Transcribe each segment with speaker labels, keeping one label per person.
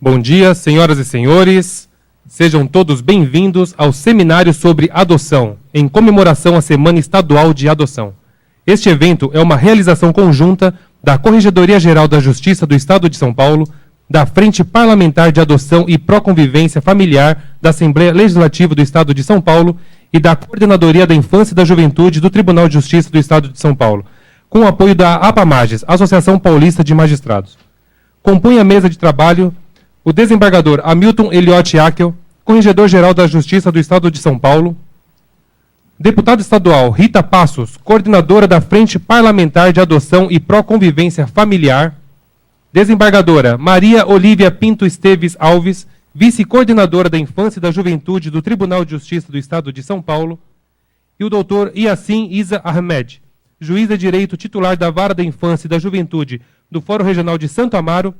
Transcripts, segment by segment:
Speaker 1: Bom dia, senhoras e senhores. Sejam todos bem-vindos ao seminário sobre adoção, em comemoração à Semana Estadual de Adoção. Este evento é uma realização conjunta da Corregedoria Geral da Justiça do Estado de São Paulo, da Frente Parlamentar de Adoção e Proconvivência Familiar da Assembleia Legislativa do Estado de São Paulo e da Coordenadoria da Infância e da Juventude do Tribunal de Justiça do Estado de São Paulo, com o apoio da APAMAGES, Associação Paulista de Magistrados. Compõe a mesa de trabalho o desembargador Hamilton Eliott Akel, Corregedor-Geral da Justiça do Estado de São Paulo, deputada estadual Rita Passos, coordenadora da Frente Parlamentar de Adoção e Proconvivência Familiar, desembargadora Maria Olívia Pinto Esteves Alves, vice-coordenadora da Infância e da Juventude do Tribunal de Justiça do Estado de São Paulo, e o doutor Yassin Isa Ahmed, juiz de direito titular da Vara da Infância e da Juventude do Fórum Regional de Santo Amaro,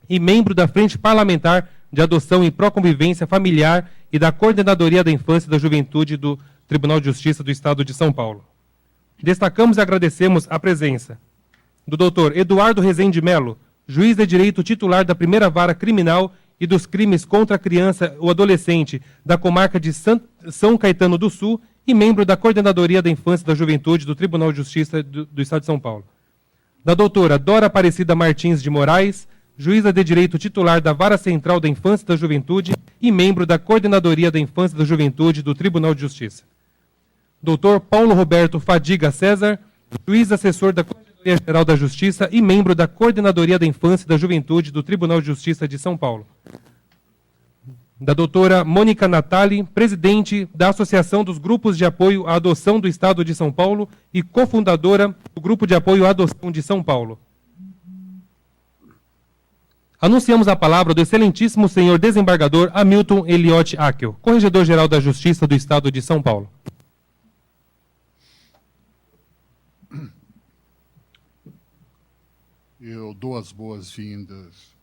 Speaker 1: e membro da Frente Parlamentar de Adoção e Proconvivência Familiar e da Coordenadoria da Infância e da Juventude do Tribunal de Justiça do Estado de São Paulo. Destacamos e agradecemos a presença do Dr. Eduardo Rezende Melo, juiz de direito titular da Primeira Vara Criminal e dos Crimes contra a Criança ou Adolescente da comarca de São Caetano do Sul e membro da Coordenadoria da Infância e da Juventude do Tribunal de Justiça do Estado de São Paulo. Da doutora Dora Aparecida Martins de Moraes, juíza de direito titular da Vara Central da Infância e da Juventude e membro da Coordenadoria da Infância e da Juventude do Tribunal de Justiça. Dr. Paulo Roberto Fadiga César, juiz assessor da Corregedoria Geral da Justiça e membro da Coordenadoria da Infância e da Juventude do Tribunal de Justiça de São Paulo. Da doutora Mônica Natali, presidente da Associação dos Grupos de Apoio à Adoção do Estado de São Paulo e cofundadora do Grupo de Apoio à Adoção de São Paulo. Anunciamos a palavra do excelentíssimo senhor desembargador Hamilton Eliott Akel, Corregedor-Geral da Justiça do Estado de São Paulo.
Speaker 2: Eu dou as boas-vindas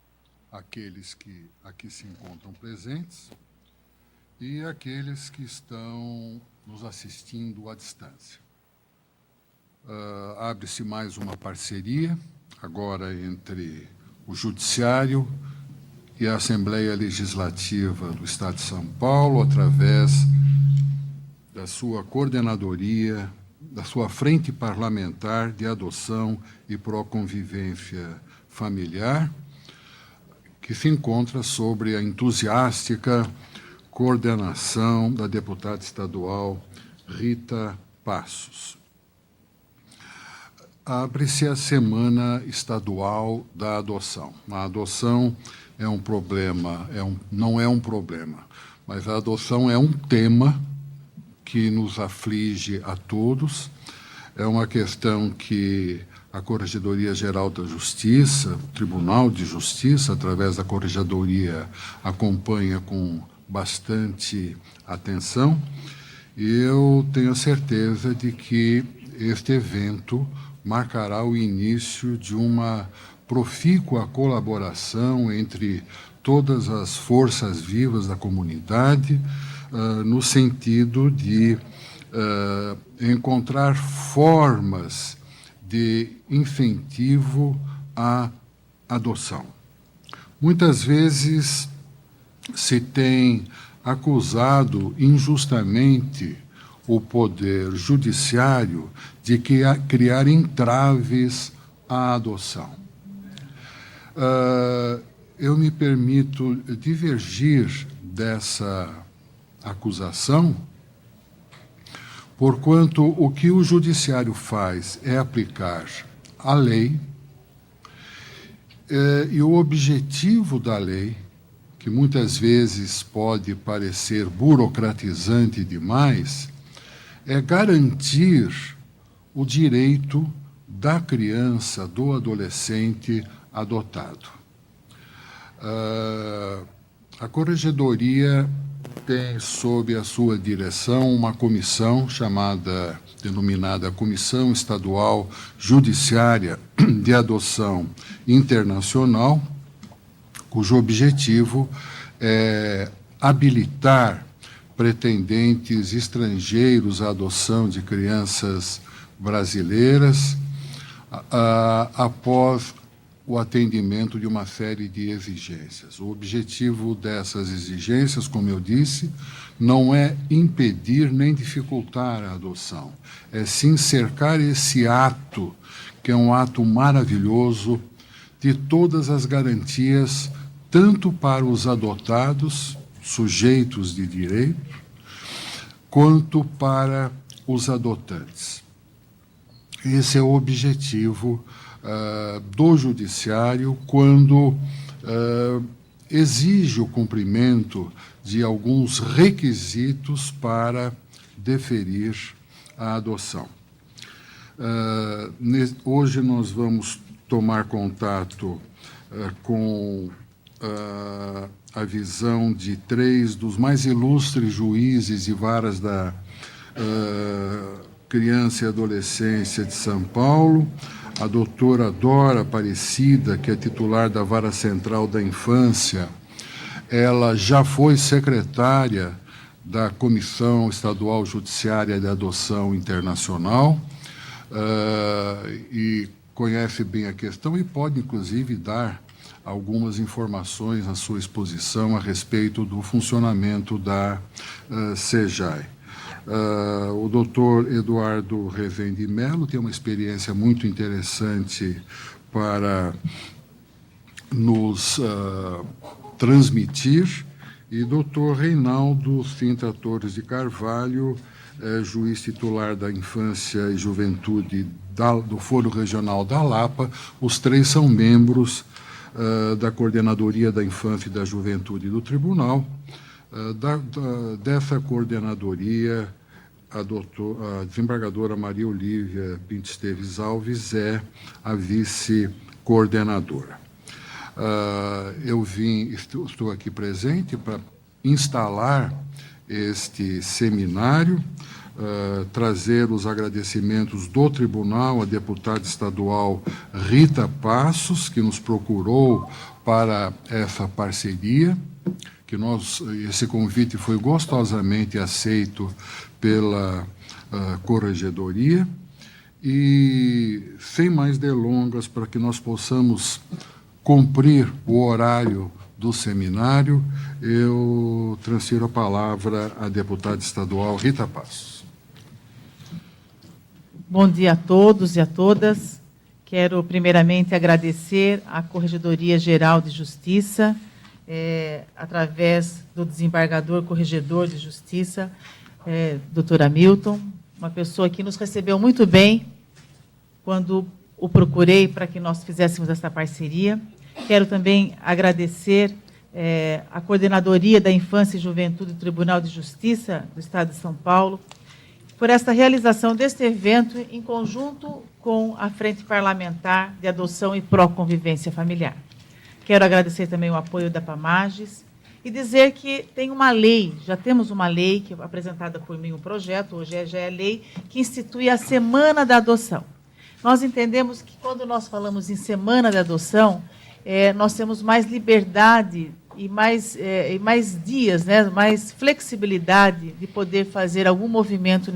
Speaker 2: àqueles que aqui se encontram presentes e àqueles que estão nos assistindo à distância. Abre-se mais uma parceria, agora entre o Judiciário e a Assembleia Legislativa do Estado de São Paulo, através da sua coordenadoria, da sua Frente Parlamentar de Adoção e Proconvivência Familiar, que se encontra sob a entusiástica coordenação da deputada estadual Rita Passos. Abre-se a Semana Estadual da Adoção. A adoção é um problema, não é um problema, mas a adoção é um tema que nos aflige a todos. É uma questão que a Corregedoria Geral da Justiça, o Tribunal de Justiça, através da Corregedoria, acompanha com bastante atenção. E eu tenho certeza de que este evento marcará o início de uma profícua colaboração entre todas as forças vivas da comunidade, no sentido de encontrar formas de incentivo à adoção. Muitas vezes se tem acusado injustamente o poder judiciário de criar entraves à adoção. Eu me permito divergir dessa acusação, porquanto o que o judiciário faz é aplicar a lei, e o objetivo da lei, que muitas vezes pode parecer burocratizante demais, é garantir o direito da criança, do adolescente adotado. A Corregedoria tem sob a sua direção uma comissão denominada Comissão Estadual Judiciária de Adoção Internacional, cujo objetivo é habilitar pretendentes estrangeiros à adoção de crianças brasileiras após o atendimento de uma série de exigências. O objetivo dessas exigências, como eu disse, não é impedir nem dificultar a adoção, é sim cercar esse ato, que é um ato maravilhoso, de todas as garantias, tanto para os adotados, sujeitos de direito, quanto para os adotantes. Esse é o objetivo do Judiciário quando exige o cumprimento de alguns requisitos para deferir a adoção. Hoje nós vamos tomar contato com a visão de 3 dos mais ilustres juízes e varas da criança e adolescência de São Paulo, a doutora Dora Aparecida, que é titular da Vara Central da Infância. Ela já foi secretária da Comissão Estadual Judiciária de Adoção Internacional e conhece bem a questão e pode, inclusive, dar algumas informações na sua exposição a respeito do funcionamento da CEJAI. O doutor Eduardo Rezende Melo tem uma experiência muito interessante para nos transmitir, e doutor Reinaldo Sintra Torres de Carvalho, juiz titular da Infância e Juventude do Foro Regional da Lapa. Os 3 são membros da Coordenadoria da Infância e da Juventude do Tribunal. Dessa coordenadoria, a desembargadora Maria Olívia Pinto Esteves Alves é a vice-coordenadora. Estou aqui presente para instalar este seminário, trazer os agradecimentos do tribunal à deputada estadual Rita Passos, que nos procurou para essa parceria, esse convite foi gostosamente aceito pela Corregedoria. E, sem mais delongas, para que nós possamos cumprir o horário do seminário, eu transfiro a palavra à deputada estadual Rita Passos.
Speaker 3: Bom dia a todos e a todas. Quero, primeiramente, agradecer à Corregedoria Geral de Justiça, através do desembargador corregedor de Justiça, doutor Hamilton, uma pessoa que nos recebeu muito bem quando o procurei para que nós fizéssemos essa parceria. Quero também agradecer a Coordenadoria da Infância e Juventude do Tribunal de Justiça do Estado de São Paulo por esta realização deste evento em conjunto com a Frente Parlamentar de Adoção e Pró-Convivência Familiar. Quero agradecer também o apoio da PAMAGES e dizer que tem uma lei, já temos uma lei que é apresentada por mim, um projeto, hoje já é lei, que institui a Semana da Adoção. Nós entendemos que quando nós falamos em Semana da Adoção, nós temos mais liberdade e mais dias, né, mais flexibilidade de poder fazer algum movimento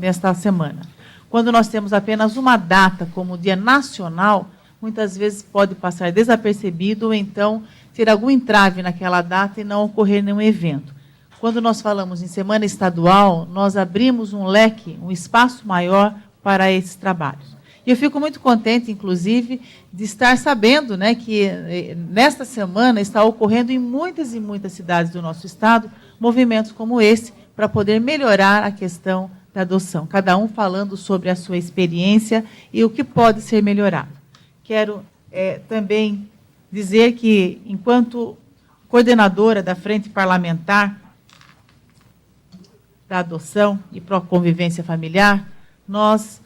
Speaker 3: nesta semana. Quando nós temos apenas uma data como Dia Nacional, muitas vezes pode passar desapercebido ou então ter algum entrave naquela data e não ocorrer nenhum evento. Quando nós falamos em Semana Estadual, nós abrimos um leque, um espaço maior para esses trabalhos. E eu fico muito contente, inclusive, de estar sabendo, né, que nesta semana está ocorrendo em muitas e muitas cidades do nosso estado movimentos como esse para poder melhorar a questão da adoção, cada um falando sobre a sua experiência e o que pode ser melhorado. Quero também dizer que, enquanto coordenadora da Frente Parlamentar da adoção e pró-convivência familiar, nós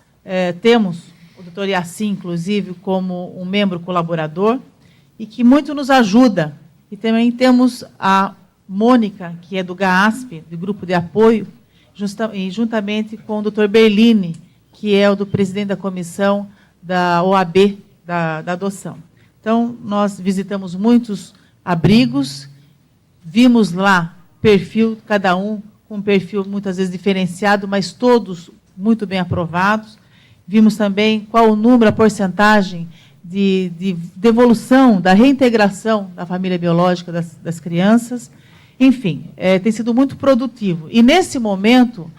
Speaker 3: temos o doutor Yacim, inclusive, como um membro colaborador, e que muito nos ajuda. E também temos a Mônica, que é do GAASP, do Grupo de Apoio, e juntamente com o doutor Berlini, que é o do presidente da comissão da OAB da adoção. Então, nós visitamos muitos abrigos, vimos lá perfil, cada um com um perfil muitas vezes diferenciado, mas todos muito bem aprovados. Vimos também qual o número, a porcentagem de devolução, da reintegração da família biológica das crianças. Enfim, tem sido muito produtivo. E, nesse momento,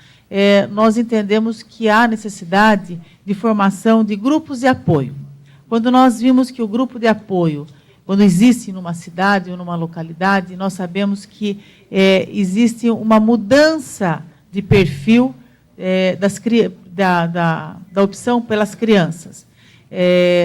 Speaker 3: nós entendemos que há necessidade de formação de grupos de apoio. Quando nós vimos que o grupo de apoio, quando existe numa cidade ou numa localidade, nós sabemos que existe uma mudança de perfil da opção pelas crianças.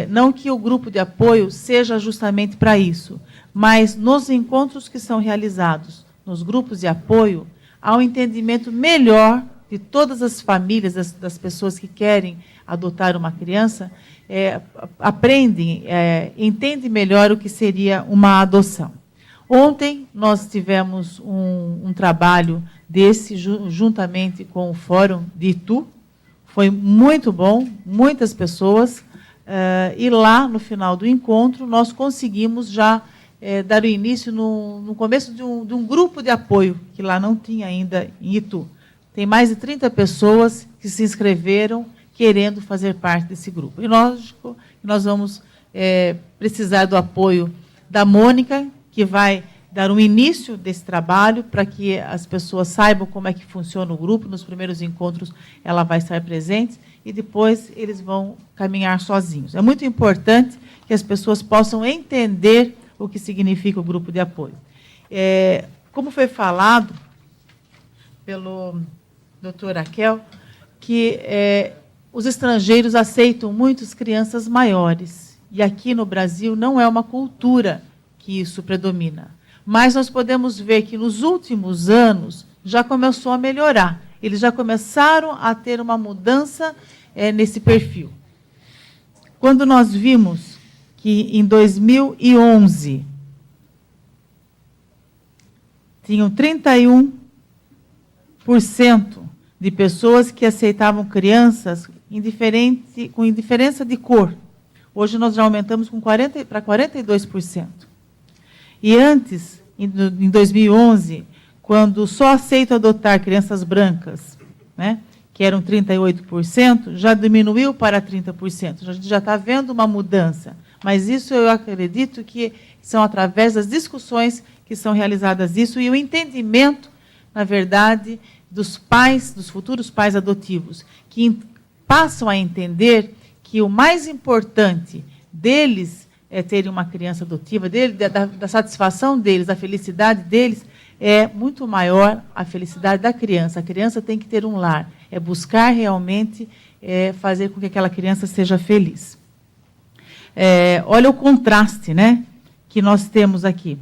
Speaker 3: Não que o grupo de apoio seja justamente para isso, mas nos encontros que são realizados nos grupos de apoio, há um entendimento melhor de todas as famílias, das pessoas que querem adotar uma criança, aprendem, entendem melhor o que seria uma adoção. Ontem nós tivemos um trabalho desse, juntamente com o Fórum de Itu, foi muito bom, muitas pessoas, e lá, no final do encontro, nós conseguimos já dar o início no começo de um grupo de apoio, que lá não tinha ainda em Itu. Tem mais de 30 pessoas que se inscreveram querendo fazer parte desse grupo. E, lógico, nós vamos precisar do apoio da Mônica, que vai dar um início desse trabalho para que as pessoas saibam como é que funciona o grupo. Nos primeiros encontros ela vai estar presente e depois eles vão caminhar sozinhos. É muito importante que as pessoas possam entender o que significa o grupo de apoio. Como foi falado pelo doutor Raquel, que os estrangeiros aceitam muitas crianças maiores. E aqui no Brasil não é uma cultura que isso predomina. Mas nós podemos ver que nos últimos anos já começou a melhorar. Eles já começaram a ter uma mudança nesse perfil. Quando nós vimos que em 2011 tinham 31% de pessoas que aceitavam crianças com indiferença de cor. Hoje nós já aumentamos para 42%. E antes, em 2011, quando só aceitam adotar crianças brancas, né, que eram 38%, já diminuiu para 30%. A gente já está vendo uma mudança. Mas isso eu acredito que são através das discussões que são realizadas isso e o entendimento, na verdade, dos pais, dos futuros pais adotivos, que passam a entender que o mais importante deles terem uma criança adotiva, da satisfação deles, da felicidade deles, é muito maior a felicidade da criança. A criança tem que ter um lar, é buscar realmente fazer com que aquela criança seja feliz. Olha o contraste, né, que nós temos aqui.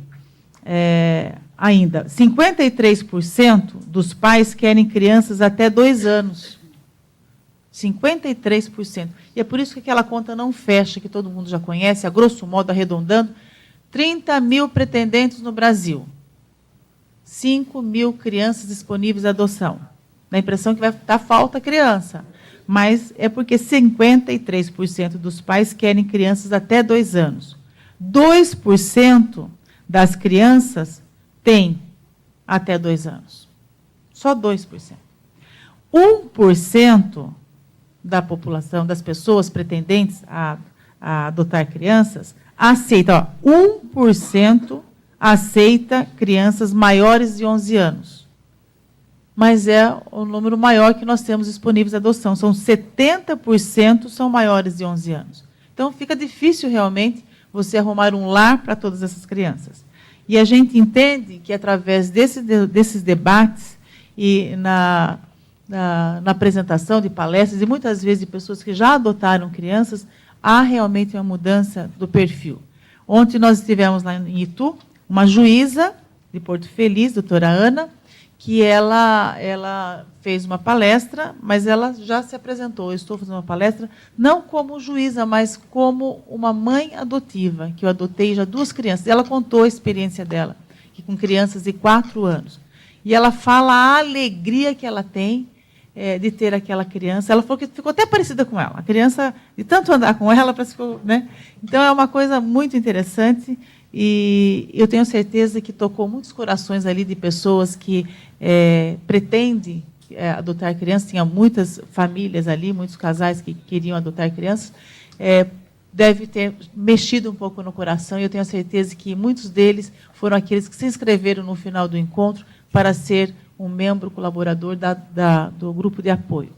Speaker 3: Ainda, 53% dos pais querem crianças até 2 anos. 53%. E é por isso que aquela conta não fecha, que todo mundo já conhece, a grosso modo, arredondando, 30 mil pretendentes no Brasil. 5 mil crianças disponíveis à adoção. Dá a impressão que vai dar falta criança. Mas é porque 53% dos pais querem crianças até 2 anos. 2% das crianças têm até 2 anos. Só 2%. 1% da população, das pessoas pretendentes a adotar crianças, aceita, 1% aceita crianças maiores de 11 anos. Mas é o número maior que nós temos disponíveis à adoção. São 70% são maiores de 11 anos. Então, fica difícil realmente você arrumar um lar para todas essas crianças. E a gente entende que, através desses debates e na apresentação de palestras, e muitas vezes de pessoas que já adotaram crianças, há realmente uma mudança do perfil. Ontem nós estivemos lá em Itu, uma juíza de Porto Feliz, doutora Ana, que ela fez uma palestra, mas ela já se apresentou. Eu estou fazendo uma palestra não como juíza, mas como uma mãe adotiva, que eu adotei já 2 crianças. Ela contou a experiência dela, que com crianças de 4 anos. E ela fala a alegria que ela tem de ter aquela criança. Ela falou que ficou até parecida com ela. A criança, de tanto andar com ela, parece que ficou, né? Então, é uma coisa muito interessante. E eu tenho certeza que tocou muitos corações ali de pessoas que pretendem adotar crianças. Tinha muitas famílias ali, muitos casais que queriam adotar crianças. Deve ter mexido um pouco no coração, e eu tenho certeza que muitos deles foram aqueles que se inscreveram no final do encontro para ser um membro colaborador do grupo de apoio.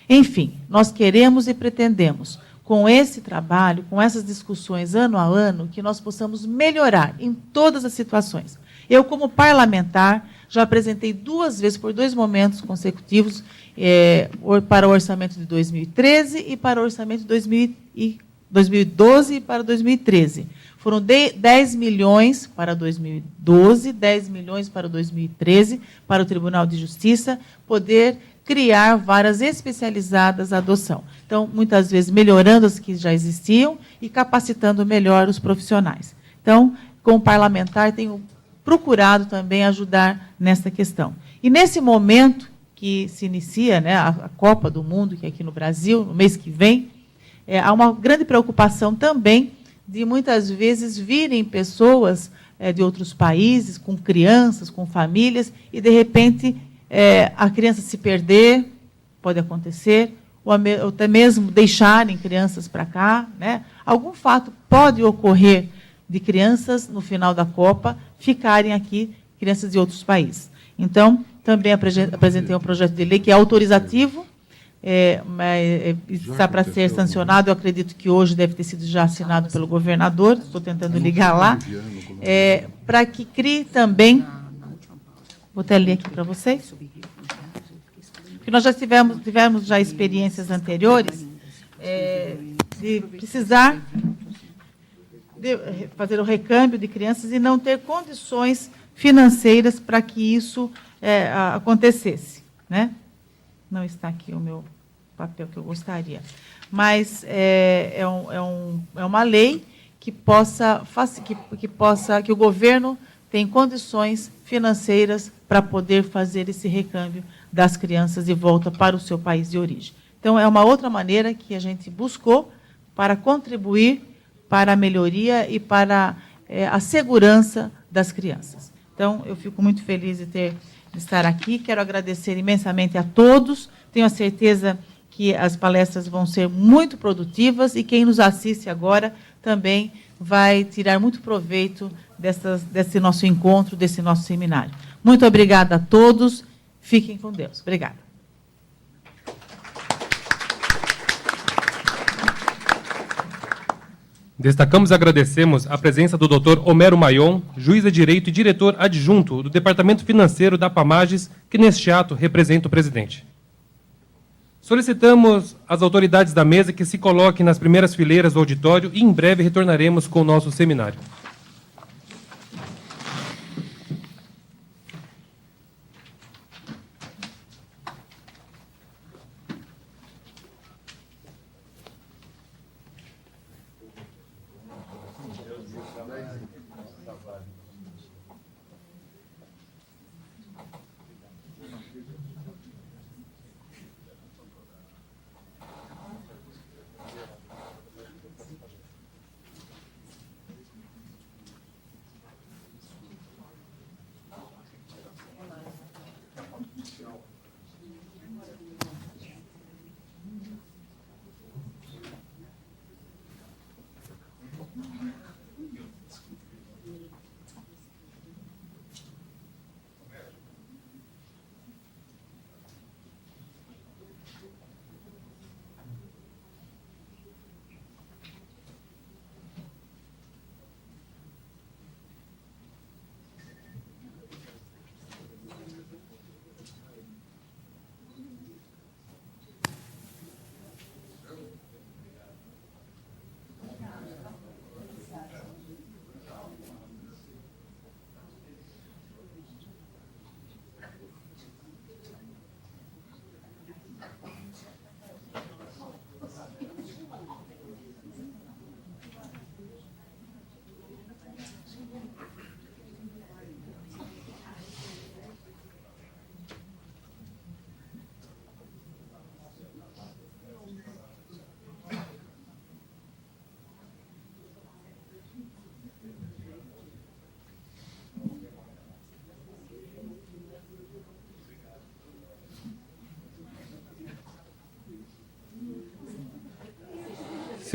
Speaker 3: Enfim, nós queremos e pretendemos, com esse trabalho, com essas discussões ano a ano, que nós possamos melhorar em todas as situações. Eu, como parlamentar, já apresentei 2 vezes, por 2 momentos consecutivos, para o orçamento de 2013 e para o orçamento de 2012 e para 2013. Foram 10 milhões para 2012, 10 milhões para 2013, para o Tribunal de Justiça poder criar varas especializadas à adoção. Então, muitas vezes, melhorando as que já existiam e capacitando melhor os profissionais. Então, como parlamentar, tenho procurado também ajudar nessa questão. E, nesse momento que se inicia, né, a Copa do Mundo, que é aqui no Brasil, no mês que vem, há uma grande preocupação também de, muitas vezes, virem pessoas de outros países, com crianças, com famílias, e, de repente, a criança se perder, pode acontecer, ou até mesmo deixarem crianças para cá, né? Algum fato pode ocorrer de crianças, no final da Copa, ficarem aqui, crianças de outros países. Então, também apresentei um projeto de lei que é autorizativo, está para ser sancionado. Eu acredito que hoje deve ter sido já assinado pelo governador, estou tentando ligar lá, para que crie também, vou até ler aqui para vocês, porque nós já tivemos já experiências anteriores de precisar de fazer o recâmbio de crianças e não ter condições financeiras para que isso acontecesse, né? Não está aqui o meu papel que eu gostaria. Mas é uma lei que que o governo tem condições financeiras para poder fazer esse recâmbio das crianças de volta para o seu país de origem. Então, é uma outra maneira que a gente buscou para contribuir para a melhoria e para a segurança das crianças. Então, eu fico muito feliz de estar aqui. Quero agradecer imensamente a todos. Tenho a certeza que as palestras vão ser muito produtivas e quem nos assiste agora também vai tirar muito proveito desse nosso encontro, desse nosso seminário. Muito obrigada a todos. Fiquem com Deus. Obrigada.
Speaker 1: Destacamos e agradecemos a presença do Dr. Homero Maion, juiz de direito e diretor adjunto do Departamento Financeiro da Pamages, que neste ato representa o presidente. Solicitamos às autoridades da mesa que se coloquem nas primeiras fileiras do auditório e em breve retornaremos com o nosso seminário.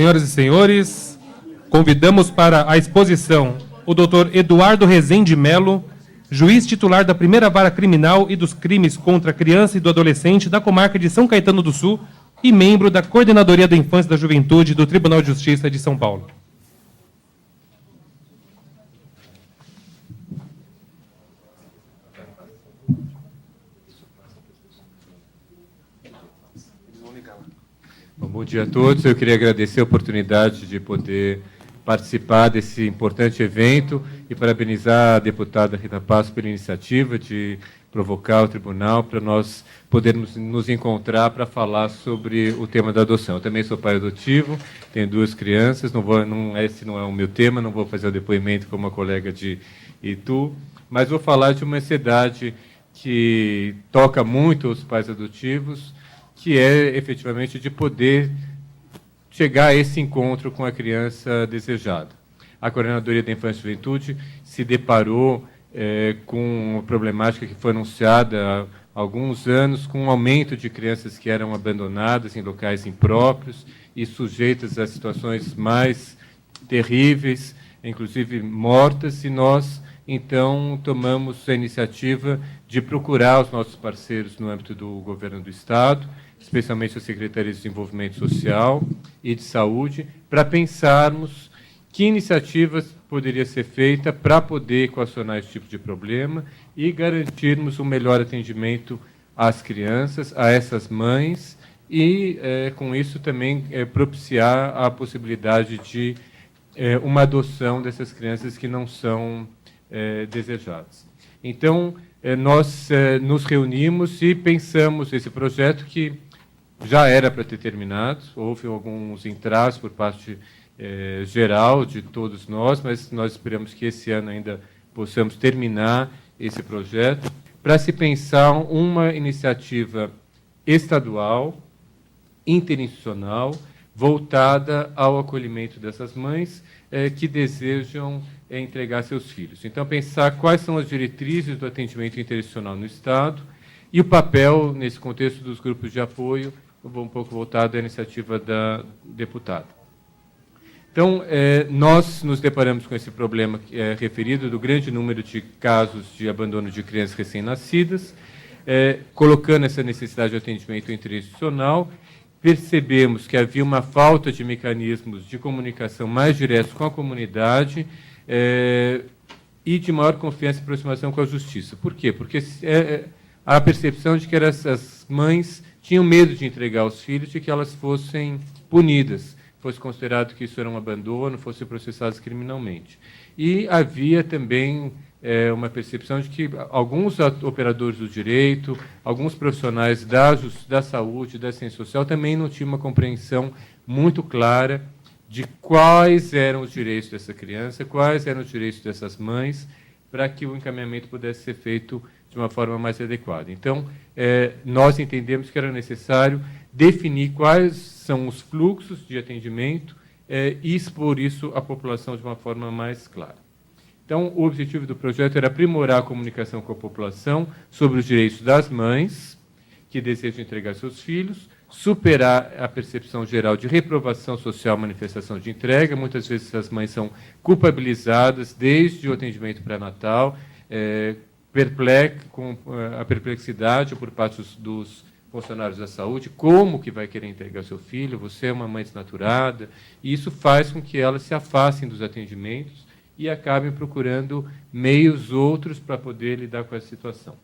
Speaker 1: Senhoras e senhores, convidamos para a exposição o Dr. Eduardo Rezende Melo, juiz titular da Primeira Vara Criminal e dos Crimes contra a Criança e do Adolescente da Comarca de São Caetano do Sul e membro da Coordenadoria da Infância e da Juventude do Tribunal de Justiça de São Paulo.
Speaker 4: Bom dia a todos. Eu queria agradecer a oportunidade de poder participar desse importante evento e parabenizar a deputada Rita Passo pela iniciativa de provocar o tribunal para nós podermos nos encontrar para falar sobre o tema da adoção. Eu também sou pai adotivo, tenho 2 crianças, esse não é o meu tema, não vou fazer o depoimento como a colega de Itu, mas vou falar de uma ansiedade que toca muito os pais adotivos, que é efetivamente de poder chegar a esse encontro com a criança desejada. A Coordenadoria da Infância e Juventude se deparou com uma problemática que foi anunciada há alguns anos, com um aumento de crianças que eram abandonadas em locais impróprios e sujeitas a situações mais terríveis, inclusive mortas, e nós, então, tomamos a iniciativa de procurar os nossos parceiros no âmbito do governo do Estado, especialmente a Secretaria de Desenvolvimento Social e de Saúde, para pensarmos que iniciativas poderia ser feita para poder equacionar esse tipo de problema e garantirmos um melhor atendimento às crianças, a essas mães, e, com isso, também propiciar a possibilidade de uma adoção dessas crianças que não são desejadas. Então, nós nos reunimos e pensamos esse projeto que já era para ter terminado, houve alguns entraves por parte geral de todos nós, mas nós esperamos que esse ano ainda possamos terminar esse projeto, para se pensar uma iniciativa estadual, interinstitucional, voltada ao acolhimento dessas mães que desejam entregar seus filhos. Então, pensar quais são as diretrizes do atendimento interinstitucional no Estado e o papel, nesse contexto, dos grupos de apoio, um pouco voltado à iniciativa da deputada. Então, nós nos deparamos com esse problema referido do grande número de casos de abandono de crianças recém-nascidas, colocando essa necessidade de atendimento interinstitucional. Percebemos que havia uma falta de mecanismos de comunicação mais diretos com a comunidade e de maior confiança e aproximação com a justiça. Por quê? Porque há a percepção de que essas mães tinham medo de entregar os filhos e que elas fossem punidas, fosse considerado que isso era um abandono, fossem processadas criminalmente. E havia também uma percepção de que alguns operadores do direito, alguns profissionais da saúde, da ciência social, também não tinham uma compreensão muito clara de quais eram os direitos dessa criança, quais eram os direitos dessas mães, para que o encaminhamento pudesse ser feito de uma forma mais adequada. Então, nós entendemos que era necessário definir quais são os fluxos de atendimento e expor isso à população de uma forma mais clara. Então, o objetivo do projeto era aprimorar a comunicação com a população sobre os direitos das mães que desejam entregar seus filhos, superar a percepção geral de reprovação social, manifestação de entrega. Muitas vezes as mães são culpabilizadas desde o atendimento pré-natal, com a perplexidade por parte dos funcionários da saúde, como que vai querer entregar seu filho, você é uma mãe desnaturada, e isso faz com que elas se afastem dos atendimentos e acabem procurando meios outros para poder lidar com essa situação.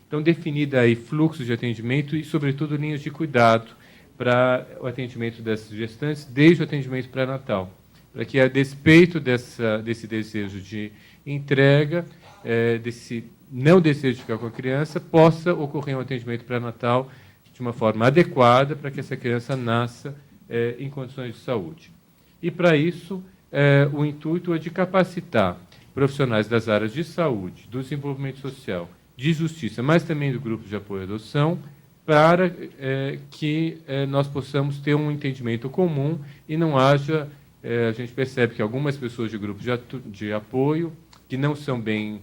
Speaker 4: Então, definida aí fluxos de atendimento e, sobretudo, linhas de cuidado para o atendimento dessas gestantes, desde o atendimento pré-natal, para que, a despeito desse desejo de entrega, desse não desejo de ficar com a criança, possa ocorrer um atendimento pré-natal de uma forma adequada para que essa criança nasça em condições de saúde. E, para isso, o intuito é de capacitar profissionais das áreas de saúde, do desenvolvimento social, de justiça, mas também do grupo de apoio à adoção, para que nós possamos ter um entendimento comum e não haja... a gente percebe que algumas pessoas de grupos de apoio, que não são bem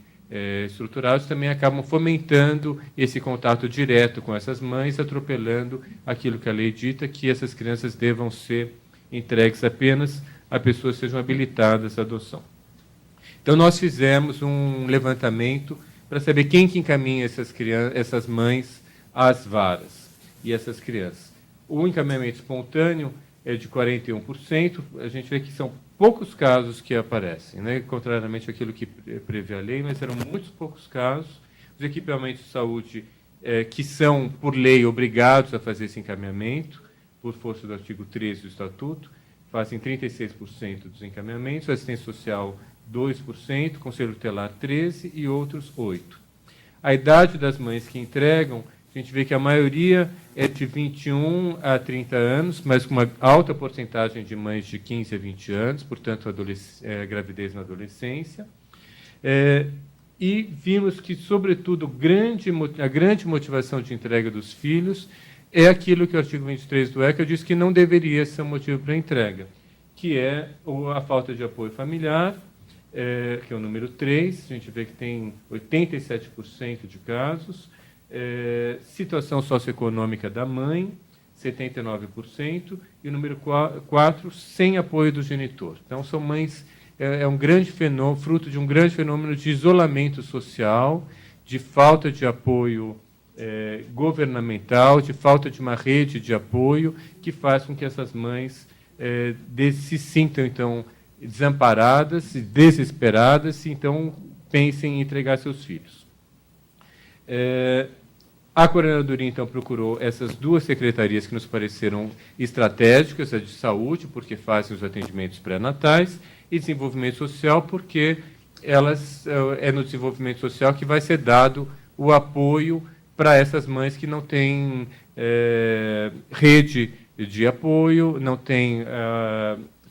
Speaker 4: estruturados, também acabam fomentando esse contato direto com essas mães, atropelando aquilo que a lei dita, que essas crianças devam ser entregues apenas a pessoas que sejam habilitadas à adoção. Então, nós fizemos um levantamento para saber quem que encaminha essas mães às varas e essas crianças. O encaminhamento espontâneo é de 41%, a gente vê que são poucos casos que aparecem, né? Contrariamente àquilo que prevê a lei, mas eram muitos poucos casos. Os equipamentos de saúde que são, por lei, obrigados a fazer esse encaminhamento, por força do artigo 13 do Estatuto, fazem 36% dos encaminhamentos, a assistência social 2%, Conselho Tutelar 13% e outros 8%. A idade das mães que entregam, a gente vê que a maioria é de 21 a 30 anos, mas com uma alta porcentagem de mães de 15 a 20 anos, portanto, gravidez na adolescência. E vimos que, sobretudo, a grande motivação de entrega dos filhos é aquilo que o artigo 23 do ECA diz que não deveria ser um motivo para entrega, que é a falta de apoio familiar, que é o número 3, a gente vê que tem 87% de casos, situação socioeconômica da mãe, 79%, e o número 4, sem apoio do genitor. Então, são mães, um grande fenômeno, fruto de um grande fenômeno de isolamento social, de falta de apoio governamental, de falta de uma rede de apoio, que faz com que essas mães se sintam, então, desamparadas e desesperadas, e então pensem em entregar seus filhos. A coordenadoria, então, procurou essas duas secretarias que nos pareceram estratégicas, a de saúde, porque fazem os atendimentos pré-natais, e desenvolvimento social, porque é no desenvolvimento social que vai ser dado o apoio para essas mães que não têm rede de apoio, não têm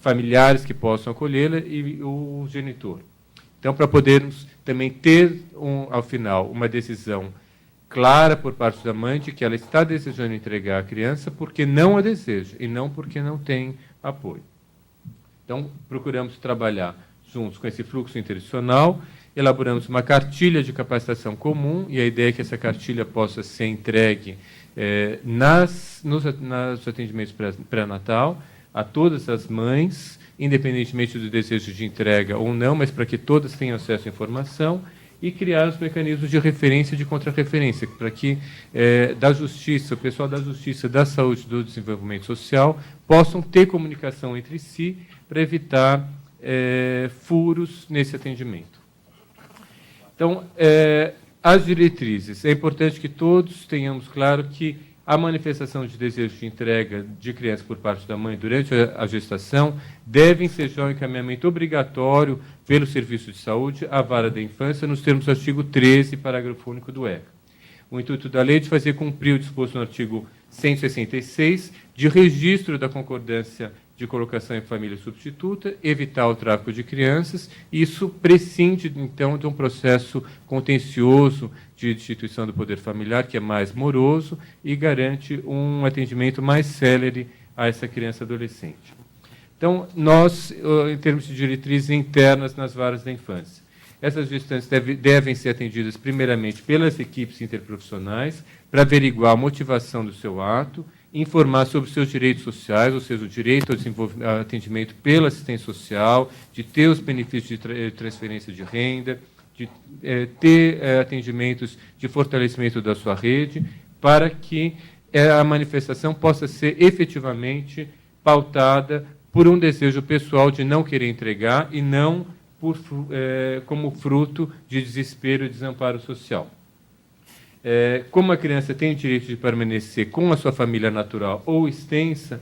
Speaker 4: familiares que possam acolhê-la e o genitor. Então, para podermos também ter, ao final, uma decisão clara por parte da mãe de que ela está desejando entregar a criança porque não a deseja e não porque não tem apoio. Então, procuramos trabalhar juntos com esse fluxo interinstitucional, elaboramos uma cartilha de capacitação comum, e a ideia é que essa cartilha possa ser entregue nos atendimentos pré-natal a todas as mães, independentemente do desejo de entrega ou não, mas para que todas tenham acesso à informação, e criar os mecanismos de referência e de contrarreferência, para que da Justiça, o pessoal da Justiça, da Saúde e do Desenvolvimento Social possam ter comunicação entre si para evitar furos nesse atendimento. Então, as diretrizes. É importante que todos tenhamos claro que a manifestação de desejo de entrega de criança por parte da mãe durante a gestação deve ensejar um encaminhamento obrigatório pelo Serviço de Saúde à vara da infância, nos termos do artigo 13, parágrafo único do ECA. O intuito da lei é de fazer cumprir o disposto no artigo 166, de registro da concordância de colocação em família substituta, evitar o tráfico de crianças. Isso prescinde, então, de um processo contencioso de instituição do poder familiar, que é mais moroso, e garante um atendimento mais célere a essa criança adolescente. Então, nós, em termos de diretrizes internas nas varas da infância, essas gestantes devem ser atendidas primeiramente pelas equipes interprofissionais para averiguar a motivação do seu ato, informar sobre os seus direitos sociais, ou seja, o direito ao atendimento pela assistência social, de ter os benefícios de transferência de renda, de ter atendimentos de fortalecimento da sua rede, para que a manifestação possa ser efetivamente pautada por um desejo pessoal de não querer entregar e não como fruto de desespero e desamparo social. Como a criança tem o direito de permanecer com a sua família natural ou extensa,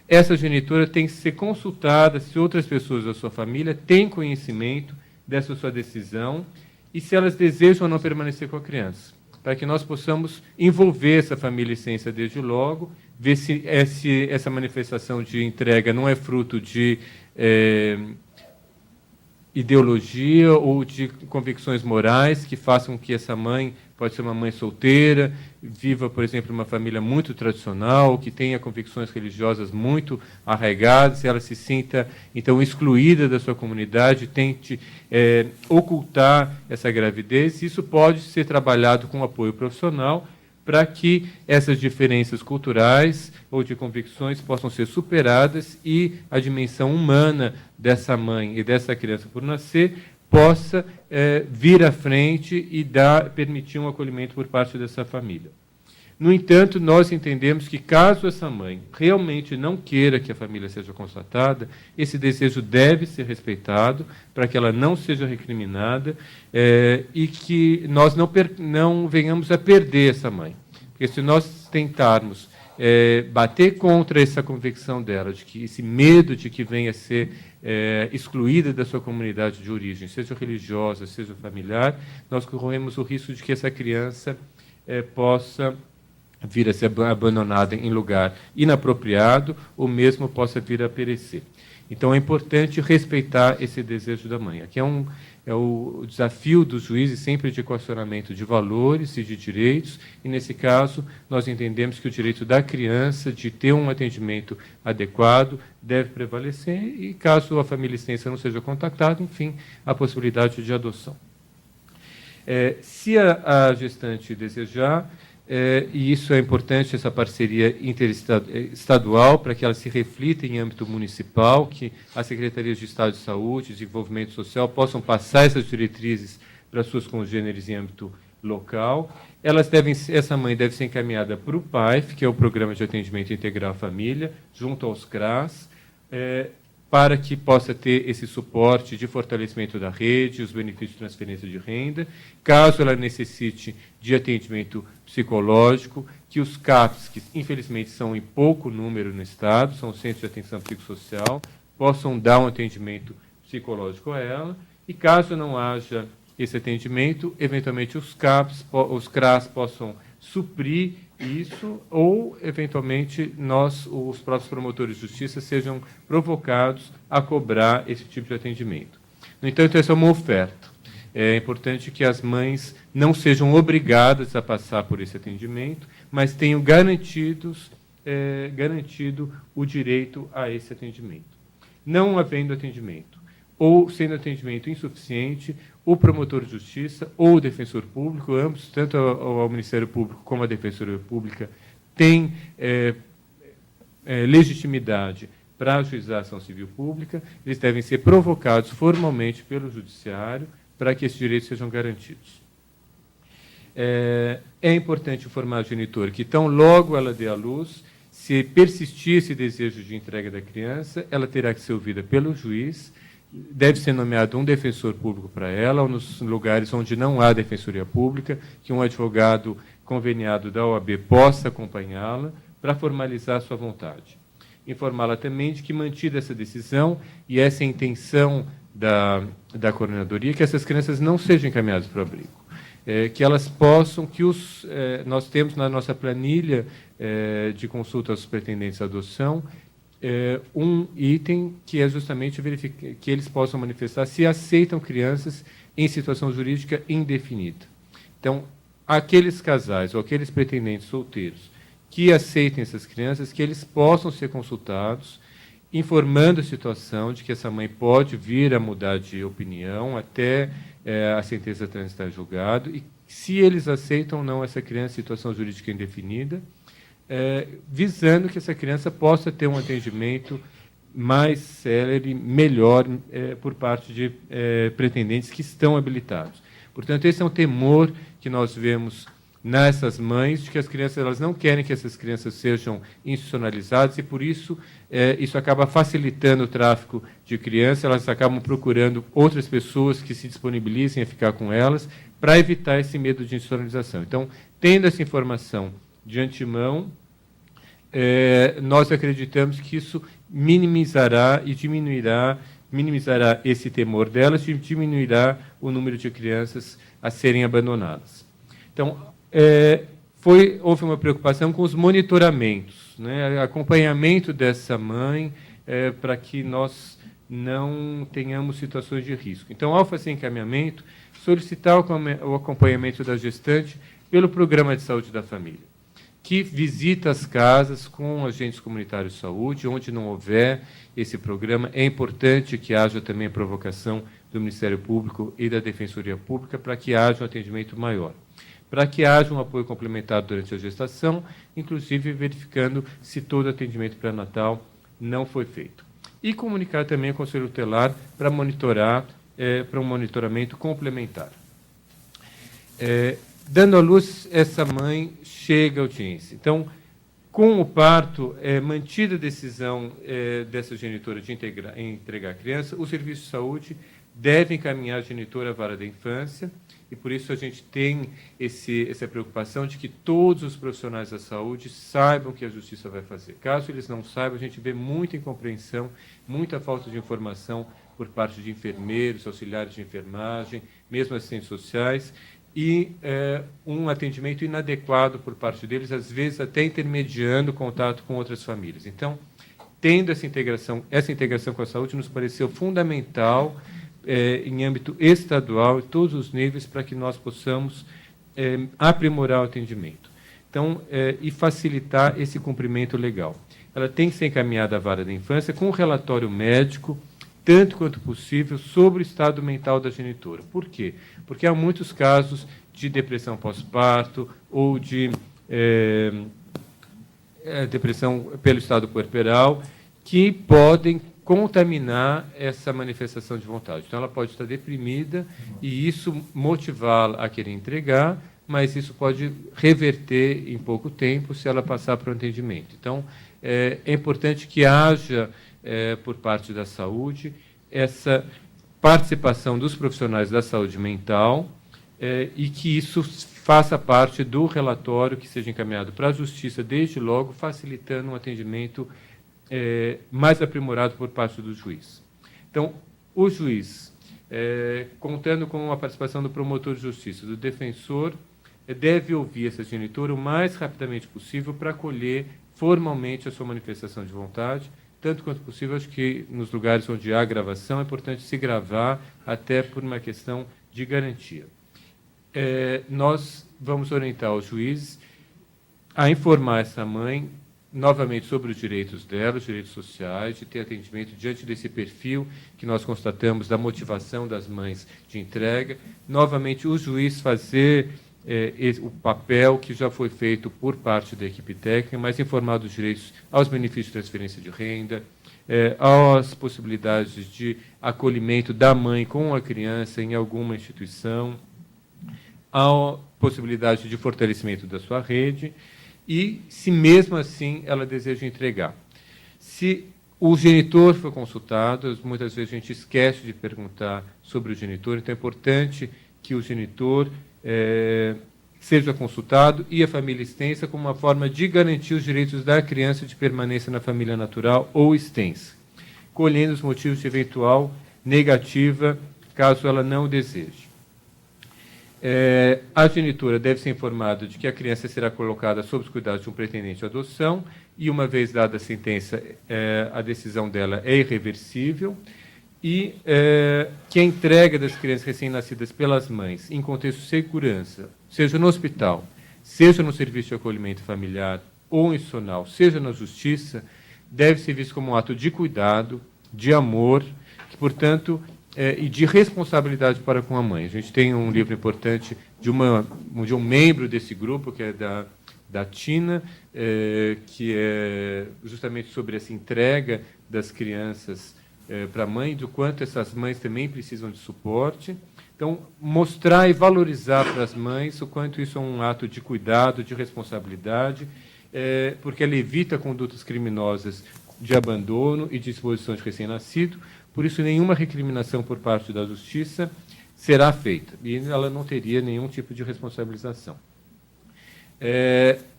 Speaker 4: essa genitora tem que ser consultada se outras pessoas da sua família têm conhecimento dessa sua decisão e se elas desejam ou não permanecer com a criança, para que nós possamos envolver essa família extensa desde logo, ver se essa manifestação de entrega não é fruto de ideologia ou de convicções morais que façam que essa mãe pode ser uma mãe solteira, viva, por exemplo, uma família muito tradicional, que tenha convicções religiosas muito arraigadas, e ela se sinta, então, excluída da sua comunidade, tente ocultar essa gravidez. Isso pode ser trabalhado com apoio profissional para que essas diferenças culturais ou de convicções possam ser superadas e a dimensão humana dessa mãe e dessa criança por nascer possa vir à frente e permitir um acolhimento por parte dessa família. No entanto, nós entendemos que, caso essa mãe realmente não queira que a família seja constatada, esse desejo deve ser respeitado para que ela não seja recriminada e que nós não venhamos a perder essa mãe. Porque se nós tentarmos bater contra essa convicção dela, de que esse medo de que venha a ser excluída da sua comunidade de origem, seja religiosa, seja familiar, nós corremos o risco de que essa criança possa vir a ser abandonada em lugar inapropriado ou mesmo possa vir a perecer. Então, é importante respeitar esse desejo da mãe. Aqui é o desafio dos juízes sempre de equacionamento de valores e de direitos, e, nesse caso, nós entendemos que o direito da criança de ter um atendimento adequado deve prevalecer e, caso a família extensa não seja contactada, enfim, a possibilidade de adoção. Se a gestante desejar, e isso é importante, essa parceria interestadual, para que ela se reflita em âmbito municipal, que as secretarias de Estado de Saúde e Desenvolvimento Social possam passar essas diretrizes para suas congêneres em âmbito local. Essa mãe deve ser encaminhada para o PAIF, que é o Programa de Atendimento Integral à Família, junto aos CRAS, para que possa ter esse suporte de fortalecimento da rede, os benefícios de transferência de renda. Caso ela necessite de atendimento psicológico, que os CAPs, que infelizmente são em pouco número no Estado, são os Centros de Atenção Psicossocial, possam dar um atendimento psicológico a ela, e caso não haja esse atendimento, eventualmente os CRAS possam suprir isso, ou, eventualmente, os próprios promotores de justiça sejam provocados a cobrar esse tipo de atendimento. No entanto, essa é uma oferta. É importante que as mães não sejam obrigadas a passar por esse atendimento, mas tenham garantido o direito a esse atendimento. Não havendo atendimento, ou sendo atendimento insuficiente, o promotor de justiça ou o defensor público, ambos, tanto ao Ministério Público como à Defensoria Pública, têm legitimidade para ajuizar a ação civil pública, eles devem ser provocados formalmente pelo Judiciário para que esses direitos sejam garantidos. É importante informar a genitora que, tão logo ela dê à luz, se persistir esse desejo de entrega da criança, ela terá que ser ouvida pelo juiz, deve ser nomeado um defensor público para ela, ou nos lugares onde não há defensoria pública, que um advogado conveniado da OAB possa acompanhá-la para formalizar sua vontade. Informá-la também de que, mantida essa decisão e essa intenção da coordenadoria, que essas crianças não sejam encaminhadas para o abrigo. Que elas possam, nós temos na nossa planilha de consulta aos pretendentes à adoção, um item que é justamente verificar que eles possam manifestar se aceitam crianças em situação jurídica indefinida. Então, aqueles casais ou aqueles pretendentes solteiros que aceitem essas crianças, que eles possam ser consultados, informando a situação de que essa mãe pode vir a mudar de opinião até a sentença transitar em julgado, e se eles aceitam ou não essa criança em situação jurídica indefinida, visando que essa criança possa ter um atendimento mais célere, melhor, por parte de pretendentes que estão habilitados. Portanto, esse é um temor que nós vemos nessas mães, de que as crianças elas não querem que essas crianças sejam institucionalizadas, e, por isso, isso acaba facilitando o tráfico de crianças, elas acabam procurando outras pessoas que se disponibilizem a ficar com elas, para evitar esse medo de institucionalização. Então, tendo essa informação de antemão, nós acreditamos que isso minimizará esse temor delas e diminuirá o número de crianças a serem abandonadas. Então, houve uma preocupação com os monitoramentos, né, acompanhamento dessa mãe, para que nós não tenhamos situações de risco. Então, ao fazer encaminhamento, solicitar o acompanhamento da gestante pelo Programa de Saúde da Família, que visita as casas com agentes comunitários de saúde, onde não houver esse programa. É importante que haja também a provocação do Ministério Público e da Defensoria Pública para que haja um atendimento maior. para que haja um apoio complementar durante a gestação, inclusive verificando se todo atendimento pré-natal não foi feito. E comunicar também ao Conselho Tutelar para monitorar, para um monitoramento complementar. Dando à luz, essa mãe chega à audiência. Então, com o parto, mantida a decisão dessa genitora de entregar a criança, o Serviço de Saúde deve encaminhar a genitora à vara da infância, e por isso a gente tem essa preocupação de que todos os profissionais da saúde saibam o que a Justiça vai fazer. Caso eles não saibam, a gente vê muita incompreensão, muita falta de informação por parte de enfermeiros, auxiliares de enfermagem, mesmo assistentes sociais, e um atendimento inadequado por parte deles, às vezes até intermediando contato com outras famílias. Então, tendo essa integração com a saúde nos pareceu fundamental em âmbito estadual, em todos os níveis, para que nós possamos aprimorar o atendimento. Então, e facilitar esse cumprimento legal. Ela tem que ser encaminhada à vara da infância com um relatório médico, tanto quanto possível, sobre o estado mental da genitora. Por quê? Porque há muitos casos de depressão pós-parto ou de depressão pelo estado puerperal que podem contaminar essa manifestação de vontade. Então, ela pode estar deprimida e isso motivá-la a querer entregar, mas isso pode reverter em pouco tempo se ela passar para o atendimento. Então, é importante que haja, por parte da saúde, essa participação dos profissionais da saúde mental e que isso faça parte do relatório que seja encaminhado para a Justiça, desde logo, facilitando um atendimento mais aprimorado por parte do juiz. Então, o juiz, contando com a participação do promotor de justiça, do defensor, deve ouvir essa genitora o mais rapidamente possível para acolher formalmente a sua manifestação de vontade, tanto quanto possível. Acho que nos lugares onde há gravação é importante se gravar, até por uma questão de garantia. Nós vamos orientar os juízes a informar essa mãe novamente sobre os direitos dela, os direitos sociais, de ter atendimento diante desse perfil que nós constatamos da motivação das mães de entrega. Novamente, o juiz fazer o papel que já foi feito por parte da equipe técnica, mas informar dos direitos aos benefícios de transferência de renda, às possibilidades de acolhimento da mãe com a criança em alguma instituição, à possibilidade de fortalecimento da sua rede, e se mesmo assim ela deseja entregar. Se o genitor for consultado, muitas vezes a gente esquece de perguntar sobre o genitor, então é importante que o genitor seja consultado e a família extensa como uma forma de garantir os direitos da criança de permanência na família natural ou extensa, colhendo os motivos de eventual negativa, caso ela não o deseje. A genitora deve ser informada de que a criança será colocada sob os cuidados de um pretendente de adoção e, uma vez dada a sentença, a decisão dela é irreversível e que a entrega das crianças recém-nascidas pelas mães em contexto de segurança, seja no hospital, seja no serviço de acolhimento familiar ou institucional, seja na justiça, deve ser visto como um ato de cuidado, de amor, que, portanto, e de responsabilidade para com a mãe. A gente tem um livro importante de um membro desse grupo, que é da Tina, que é justamente sobre essa entrega das crianças para a mãe, do quanto essas mães também precisam de suporte. Então, mostrar e valorizar para as mães o quanto isso é um ato de cuidado, de responsabilidade, porque ela evita condutas criminosas de abandono e de exposição de recém-nascido. Por isso, nenhuma recriminação por parte da Justiça será feita, e ela não teria nenhum tipo de responsabilização.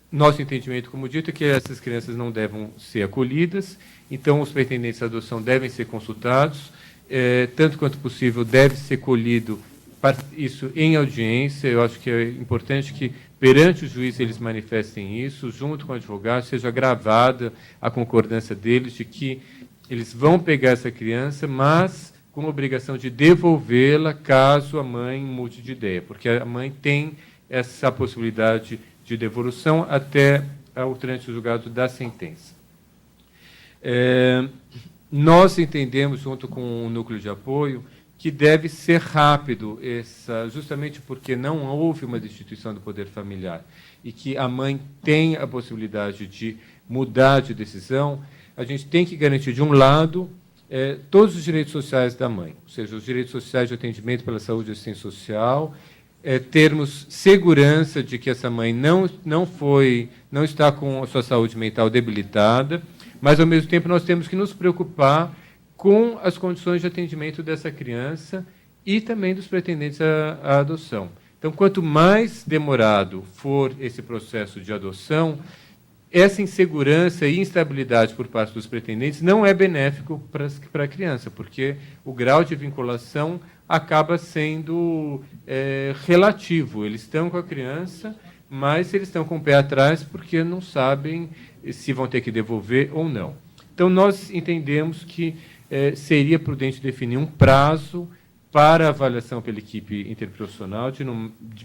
Speaker 4: Nosso entendimento, como dito, é que essas crianças não devem ser acolhidas, então os pretendentes à adoção devem ser consultados, tanto quanto possível deve ser colhido isso em audiência. Eu acho que é importante que, perante o juiz, eles manifestem isso, junto com o advogado, seja gravada a concordância deles de que eles vão pegar essa criança, mas com a obrigação de devolvê-la caso a mãe mude de ideia, porque a mãe tem essa possibilidade de devolução até o trânsito julgado da sentença. Nós entendemos, junto com o núcleo de apoio, que deve ser rápido, justamente porque não houve uma destituição do poder familiar e que a mãe tem a possibilidade de mudar de decisão. A gente tem que garantir, de um lado, todos os direitos sociais da mãe, ou seja, os direitos sociais de atendimento pela saúde e assistência social, termos segurança de que essa mãe não está com a sua saúde mental debilitada, mas, ao mesmo tempo, nós temos que nos preocupar com as condições de atendimento dessa criança e também dos pretendentes à adoção. Então, quanto mais demorado for esse processo de adoção, essa insegurança e instabilidade por parte dos pretendentes não é benéfico para a criança, porque o grau de vinculação acaba sendo relativo. Eles estão com a criança, mas eles estão com o pé atrás porque não sabem se vão ter que devolver ou não. Então, nós entendemos que seria prudente definir um prazo para a avaliação pela equipe interprofissional de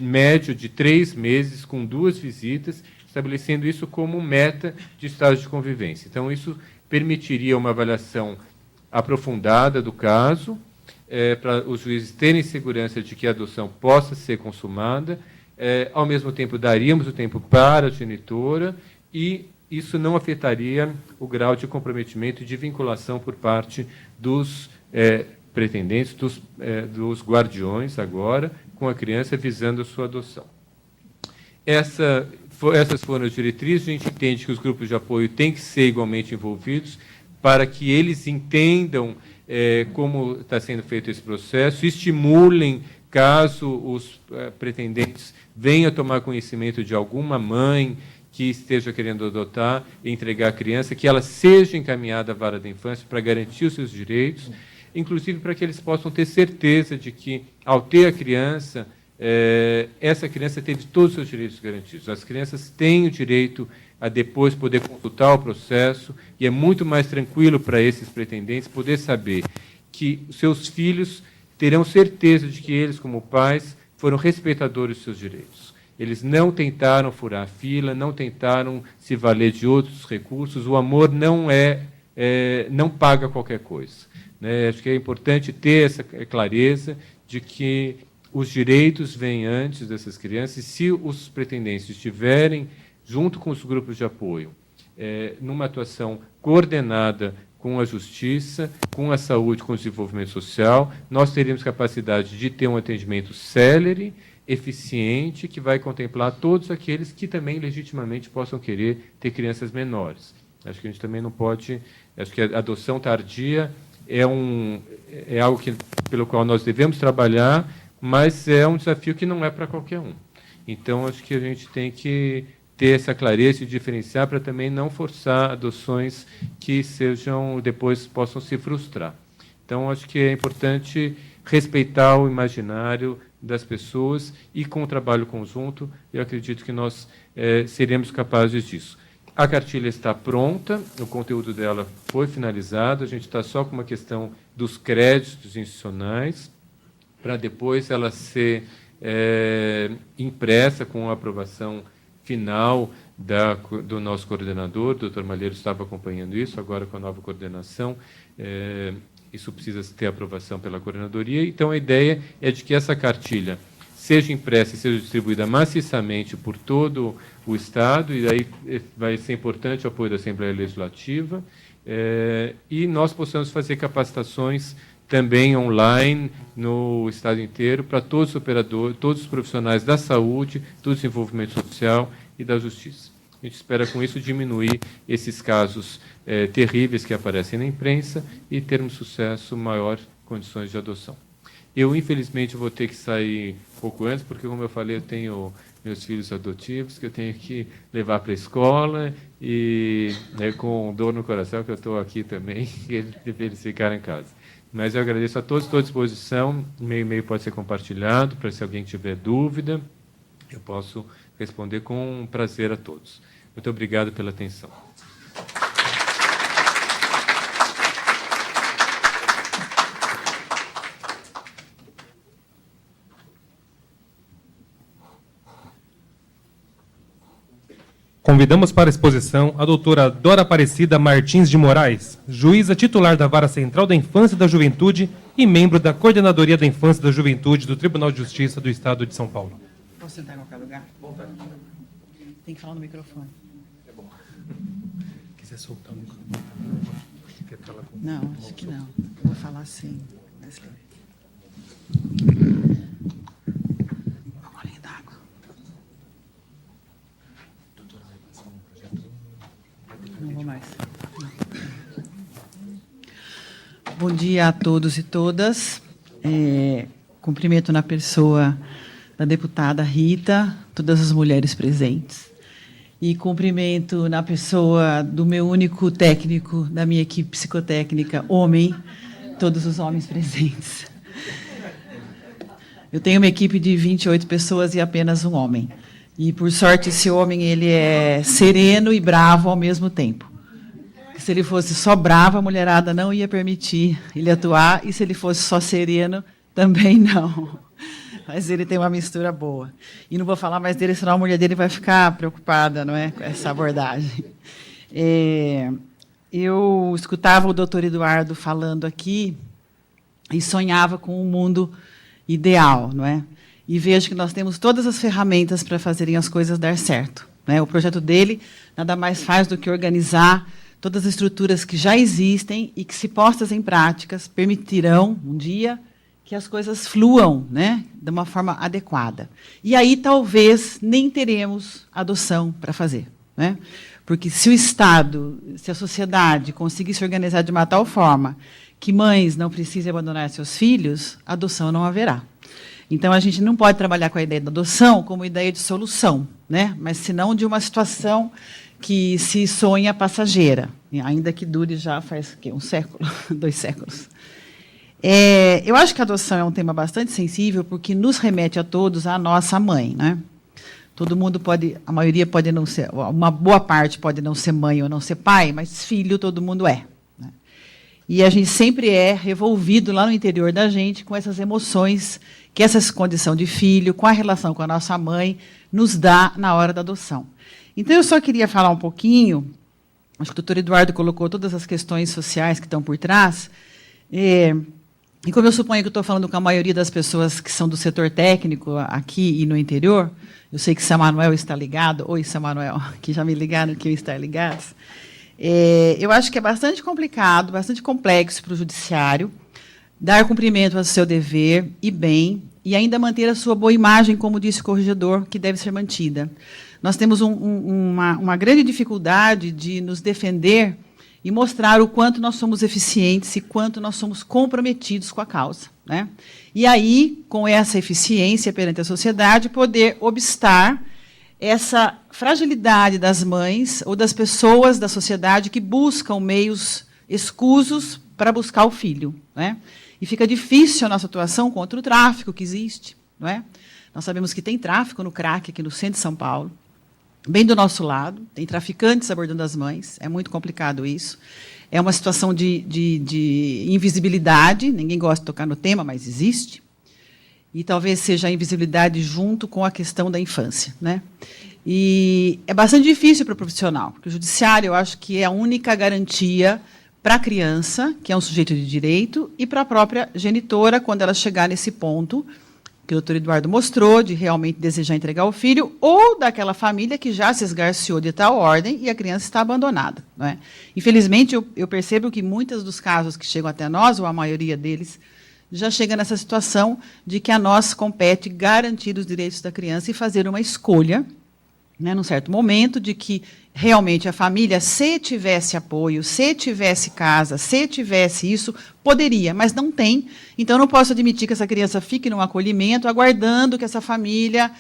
Speaker 4: médio de 3 meses, com 2 visitas, estabelecendo isso como meta de estágio de convivência. Então, isso permitiria uma avaliação aprofundada do caso, para os juízes terem segurança de que a adoção possa ser consumada, ao mesmo tempo daríamos o tempo para a genitora e isso não afetaria o grau de comprometimento e de vinculação por parte dos pretendentes, dos guardiões agora, com a criança visando a sua adoção. Essas foram as diretrizes. A gente entende que os grupos de apoio têm que ser igualmente envolvidos para que eles entendam como está sendo feito esse processo, estimulem, caso os pretendentes venham a tomar conhecimento de alguma mãe que esteja querendo adotar e entregar a criança, que ela seja encaminhada à vara da infância para garantir os seus direitos, inclusive para que eles possam ter certeza de que, ao ter a criança, essa criança teve todos os seus direitos garantidos. As crianças têm o direito a depois poder consultar o processo e é muito mais tranquilo para esses pretendentes poder saber que os seus filhos terão certeza de que eles, como pais, foram respeitadores dos seus direitos. Eles não tentaram furar a fila, não tentaram se valer de outros recursos. O amor não paga qualquer coisa. Né? Acho que é importante ter essa clareza de que os direitos vêm antes dessas crianças, e se os pretendentes estiverem, junto com os grupos de apoio, numa atuação coordenada com a justiça, com a saúde, com o desenvolvimento social, nós teríamos capacidade de ter um atendimento célere, eficiente, que vai contemplar todos aqueles que também legitimamente possam querer ter crianças menores. Acho que a gente também não pode... Acho que a adoção tardia é algo pelo qual nós devemos trabalhar, mas é um desafio que não é para qualquer um. Então, acho que a gente tem que ter essa clareza e diferenciar para também não forçar adoções que depois possam se frustrar. Então, acho que é importante respeitar o imaginário das pessoas e, com o trabalho conjunto, eu acredito que nós seremos capazes disso. A cartilha está pronta, o conteúdo dela foi finalizado, a gente está só com uma questão dos créditos institucionais, para depois ela ser impressa com a aprovação final do nosso coordenador. O doutor Malheiro estava acompanhando isso, agora com a nova coordenação, isso precisa ter aprovação pela coordenadoria. Então, a ideia é de que essa cartilha seja impressa e seja distribuída maciçamente por todo o Estado, e aí vai ser importante o apoio da Assembleia Legislativa, e nós possamos fazer capacitações também online no Estado inteiro para todos os operadores, todos os profissionais da saúde, do desenvolvimento social e da justiça. A gente espera, com isso, diminuir esses casos terríveis que aparecem na imprensa e termos sucesso maior condições de adoção. Eu, infelizmente, vou ter que sair um pouco antes, porque, como eu falei, eu tenho meus filhos adotivos, que eu tenho que levar para a escola, e com dor no coração, que eu estou aqui também, eles ficarem em casa. Mas eu agradeço a todos, estou à disposição, o meu e-mail pode ser compartilhado, para se alguém tiver dúvida, eu posso responder com prazer a todos. Muito obrigado pela atenção.
Speaker 1: convidamos para a exposição a doutora Dora Aparecida Martins de Moraes, juíza titular da Vara Central da Infância e da Juventude e membro da Coordenadoria da Infância e da Juventude do Tribunal de Justiça do Estado de São Paulo.
Speaker 3: Posso sentar em qualquer lugar? Tem que falar no microfone.
Speaker 1: É bom. Quiser soltar o microfone. Quer falar com...
Speaker 3: Não, acho que não. Eu vou falar assim. Mais leve. Uma bolinha d'água. Não vou mais. Bom dia a todos e todas. Cumprimento na pessoa da deputada Rita, todas as mulheres presentes. E cumprimento na pessoa do meu único técnico da minha equipe psicotécnica, homem, todos os homens presentes. Eu tenho uma equipe de 28 pessoas e apenas um homem. E, por sorte, esse homem ele é sereno e bravo ao mesmo tempo. Se ele fosse só bravo, a mulherada não ia permitir ele atuar, e se ele fosse só sereno, também não. Mas ele tem uma mistura boa. E não vou falar mais dele, senão a mulher dele vai ficar preocupada, não é, com essa abordagem. Eu escutava o doutor Eduardo falando aqui e sonhava com um mundo ideal, não é? E vejo que nós temos todas as ferramentas para fazerem as coisas dar certo, né? O projeto dele nada mais faz do que organizar todas as estruturas que já existem e que, se postas em práticas, permitirão, um dia, que as coisas fluam, né, de uma forma adequada. E aí, talvez, nem teremos adoção para fazer, né? Porque se o Estado, se a sociedade conseguir se organizar de uma tal forma que mães não precisem abandonar seus filhos, adoção não haverá. Então, a gente não pode trabalhar com a ideia da adoção como ideia de solução, né? Mas senão de uma situação que se sonha passageira, ainda que dure já faz um século, 2 séculos. Eu acho que a adoção é um tema bastante sensível, porque nos remete a todos à nossa mãe, né? Todo mundo pode, a maioria pode não ser, uma boa parte pode não ser mãe ou não ser pai, mas filho todo mundo é, né? E a gente sempre é revolvido lá no interior da gente com essas emoções que essa condição de filho, com a relação com a nossa mãe, nos dá na hora da adoção. Então, eu só queria falar um pouquinho, acho que o doutor Eduardo colocou todas as questões sociais que estão por trás, e como eu suponho que eu estou falando com a maioria das pessoas que são do setor técnico aqui e no interior, eu sei que Samuel está ligado, oi, Samuel, que já me ligaram que eu estar ligados, eu acho que é bastante complicado, bastante complexo para o judiciário dar cumprimento ao seu dever e bem, e ainda manter a sua boa imagem, como disse o corregedor, que deve ser mantida. Nós temos uma grande dificuldade de nos defender e mostrar o quanto nós somos eficientes e quanto nós somos comprometidos com a causa, né? E aí, com essa eficiência perante a sociedade, poder obstar essa fragilidade das mães ou das pessoas da sociedade que buscam meios escusos para buscar o filho, né? E fica difícil a nossa atuação contra o tráfico que existe, não é? Nós sabemos que tem tráfico no crack aqui no centro de São Paulo, bem do nosso lado, tem traficantes abordando as mães, é muito complicado isso. É uma situação de invisibilidade, ninguém gosta de tocar no tema, mas existe. E talvez seja a invisibilidade junto com a questão da infância, né? E é bastante difícil para o profissional, porque o judiciário, eu acho que é a única garantia para a criança, que é um sujeito de direito, e para a própria genitora, quando ela chegar nesse ponto que o doutor Eduardo mostrou, de realmente desejar entregar o filho, ou daquela família que já se esgarciou de tal ordem e a criança está abandonada, não é? Infelizmente, eu percebo que muitos dos casos que chegam até nós, ou a maioria deles, já chega nessa situação de que a nós compete garantir os direitos da criança e fazer uma escolha, né, num certo momento, de que realmente a família, se tivesse apoio, se tivesse casa, se tivesse isso, poderia, mas não tem. Então, não posso admitir que essa criança fique num acolhimento, aguardando que essa família,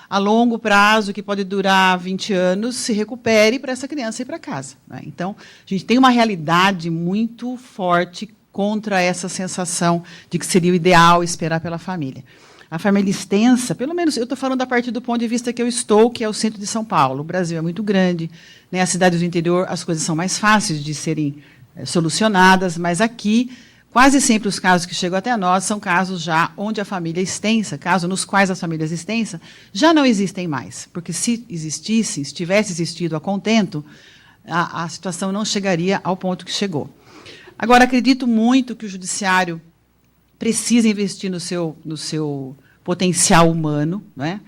Speaker 3: a longo prazo, que pode durar 20 anos, se recupere para essa criança ir para casa, né? Então, a gente tem uma realidade muito forte contra essa sensação de que seria o ideal esperar pela família. A família extensa, pelo menos eu estou falando a partir do ponto de vista que eu estou, que é o centro de São Paulo. O Brasil é muito grande, né? As cidades do interior, as coisas são mais fáceis de serem solucionadas, mas aqui,
Speaker 5: Quase sempre os casos que chegam até nós são casos já onde a família extensa, casos nos quais as famílias extensas já não existem mais, porque se existisse, se tivesse existido a contento, a situação não chegaria ao ponto que chegou. Agora, acredito muito que o judiciário precisa investir no seu potencial humano, não é?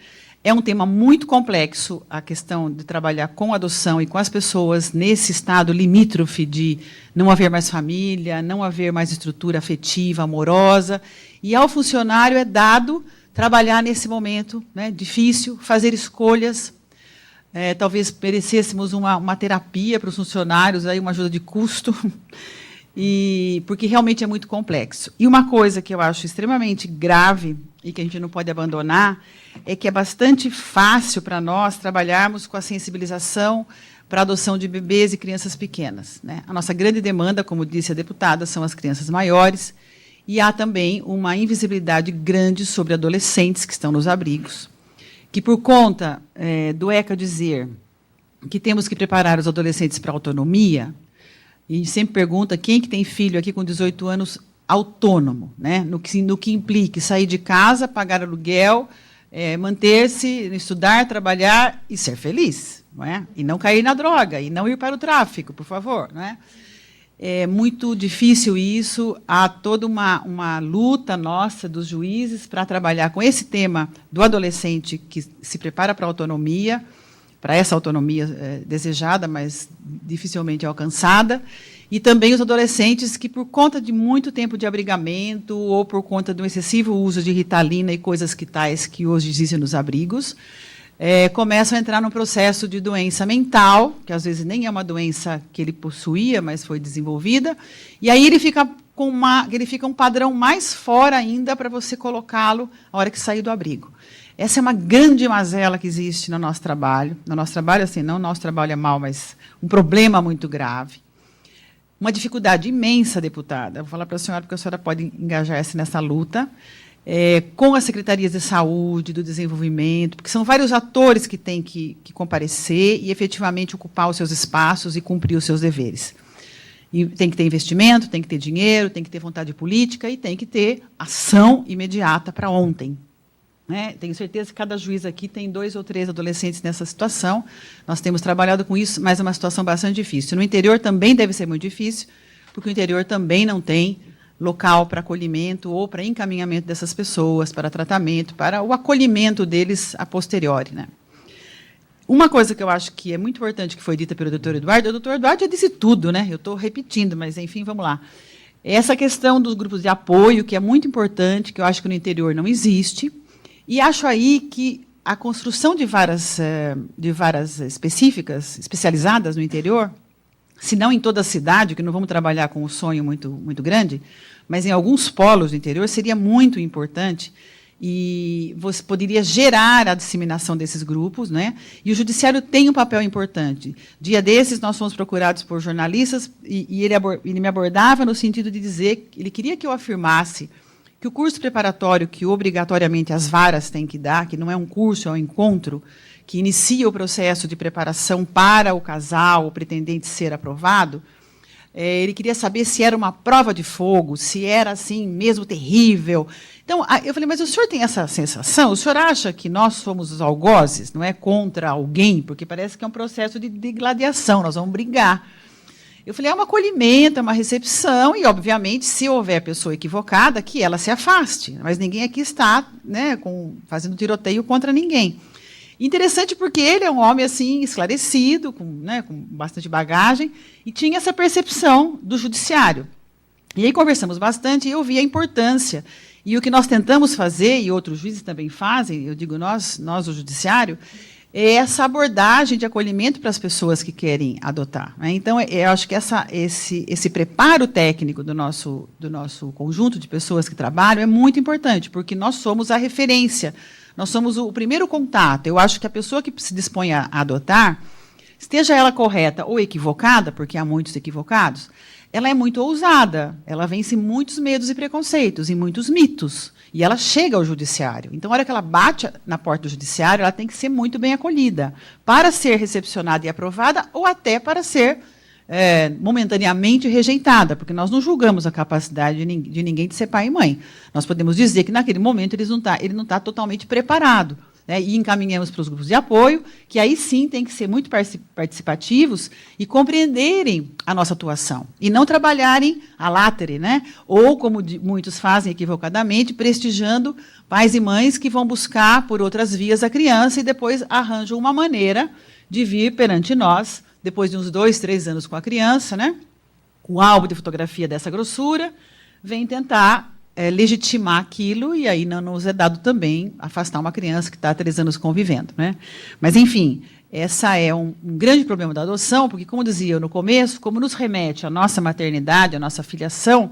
Speaker 5: É um tema muito complexo, a questão de trabalhar com adoção e com as pessoas nesse estado limítrofe de não haver mais família, não haver mais estrutura afetiva, amorosa. E ao funcionário é dado trabalhar nesse momento, né, difícil, fazer escolhas. Talvez merecêssemos uma terapia para os funcionários, aí uma ajuda de custo, porque realmente é muito complexo. E uma coisa que eu acho extremamente grave e que a gente não pode abandonar, é que é bastante fácil para nós trabalharmos com a sensibilização para a adoção de bebês e crianças pequenas, né? A nossa grande demanda, como disse a deputada, são as crianças maiores, e há também uma invisibilidade grande sobre adolescentes que estão nos abrigos, que por conta do ECA dizer que temos que preparar os adolescentes para a autonomia, e a gente sempre pergunta quem que tem filho aqui com 18 anos autônomo, né? No que implique sair de casa, pagar aluguel, manter-se, estudar, trabalhar e ser feliz, não é? E não cair na droga, e não ir para o tráfico, por favor, não é? É muito difícil isso, há toda uma luta nossa dos juízes para trabalhar com esse tema do adolescente que se prepara para a autonomia, para essa autonomia desejada, mas dificilmente alcançada, e também os adolescentes que, por conta de muito tempo de abrigamento ou por conta do excessivo uso de Ritalina e coisas tais que hoje existem nos abrigos, começam a entrar num processo de doença mental, que às vezes nem é uma doença que ele possuía, mas foi desenvolvida, e aí ele fica um padrão mais fora ainda para você colocá-lo na hora que sair do abrigo. Essa é uma grande mazela que existe no nosso trabalho. No nosso trabalho, assim, não o nosso trabalho é mau, mas um problema muito grave. Uma dificuldade imensa, deputada. Vou falar para a senhora, porque a senhora pode engajar-se nessa luta, com as secretarias de saúde, do desenvolvimento, porque são vários atores que têm que comparecer e efetivamente ocupar os seus espaços e cumprir os seus deveres. E tem que ter investimento, tem que ter dinheiro, tem que ter vontade política e tem que ter ação imediata para ontem. Né? Tenho certeza que cada juiz aqui tem 2 ou 3 adolescentes nessa situação. Nós temos trabalhado com isso, mas é uma situação bastante difícil. No interior também deve ser muito difícil, porque o interior também não tem local para acolhimento ou para encaminhamento dessas pessoas, para tratamento, para o acolhimento deles a posteriori. Né? Uma coisa que eu acho que é muito importante, que foi dita pelo doutor Eduardo, o doutor Eduardo já disse tudo, né? Eu estou repetindo, mas, enfim, vamos lá. Essa questão dos grupos de apoio, que é muito importante, que eu acho que no interior não existe. E acho aí que a construção de varas especializadas no interior, se não em toda a cidade, que não vamos trabalhar com um sonho muito, muito grande, mas em alguns polos do interior, seria muito importante, e você poderia gerar a disseminação desses grupos, né? E o judiciário tem um papel importante. Dia desses, nós fomos procurados por jornalistas, e ele me abordava no sentido de dizer, ele queria que eu afirmasse que o curso preparatório que obrigatoriamente as varas têm que dar, que não é um curso, é um encontro, que inicia o processo de preparação para o casal, o pretendente ser aprovado, ele queria saber se era uma prova de fogo, se era assim mesmo terrível. Então, eu falei, mas o senhor tem essa sensação? O senhor acha que nós somos os algozes, não é contra alguém? Porque parece que é um processo de gladiação, nós vamos brigar. Eu falei, é um acolhimento, é uma recepção, e, obviamente, se houver pessoa equivocada, que ela se afaste. Mas ninguém aqui está, né, fazendo tiroteio contra ninguém. Interessante porque ele é um homem assim esclarecido, com bastante bagagem, e tinha essa percepção do judiciário. E aí conversamos bastante, e eu vi a importância. E o que nós tentamos fazer, e outros juízes também fazem, eu digo nós o judiciário, é essa abordagem de acolhimento para as pessoas que querem adotar. Né? Então, eu acho que esse preparo técnico do nosso conjunto de pessoas que trabalham é muito importante, porque nós somos a referência, nós somos o primeiro contato. Eu acho que a pessoa que se dispõe a adotar, esteja ela correta ou equivocada, porque há muitos equivocados, ela é muito ousada, ela vence muitos medos e preconceitos e muitos mitos. E ela chega ao judiciário. Então, a hora que ela bate na porta do judiciário, ela tem que ser muito bem acolhida, para ser recepcionada e aprovada, ou até para ser momentaneamente rejeitada, porque nós não julgamos a capacidade de ninguém de ser pai e mãe. Nós podemos dizer que, naquele momento, ele não está totalmente preparado. Né, e encaminhamos para os grupos de apoio, que aí sim tem que ser muito participativos e compreenderem a nossa atuação. E não trabalharem à látere, né, ou, como muitos fazem equivocadamente, prestigiando pais e mães que vão buscar por outras vias a criança e depois arranjam uma maneira de vir perante nós, depois de uns 2, 3 anos com a criança, né, com álbum de fotografia dessa grossura, vem tentar legitimar aquilo, e aí não nos é dado também afastar uma criança que está há 3 anos convivendo. Né? Mas, enfim, essa é um grande problema da adoção, porque, como dizia eu no começo, como nos remete à nossa maternidade, à nossa filiação,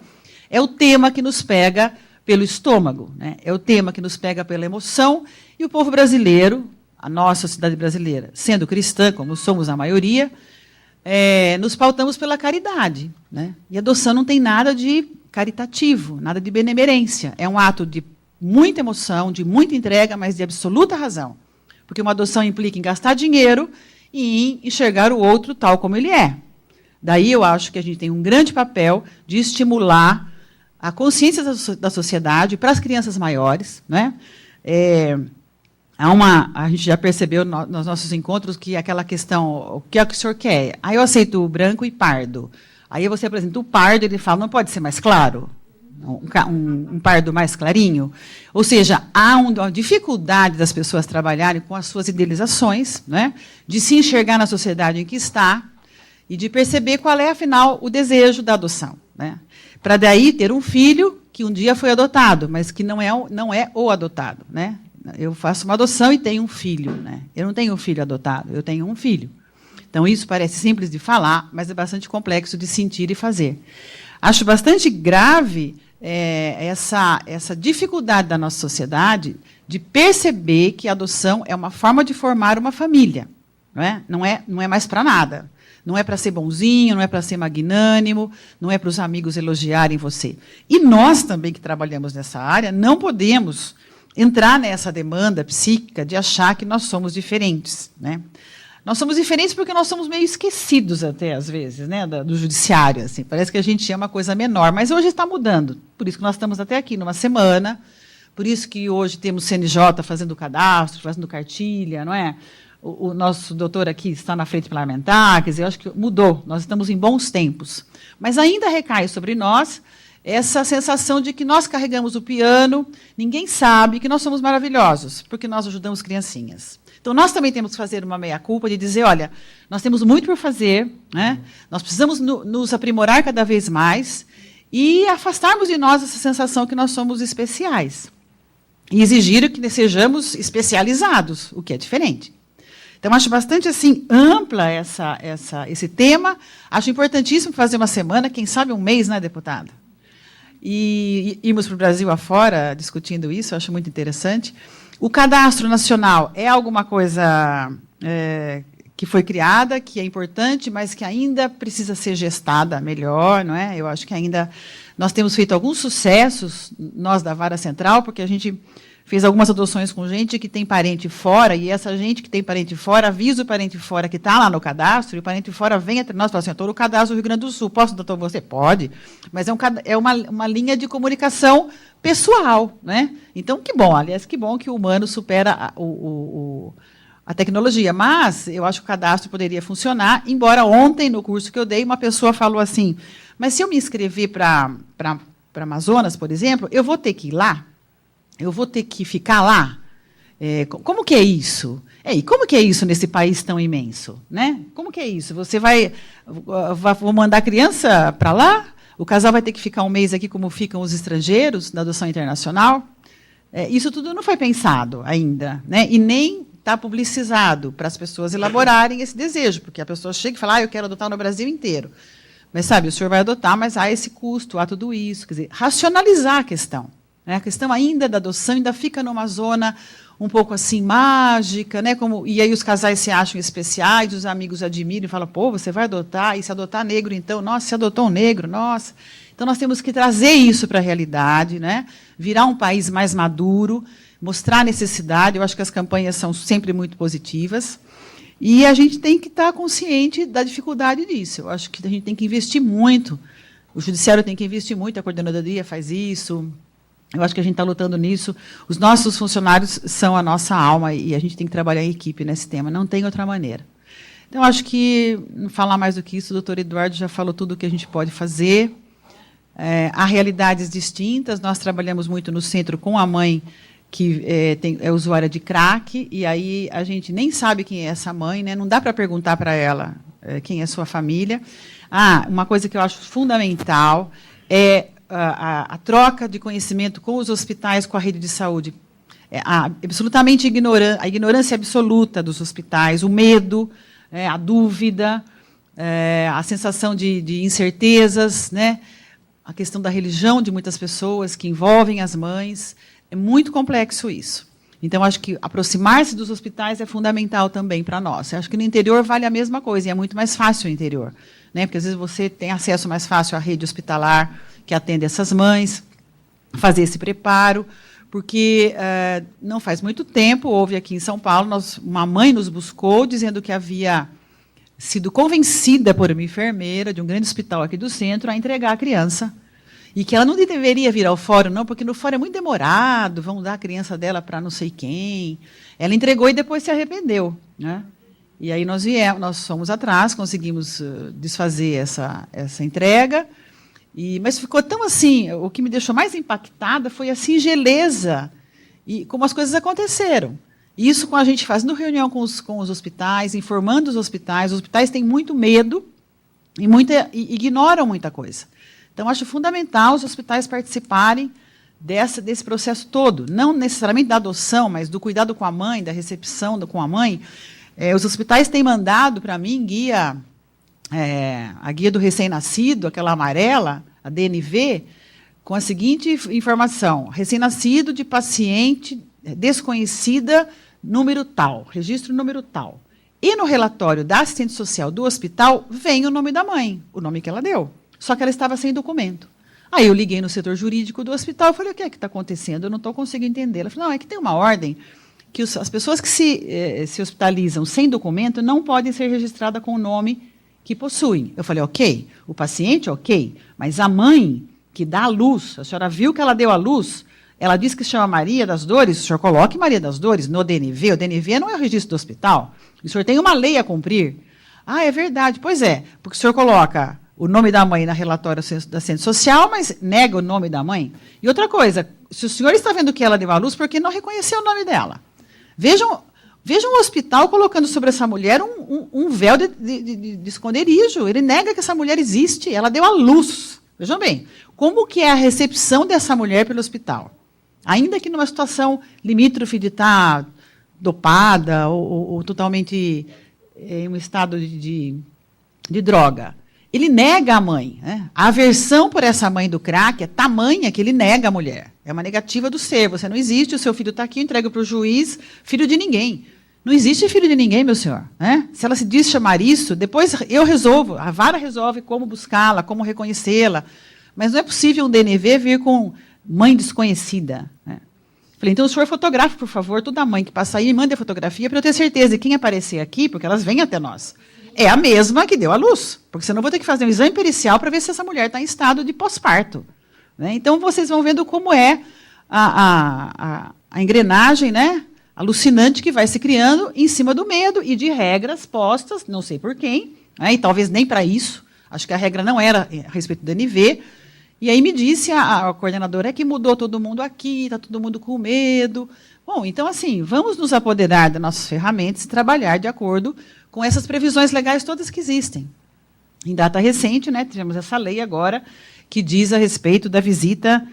Speaker 5: é o tema que nos pega pelo estômago, né? É o tema que nos pega pela emoção, e o povo brasileiro, a nossa sociedade brasileira, sendo cristã, como somos a maioria, nos pautamos pela caridade. Né? E a adoção não tem nada de caritativo, nada de benemerência. É um ato de muita emoção, de muita entrega, mas de absoluta razão. Porque uma adoção implica em gastar dinheiro e em enxergar o outro tal como ele é. Daí eu acho que a gente tem um grande papel de estimular a consciência da sociedade para as crianças maiores. Né? A gente já percebeu nos nossos encontros que aquela questão, o que é que o senhor quer? Aí eu aceito o branco e pardo. Aí você apresenta o pardo, ele fala, não pode ser mais claro? Um pardo mais clarinho? Ou seja, há uma dificuldade das pessoas trabalharem com as suas idealizações, né, de se enxergar na sociedade em que está e de perceber qual é, afinal, o desejo da adoção. Né? Para daí ter um filho que um dia foi adotado, mas que não é o adotado. Né? Eu faço uma adoção e tenho um filho. Né? Eu não tenho um filho adotado, eu tenho um filho. Então, isso parece simples de falar, mas é bastante complexo de sentir e fazer. Acho bastante grave essa dificuldade da nossa sociedade de perceber que a adoção é uma forma de formar uma família. Não é mais para nada. Não é para ser bonzinho, não é para ser magnânimo, não é para os amigos elogiarem você. E nós também, que trabalhamos nessa área, não podemos entrar nessa demanda psíquica de achar que nós somos diferentes. Né? Nós somos diferentes porque nós somos meio esquecidos até, às vezes, né, do judiciário. Assim. Parece que a gente é uma coisa menor, mas hoje está mudando. Por isso que nós estamos até aqui numa semana, por isso que hoje temos CNJ fazendo cadastro, fazendo cartilha, não é? O nosso doutor aqui está na frente parlamentar, quer dizer, eu acho que mudou, nós estamos em bons tempos. Mas ainda recai sobre nós essa sensação de que nós carregamos o piano, ninguém sabe que nós somos maravilhosos, porque nós ajudamos criancinhas. Então, nós também temos que fazer uma meia-culpa de dizer, olha, nós temos muito por fazer, né? Nós precisamos nos aprimorar cada vez mais e afastarmos de nós essa sensação que nós somos especiais. E exigir que sejamos especializados, o que é diferente. Então, acho bastante assim, ampla esse tema. Acho importantíssimo fazer uma semana, quem sabe um mês, né, deputada? E irmos para o Brasil afora discutindo isso, acho muito interessante. O cadastro nacional é alguma coisa que foi criada, que é importante, mas que ainda precisa ser gestada melhor, não é? Eu acho que ainda nós temos feito alguns sucessos, nós da Vara Central, porque a gente fez algumas adoções com gente que tem parente fora, e essa gente que tem parente fora avisa o parente fora que está lá no cadastro, e o parente fora vem até nós e fala assim, estou no cadastro do Rio Grande do Sul, posso adotar você? Pode, mas é uma linha de comunicação pessoal. Né? Então, que bom, aliás, que bom que o humano supera a tecnologia, mas eu acho que o cadastro poderia funcionar, embora ontem, no curso que eu dei, uma pessoa falou assim, mas se eu me inscrever para Amazonas, por exemplo, eu vou ter que ir lá? Eu vou ter que ficar lá? Como que é isso? E como que é isso nesse país tão imenso? Né? Como que é isso? Você vou mandar a criança para lá? O casal vai ter que ficar um mês aqui como ficam os estrangeiros da adoção internacional? Isso tudo não foi pensado ainda, né? E nem está publicizado para as pessoas elaborarem esse desejo, porque a pessoa chega e fala, eu quero adotar no Brasil inteiro. Mas, sabe, o senhor vai adotar, mas há esse custo, há tudo isso. Quer dizer, racionalizar a questão. A questão ainda da adoção ainda fica numa zona um pouco assim mágica, né? E aí os casais se acham especiais, os amigos admiram e falam, pô, você vai adotar, e se adotar negro, então, nossa, se adotou um negro, nossa. Então nós temos que trazer isso para a realidade, né? Virar um país mais maduro, mostrar a necessidade. Eu acho que as campanhas são sempre muito positivas. E a gente tem que estar consciente da dificuldade disso. Eu acho que a gente tem que investir muito. O Judiciário tem que investir muito, a Coordenadoria faz isso. Eu acho que a gente está lutando nisso. Os nossos funcionários são a nossa alma e a gente tem que trabalhar em equipe nesse tema. Não tem outra maneira. Então, acho que, não falar mais do que isso, o doutor Eduardo já falou tudo o que a gente pode fazer. Há realidades distintas. Nós trabalhamos muito no centro com a mãe que é usuária de crack, e aí a gente nem sabe quem é essa mãe, né? Não dá para perguntar para ela quem é sua família. Uma coisa que eu acho fundamental é a troca de conhecimento com os hospitais, com a rede de saúde. Absolutamente a ignorância absoluta dos hospitais, o medo, a dúvida, a sensação de incertezas, né? A questão da religião de muitas pessoas que envolvem as mães. É muito complexo isso. Então, acho que aproximar-se dos hospitais é fundamental também para nós. Acho que no interior vale a mesma coisa, e é muito mais fácil o interior, né? Porque, às vezes, você tem acesso mais fácil à rede hospitalar que atende essas mães, fazer esse preparo, porque não faz muito tempo, houve aqui em São Paulo, uma mãe nos buscou dizendo que havia sido convencida por uma enfermeira de um grande hospital aqui do centro a entregar a criança, e que ela não deveria vir ao fórum, não, porque no fórum é muito demorado, vão dar a criança dela para não sei quem. Ela entregou e depois se arrependeu, né? E aí nós fomos atrás, conseguimos desfazer essa entrega, mas ficou tão assim, o que me deixou mais impactada foi a singeleza e como as coisas aconteceram. Isso com a gente fazendo reunião com os hospitais, informando os hospitais têm muito medo e ignoram muita coisa. Então, acho fundamental os hospitais participarem desse processo todo, não necessariamente da adoção, mas do cuidado com a mãe, da recepção com a mãe. Os hospitais têm mandado para mim a guia do recém-nascido, aquela amarela, a DNV, com a seguinte informação: recém-nascido de paciente desconhecida, número tal, registro número tal. E no relatório da assistente social do hospital vem o nome da mãe, o nome que ela deu. Só que ela estava sem documento. Aí eu liguei no setor jurídico do hospital e falei, o que é que está acontecendo? Eu não estou conseguindo entender. Ela falou, não, é que tem uma ordem que as pessoas que se hospitalizam sem documento não podem ser registradas com o nome que possuem. Eu falei, ok, o paciente, ok, mas a mãe que dá a luz, a senhora viu que ela deu a luz, ela disse que se chama Maria das Dores, o senhor coloque Maria das Dores no DNV, o DNV não é o registro do hospital, o senhor tem uma lei a cumprir. É verdade, pois é, porque o senhor coloca o nome da mãe na relatório da assistente social, mas nega o nome da mãe. E outra coisa, se o senhor está vendo que ela deu à luz, por que não reconheceu o nome dela? Vejam o hospital colocando sobre essa mulher um véu de esconderijo. Ele nega que essa mulher existe, ela deu à luz. Vejam bem, como que é a recepção dessa mulher pelo hospital? Ainda que numa situação limítrofe de estar dopada ou totalmente em um estado de droga. Ele nega a mãe. Né? A aversão por essa mãe do crack é tamanha que ele nega a mulher. É uma negativa do ser. Você não existe, o seu filho está aqui, entrega para o juiz, filho de ninguém. Não existe filho de ninguém, meu senhor. Né? Se ela se diz chamar isso, depois eu resolvo. A vara resolve como buscá-la, como reconhecê-la. Mas não é possível um DNV vir com mãe desconhecida. Né? Falei, então o senhor fotografe, por favor, toda mãe que passa aí, mande a fotografia para eu ter certeza de quem aparecer aqui, porque elas vêm até nós. É a mesma que deu à luz, porque senão eu vou ter que fazer um exame pericial para ver se essa mulher está em estado de pós-parto. Né? Então, vocês vão vendo como é a engrenagem, né, alucinante que vai se criando em cima do medo e de regras postas, não sei por quem, né, e talvez nem para isso, acho que a regra não era a respeito do DNV. E aí me disse a coordenadora, que mudou todo mundo aqui, está todo mundo com medo. Bom, então, assim, vamos nos apoderar das nossas ferramentas e trabalhar de acordo com essas previsões legais todas que existem. Em data recente, né, tivemos essa lei agora que diz a respeito da visita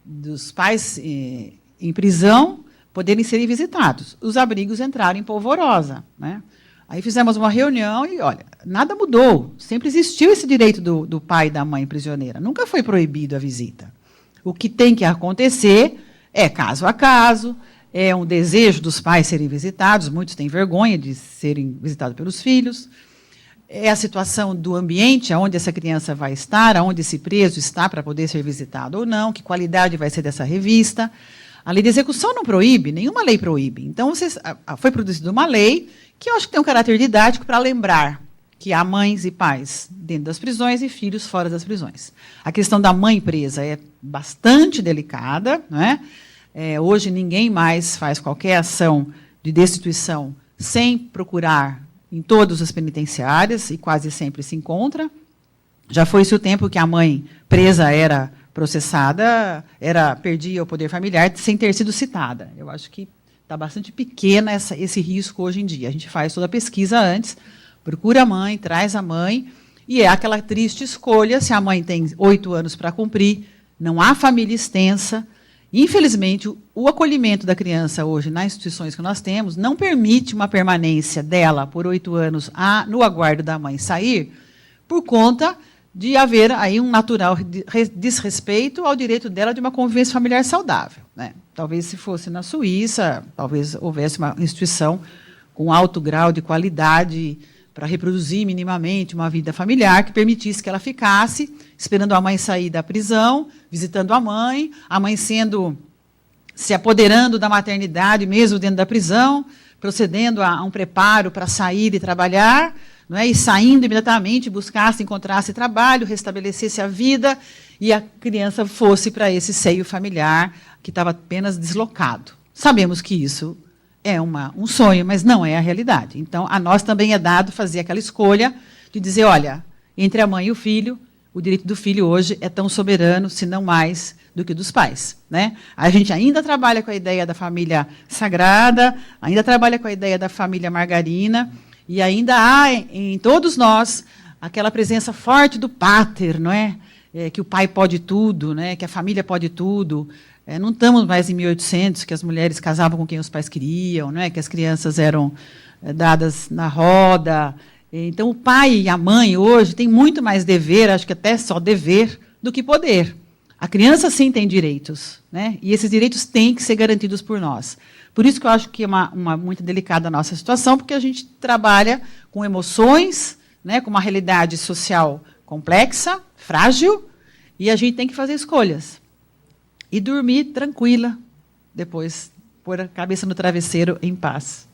Speaker 5: dos pais em prisão poderem serem visitados. Os abrigos entraram em polvorosa. Né? Aí fizemos uma reunião e, olha, nada mudou. Sempre existiu esse direito do pai e da mãe prisioneira. Nunca foi proibido a visita. O que tem que acontecer é caso a caso, é um desejo dos pais serem visitados, muitos têm vergonha de serem visitados pelos filhos, é a situação do ambiente onde essa criança vai estar, onde esse preso está para poder ser visitado ou não, que qualidade vai ser dessa revista. A lei de execução não proíbe, nenhuma lei proíbe. Então, foi produzida uma lei que eu acho que tem um caráter didático para lembrar que há mães e pais dentro das prisões e filhos fora das prisões. A questão da mãe presa é bastante delicada, não é? Hoje, ninguém mais faz qualquer ação de destituição sem procurar em todas as penitenciárias, e quase sempre se encontra. Já foi-se o tempo que a mãe presa era processada, perdia o poder familiar sem ter sido citada. Eu acho que está bastante pequena esse risco hoje em dia. A gente faz toda a pesquisa antes, procura a mãe, traz a mãe, e é aquela triste escolha, se a mãe tem 8 anos para cumprir, não há família extensa. Infelizmente, o acolhimento da criança hoje nas instituições que nós temos não permite uma permanência dela por 8 anos no aguardo da mãe sair, por conta de haver aí um natural desrespeito ao direito dela de uma convivência familiar saudável, né? Talvez, se fosse na Suíça, talvez houvesse uma instituição com alto grau de qualidade para reproduzir minimamente uma vida familiar que permitisse que ela ficasse esperando a mãe sair da prisão, visitando a mãe se apoderando da maternidade mesmo dentro da prisão, procedendo a um preparo para sair e trabalhar, não é? E saindo imediatamente, buscasse, encontrasse trabalho, restabelecesse a vida, e a criança fosse para esse seio familiar que estava apenas deslocado. Sabemos que isso é um sonho, mas não é a realidade. Então, a nós também é dado fazer aquela escolha de dizer, olha, entre a mãe e o filho, o direito do filho hoje é tão soberano, se não mais, do que o dos pais, né? A gente ainda trabalha com a ideia da família sagrada, ainda trabalha com a ideia da família margarina, e ainda há em todos nós aquela presença forte do pater, não é? Que o pai pode tudo, né? Que a família pode tudo. Não estamos mais em 1800, que as mulheres casavam com quem os pais queriam, não é? Que as crianças eram dadas na roda. Então, o pai e a mãe hoje têm muito mais dever, acho que até só dever, do que poder. A criança, sim, tem direitos, né? E esses direitos têm que ser garantidos por nós. Por isso que eu acho que é muito delicada a nossa situação, porque a gente trabalha com emoções, né, com uma realidade social complexa, frágil, e a gente tem que fazer escolhas. E dormir tranquila, depois pôr a cabeça no travesseiro em paz.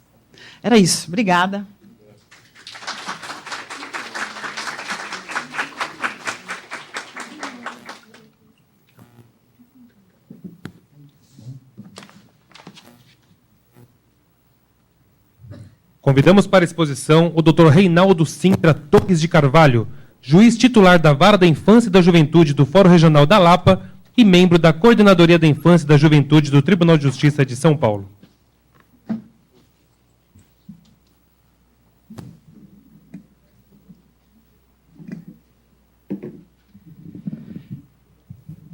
Speaker 5: Era isso. Obrigada.
Speaker 1: Convidamos para a exposição o Dr. Reinaldo Sintra Torres de Carvalho, juiz titular da Vara da Infância e da Juventude do Fórum Regional da Lapa e membro da Coordenadoria da Infância e da Juventude do Tribunal de Justiça de São Paulo.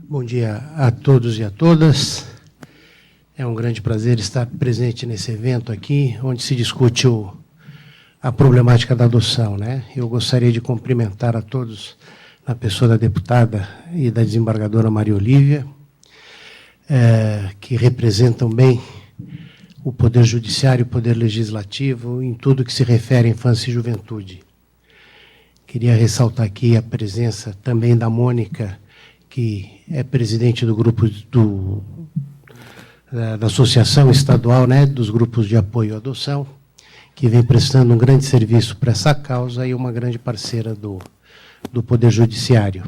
Speaker 6: Bom dia a todos e a todas. É um grande prazer estar presente nesse evento aqui, onde se discute a problemática da adoção, né? Eu gostaria de cumprimentar a todos, na pessoa da deputada e da desembargadora Maria Olívia, que representam bem o Poder Judiciário e o Poder Legislativo em tudo que se refere à infância e juventude. Queria ressaltar aqui a presença também da Mônica, que é presidente do grupo da Associação Estadual, né, dos Grupos de Apoio à Adoção, que vem prestando um grande serviço para essa causa e uma grande parceira do Poder Judiciário.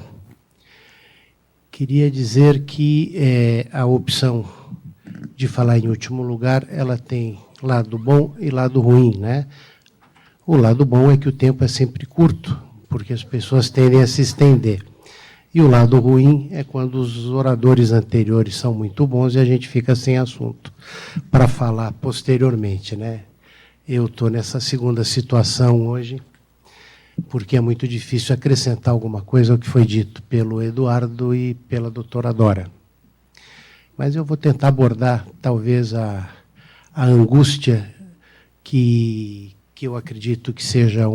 Speaker 6: Queria dizer que a opção de falar em último lugar, ela tem lado bom e lado ruim, né? O lado bom é que o tempo é sempre curto, porque as pessoas tendem a se estender. E o lado ruim é quando os oradores anteriores são muito bons e a gente fica sem assunto para falar posteriormente, né? Eu estou nessa segunda situação hoje, porque é muito difícil acrescentar alguma coisa ao que foi dito pelo Eduardo e pela doutora Dora. Mas eu vou tentar abordar, talvez, a angústia que eu acredito que seja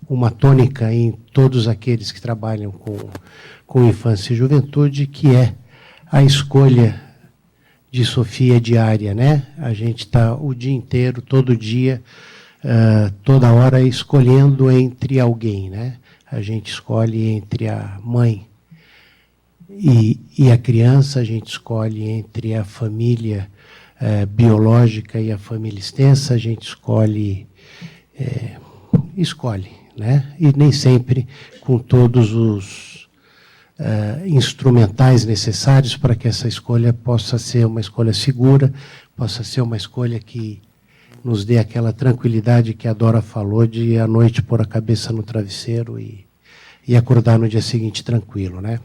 Speaker 6: uma tônica em todos aqueles que trabalham com infância e juventude, que é a escolha de Sofia diária, né? A gente está o dia inteiro, todo dia, toda hora escolhendo entre alguém, né? A gente escolhe entre a mãe E a criança, a gente escolhe entre a família biológica e a família extensa, a gente escolhe, né? E nem sempre com todos os instrumentais necessários para que essa escolha possa ser uma escolha segura, possa ser uma escolha que nos dê aquela tranquilidade que a Dora falou de à noite pôr a cabeça no travesseiro e acordar no dia seguinte tranquilo, né?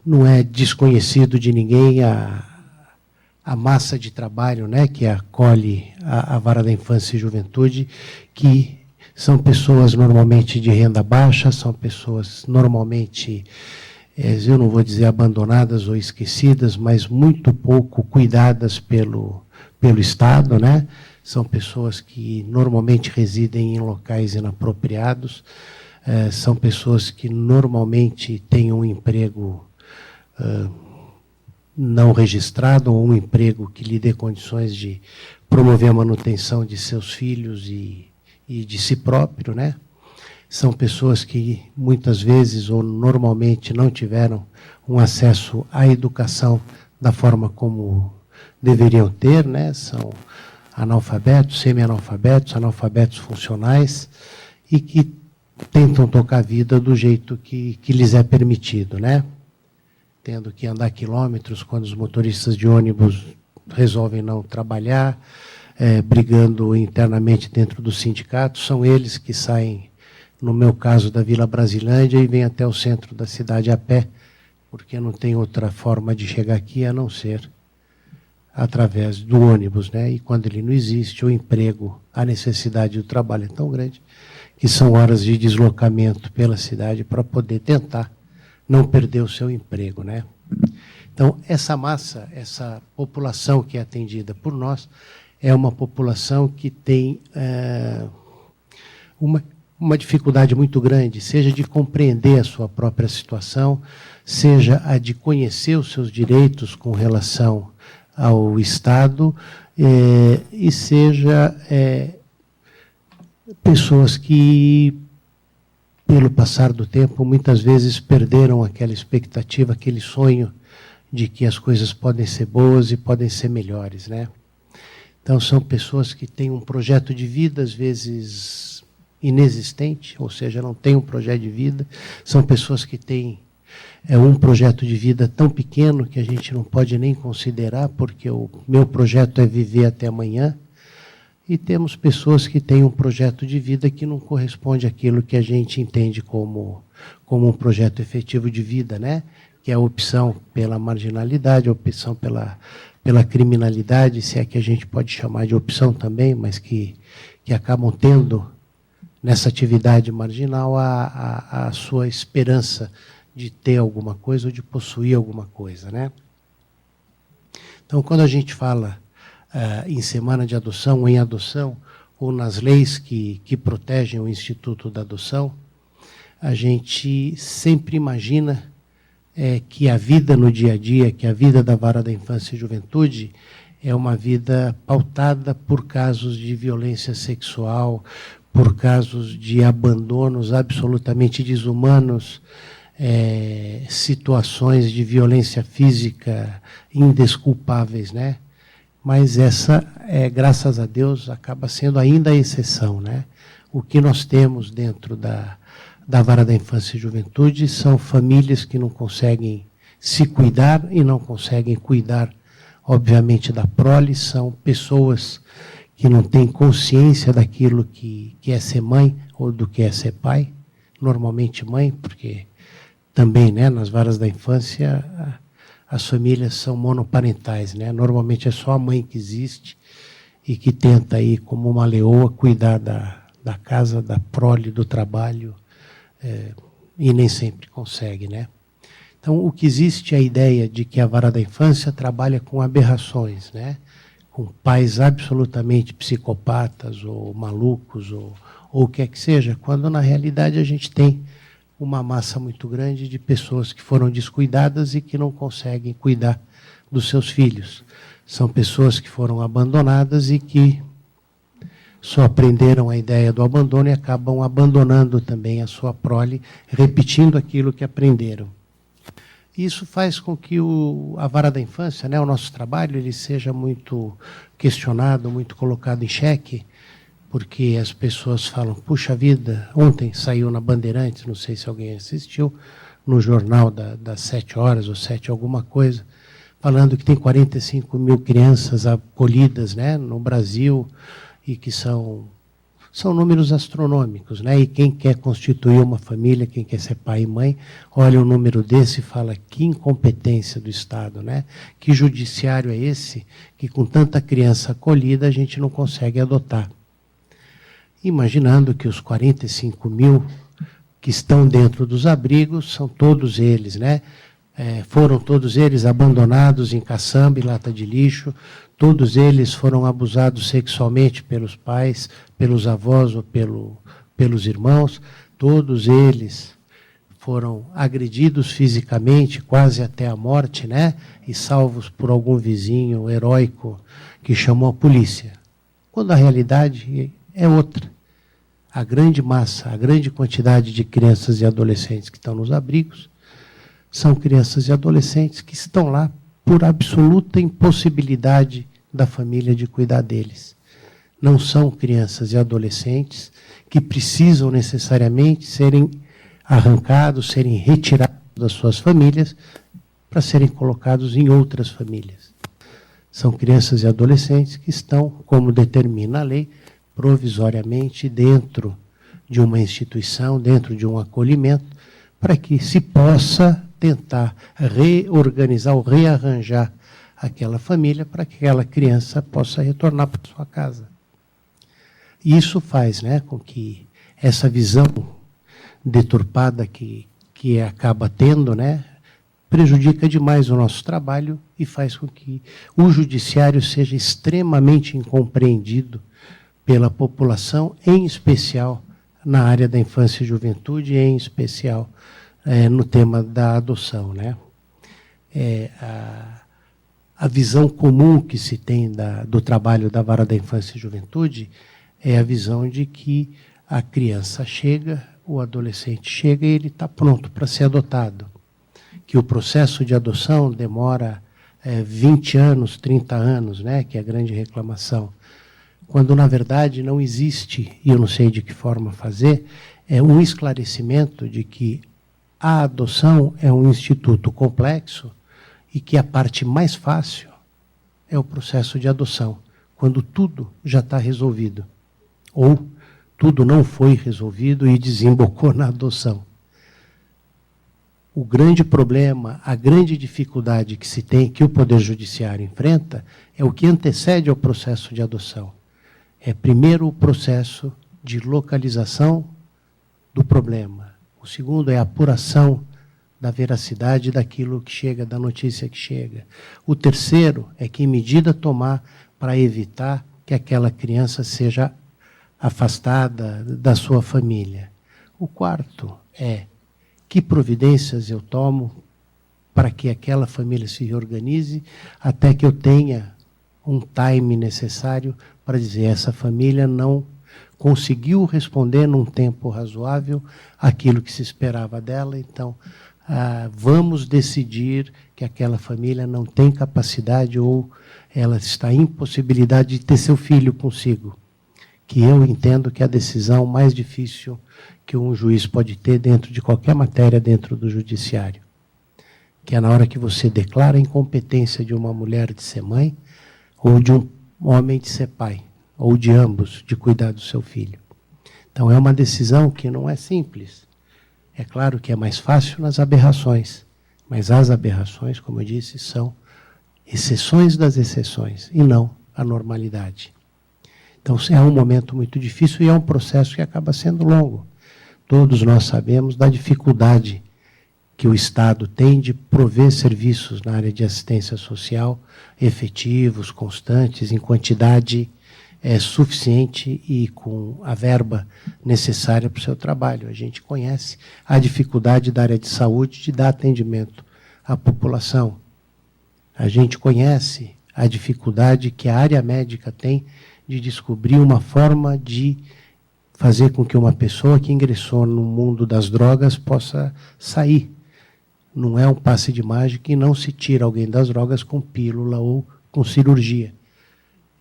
Speaker 6: Não é desconhecido de ninguém a massa de trabalho, né, que acolhe a Vara da Infância e Juventude, que são pessoas normalmente de renda baixa, são pessoas normalmente, eu não vou dizer abandonadas ou esquecidas, mas muito pouco cuidadas pelo Estado, né? São pessoas que normalmente residem em locais inapropriados, são pessoas que normalmente têm um emprego não registrado ou um emprego que lhe dê condições de promover a manutenção de seus filhos e de si próprio, né? São pessoas que muitas vezes ou normalmente não tiveram um acesso à educação da forma como deveriam ter, né? São analfabetos, semi-analfabetos, analfabetos funcionais e que tentam tocar a vida do jeito que lhes é permitido, né? Tendo que andar quilômetros quando os motoristas de ônibus resolvem não trabalhar, brigando internamente dentro do sindicato. São eles que saem, no meu caso, da Vila Brasilândia e vêm até o centro da cidade a pé, porque não tem outra forma de chegar aqui a não ser através do ônibus, né? E quando ele não existe, o emprego, a necessidade do trabalho é tão grande que são horas de deslocamento pela cidade para poder tentar não perder o seu emprego, né? Então, essa massa, essa população que é atendida por nós, é uma população que tem uma dificuldade muito grande, seja de compreender a sua própria situação, seja a de conhecer os seus direitos com relação ao Estado, e seja pessoas que, pelo passar do tempo, muitas vezes perderam aquela expectativa, aquele sonho de que as coisas podem ser boas e podem ser melhores, né? Então, são pessoas que têm um projeto de vida, às vezes inexistente, ou seja, não têm um projeto de vida. São pessoas que têm um projeto de vida tão pequeno que a gente não pode nem considerar, porque o meu projeto é viver até amanhã. E temos pessoas que têm um projeto de vida que não corresponde àquilo que a gente entende como um projeto efetivo de vida, né? Que é a opção pela marginalidade, a opção pela criminalidade, se é que a gente pode chamar de opção também, mas que acabam tendo nessa atividade marginal a sua esperança de ter alguma coisa ou de possuir alguma coisa, né? Então, quando a gente fala em semana de adoção ou em adoção, ou nas leis que protegem o Instituto da Adoção, a gente sempre imagina que a vida no dia a dia, que a vida da Vara da Infância e Juventude é uma vida pautada por casos de violência sexual, por casos de abandonos absolutamente desumanos, situações de violência física indesculpáveis, né? Mas essa, graças a Deus, acaba sendo ainda a exceção, né? O que nós temos dentro da Vara da Infância e Juventude são famílias que não conseguem se cuidar e não conseguem cuidar, obviamente, da prole, são pessoas que não têm consciência daquilo que é ser mãe ou do que é ser pai, normalmente mãe, porque também, né, nas varas da infância, as famílias são monoparentais, né? Normalmente é só a mãe que existe e que tenta aí, como uma leoa, cuidar da casa, da prole, do trabalho, e nem sempre consegue, né? Então, o que existe é a ideia de que a Vara da Infância trabalha com aberrações, né? Com pais absolutamente psicopatas ou malucos ou o que é que seja, quando na realidade a gente tem uma massa muito grande de pessoas que foram descuidadas e que não conseguem cuidar dos seus filhos. São pessoas que foram abandonadas e que só aprenderam a ideia do abandono e acabam abandonando também a sua prole, repetindo aquilo que aprenderam. Isso faz com que a vara da infância, né, o nosso trabalho, ele seja muito questionado, muito colocado em xeque, porque as pessoas falam, puxa vida, ontem saiu na Bandeirantes, não sei se alguém assistiu, no jornal das 7 horas ou 7 alguma coisa, falando que tem 45 mil crianças acolhidas, né, no Brasil, e que são números astronômicos, né? E quem quer constituir uma família, quem quer ser pai e mãe, olha um número desse e fala que incompetência do Estado, né? Que judiciário é esse que com tanta criança acolhida a gente não consegue adotar? Imaginando que os 45 mil que estão dentro dos abrigos são todos eles, né? Foram todos eles abandonados em caçamba e lata de lixo, todos eles foram abusados sexualmente pelos pais, pelos avós ou pelos irmãos, todos eles foram agredidos fisicamente, quase até a morte, né? E salvos por algum vizinho heróico que chamou a polícia. Quando a realidade é outra. A grande massa, a grande quantidade de crianças e adolescentes que estão nos abrigos são crianças e adolescentes que estão lá por absoluta impossibilidade da família de cuidar deles. Não são crianças e adolescentes que precisam necessariamente serem arrancados, serem retirados das suas famílias para serem colocados em outras famílias. São crianças e adolescentes que estão, como determina a lei, provisoriamente dentro de uma instituição, dentro de um acolhimento, para que se possa tentar reorganizar ou rearranjar aquela família para que aquela criança possa retornar para sua casa. E isso faz, né, com que essa visão deturpada que acaba tendo, né, prejudica demais o nosso trabalho e faz com que o judiciário seja extremamente incompreendido pela população, em especial na área da infância e juventude, em especial no tema da adoção, né? A visão comum que se tem do trabalho da Vara da Infância e Juventude é a visão de que a criança chega, o adolescente chega e ele está pronto para ser adotado. Que o processo de adoção demora 20 anos, 30 anos, né? Que é a grande reclamação. Quando, na verdade, não existe, e eu não sei de que forma fazer, um esclarecimento de que a adoção é um instituto complexo e que a parte mais fácil é o processo de adoção, quando tudo já está resolvido, ou tudo não foi resolvido e desembocou na adoção. O grande problema, a grande dificuldade que se tem, que o Poder Judiciário enfrenta, é o que antecede ao processo de adoção. É primeiro o processo de localização do problema. O segundo é a apuração da veracidade daquilo que chega, da notícia que chega. O terceiro é que medida tomar para evitar que aquela criança seja afastada da sua família. O quarto é que providências eu tomo para que aquela família se reorganize até que eu tenha um time necessário para dizer essa família não conseguiu responder num tempo razoável aquilo que se esperava dela, então vamos decidir que aquela família não tem capacidade ou ela está em impossibilidade de ter seu filho consigo, que eu entendo que é a decisão mais difícil que um juiz pode ter dentro de qualquer matéria dentro do judiciário, que é na hora que você declara a incompetência de uma mulher de ser mãe ou de um homem de ser pai, ou de ambos, de cuidar do seu filho. Então, é uma decisão que não é simples. É claro que é mais fácil nas aberrações, mas as aberrações, como eu disse, são exceções das exceções, e não a normalidade. Então, é um momento muito difícil e é um processo que acaba sendo longo. Todos nós sabemos da dificuldade que o Estado tem de prover serviços na área de assistência social efetivos, constantes, em quantidade suficiente e com a verba necessária para o seu trabalho. A gente conhece a dificuldade da área de saúde de dar atendimento à população. A gente conhece a dificuldade que a área médica tem de descobrir uma forma de fazer com que uma pessoa que ingressou no mundo das drogas possa sair. Não é um passe de mágica e não se tira alguém das drogas com pílula ou com cirurgia.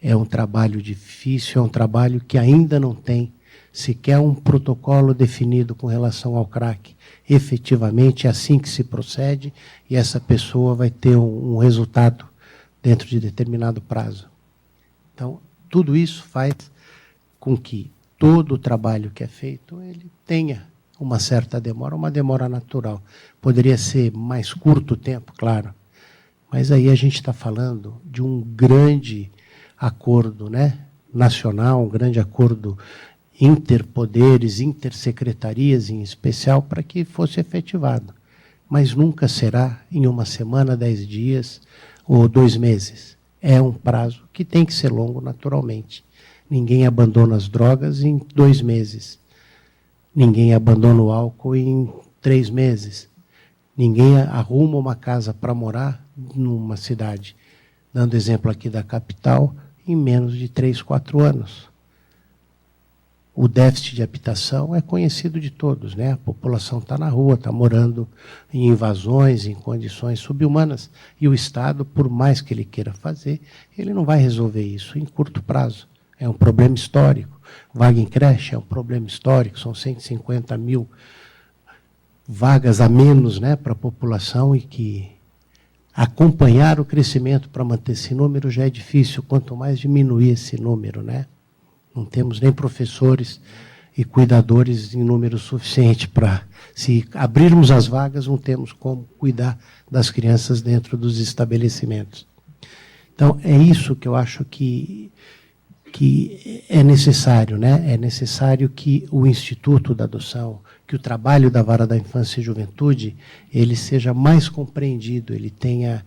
Speaker 6: É um trabalho difícil, é um trabalho que ainda não tem sequer um protocolo definido com relação ao crack. Efetivamente é assim que se procede e essa pessoa vai ter um resultado dentro de determinado prazo. Então, tudo isso faz com que todo o trabalho que é feito ele tenha uma certa demora, uma demora natural. Poderia ser mais curto o tempo, claro, mas aí a gente está falando de um grande acordo, né, nacional, um grande acordo interpoderes, intersecretarias em especial, para que fosse efetivado. Mas nunca será em uma semana, 10 dias ou 2 meses. É um prazo que tem que ser longo naturalmente. Ninguém abandona as drogas em 2 meses. Ninguém abandona o álcool em 3 meses. Ninguém arruma uma casa para morar numa cidade, dando exemplo aqui da capital, em menos de 3, 4 anos. O déficit de habitação é conhecido de todos, né? A população está na rua, está morando em invasões, em condições subhumanas, e o Estado, por mais que ele queira fazer, ele não vai resolver isso em curto prazo. É um problema histórico. Vaga em creche é um problema histórico, são 150 mil vagas a menos, né, para a população, e que acompanhar o crescimento para manter esse número já é difícil, quanto mais diminuir esse número, né? Não temos nem professores e cuidadores em número suficiente para, se abrirmos as vagas, não temos como cuidar das crianças dentro dos estabelecimentos. Então, é isso que eu acho que é necessário, né? É necessário que o Instituto da Adoção, que o trabalho da Vara da Infância e Juventude, ele seja mais compreendido, ele tenha...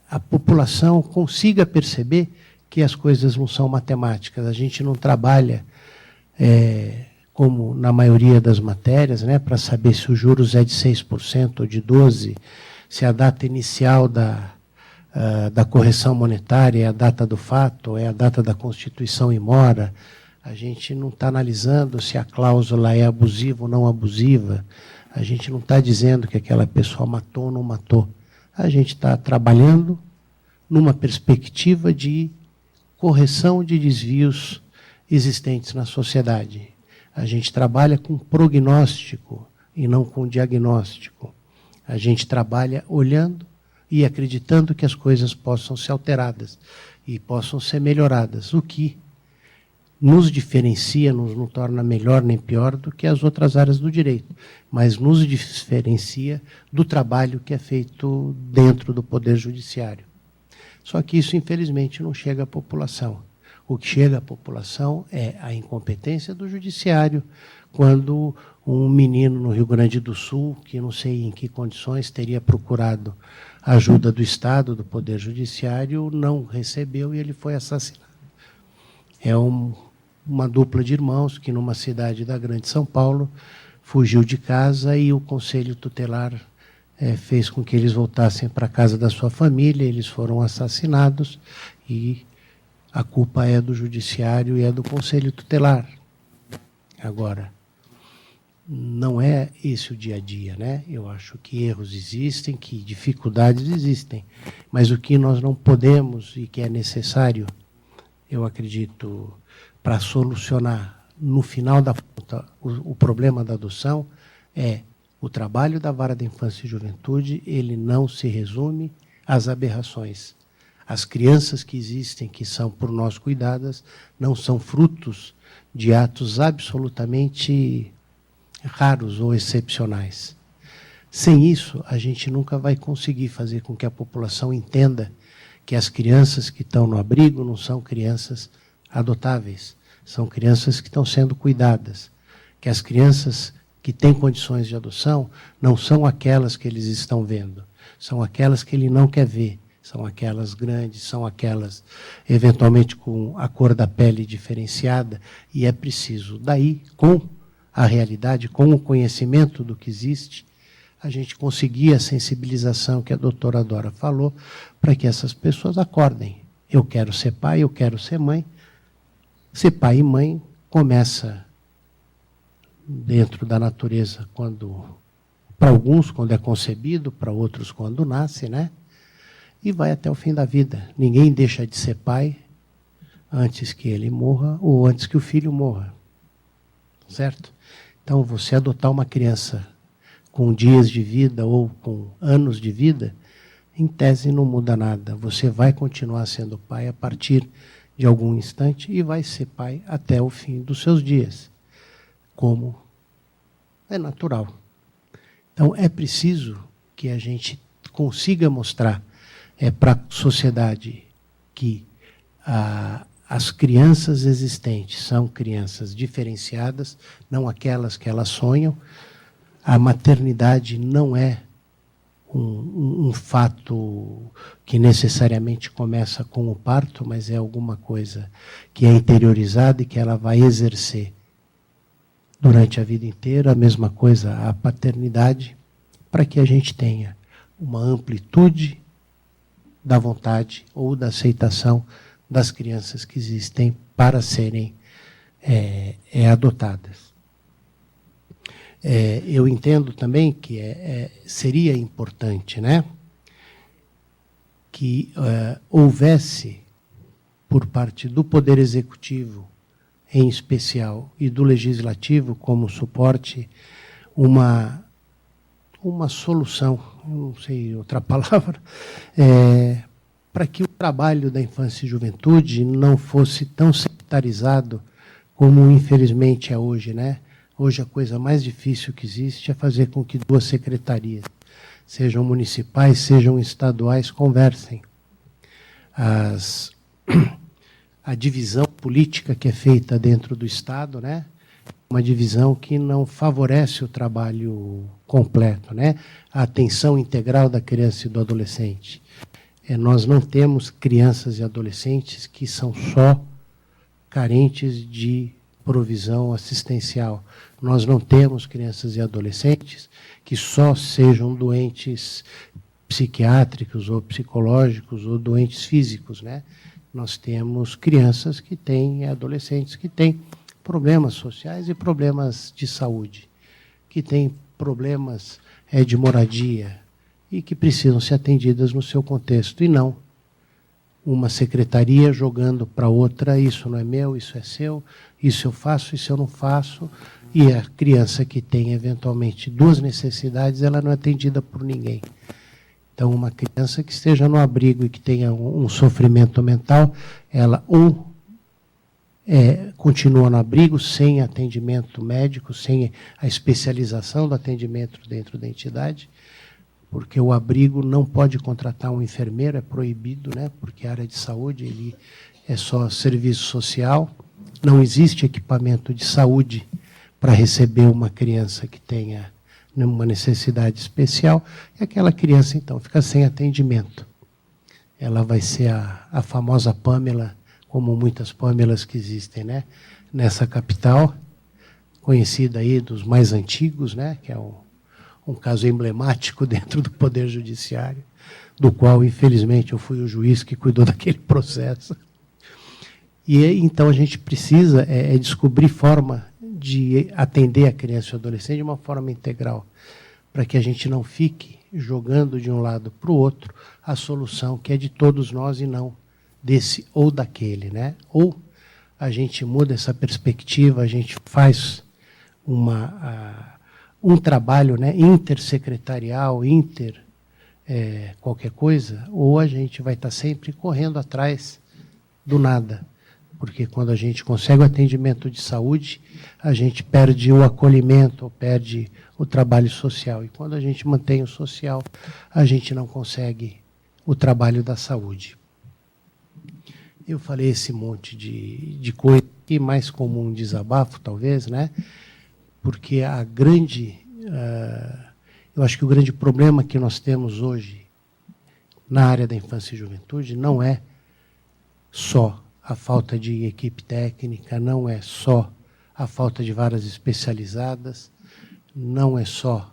Speaker 6: a população consiga perceber que as coisas não são matemáticas. A gente não trabalha, como na maioria das matérias, né, para saber se os juros é de 6% ou de 12%, se a data inicial da correção monetária é a data do fato, é a data da Constituição e mora. A gente não está analisando se a cláusula é abusiva ou não abusiva. A gente não está dizendo que aquela pessoa matou ou não matou. A gente está trabalhando numa perspectiva de correção de desvios existentes na sociedade. A gente trabalha com prognóstico e não com diagnóstico. A gente trabalha olhando e acreditando que as coisas possam ser alteradas e possam ser melhoradas, o que nos diferencia, não torna melhor nem pior do que as outras áreas do direito, mas nos diferencia do trabalho que é feito dentro do Poder Judiciário. Só que isso, infelizmente, não chega à população. O que chega à população é a incompetência do Judiciário, quando um menino no Rio Grande do Sul, que não sei em que condições teria procurado a ajuda do Estado, do Poder Judiciário, não recebeu e ele foi assassinado. É uma dupla de irmãos que, numa cidade da Grande São Paulo, fugiu de casa e o Conselho Tutelar fez com que eles voltassem para a casa da sua família, eles foram assassinados e a culpa é do Judiciário e é do Conselho Tutelar. Agora, não é esse o dia a dia, né? Eu acho que erros existem, que dificuldades existem, mas o que nós não podemos e que é necessário, eu acredito, para solucionar no final da conta o problema da adoção é o trabalho da Vara da Infância e Juventude, ele não se resume às aberrações. As crianças que existem, que são por nós cuidadas, não são frutos de atos absolutamente raros ou excepcionais. Sem isso, a gente nunca vai conseguir fazer com que a população entenda que as crianças que estão no abrigo não são crianças adotáveis, são crianças que estão sendo cuidadas, que as crianças que têm condições de adoção não são aquelas que eles estão vendo, são aquelas que ele não quer ver, são aquelas grandes, são aquelas eventualmente com a cor da pele diferenciada, e é preciso, daí, com a realidade, com o conhecimento do que existe, a gente conseguir a sensibilização que a doutora Dora falou, para que essas pessoas acordem. eu quero ser pai, eu quero ser mãe. Ser pai e mãe começa dentro da natureza, para alguns, quando é concebido, para outros, quando nasce, né? E vai até o fim da vida. Ninguém deixa de ser pai antes que ele morra ou antes que o filho morra. Certo? Então, você adotar uma criança com dias de vida ou com anos de vida, em tese não muda nada. Você vai continuar sendo pai a partir de algum instante e vai ser pai até o fim dos seus dias, como é natural. Então, é preciso que a gente consiga mostrar para a sociedade que as crianças existentes são crianças diferenciadas, não aquelas que elas sonham. A maternidade não é um fato que necessariamente começa com o parto, mas é alguma coisa que é interiorizada e que ela vai exercer durante a vida inteira. A mesma coisa a paternidade, para que a gente tenha uma amplitude da vontade ou da aceitação das crianças que existem para serem adotadas. Eu entendo também que seria importante, né, que houvesse, por parte do Poder Executivo, em especial, e do Legislativo como suporte, uma solução, não sei outra palavra, para que o trabalho da infância e juventude não fosse tão sectarizado como, infelizmente, é hoje, né? Hoje a coisa mais difícil que existe é fazer com que duas secretarias, sejam municipais, sejam estaduais, conversem. A divisão política que é feita dentro do Estado, né? Uma divisão que não favorece o trabalho completo, né? A atenção integral da criança e do adolescente. Nós não temos crianças e adolescentes que são só carentes de provisão assistencial. Nós não temos crianças e adolescentes que só sejam doentes psiquiátricos ou psicológicos ou doentes físicos, né? Nós temos crianças que têm, adolescentes que têm problemas sociais e problemas de saúde, que têm problemas de moradia e que precisam ser atendidas no seu contexto, e não uma secretaria jogando para outra: isso não é meu, isso é seu, isso eu faço, isso eu não faço. E a criança que tem, eventualmente, duas necessidades, ela não é atendida por ninguém. Então, uma criança que esteja no abrigo e que tenha um sofrimento mental, ela ou continua no abrigo sem atendimento médico, sem a especialização do atendimento dentro da entidade, porque o abrigo não pode contratar um enfermeiro, é proibido, né? Porque a área de saúde ele é só serviço social, não existe equipamento de saúde para receber uma criança que tenha uma necessidade especial, e aquela criança, então, fica sem atendimento. Ela vai ser a famosa Pamela, como muitas Pamelas que existem, né? Nessa capital, conhecida aí dos mais antigos, né? Que é um caso emblemático dentro do Poder Judiciário, do qual, infelizmente, eu fui o juiz que cuidou daquele processo. E então a gente precisa descobrir forma de atender a criança e o adolescente de uma forma integral, para que a gente não fique jogando de um lado para o outro a solução que é de todos nós e não desse ou daquele, né? Ou a gente muda essa perspectiva, a gente faz um trabalho, né, intersecretarial, qualquer coisa, ou a gente vai estar sempre correndo atrás do nada. Porque quando a gente consegue o atendimento de saúde, a gente perde o acolhimento, ou perde o trabalho social. E quando a gente mantém o social, a gente não consegue o trabalho da saúde. Eu falei esse monte de coisa, que mais comum um desabafo, talvez, né? Porque eu acho que o grande problema que nós temos hoje na área da infância e juventude não é só a falta de equipe técnica, não é só a falta de varas especializadas, não é só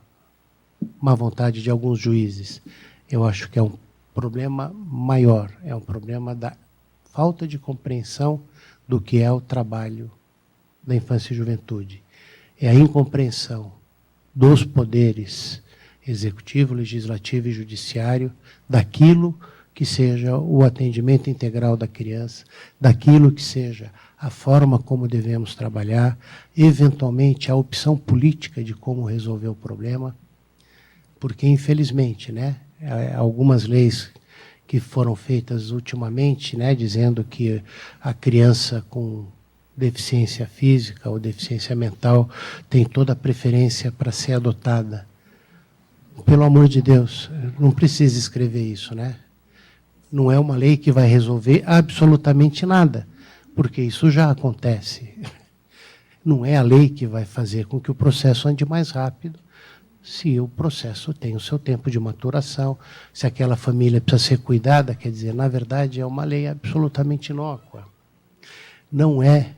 Speaker 6: má vontade de alguns juízes. Eu acho que é um problema maior, é um problema da falta de compreensão do que é o trabalho da infância e juventude. É a incompreensão dos poderes executivo, legislativo e judiciário daquilo que seja o atendimento integral da criança, daquilo que seja a forma como devemos trabalhar, eventualmente a opção política de como resolver o problema, porque infelizmente, né, algumas leis que foram feitas ultimamente, né, dizendo que a criança com deficiência física ou deficiência mental tem toda a preferência para ser adotada. Pelo amor de Deus, não precisa escrever isso, né? Não é uma lei que vai resolver absolutamente nada, porque isso já acontece. Não é a lei que vai fazer com que o processo ande mais rápido, se o processo tem o seu tempo de maturação, se aquela família precisa ser cuidada, quer dizer, na verdade é uma lei absolutamente inócua. Não é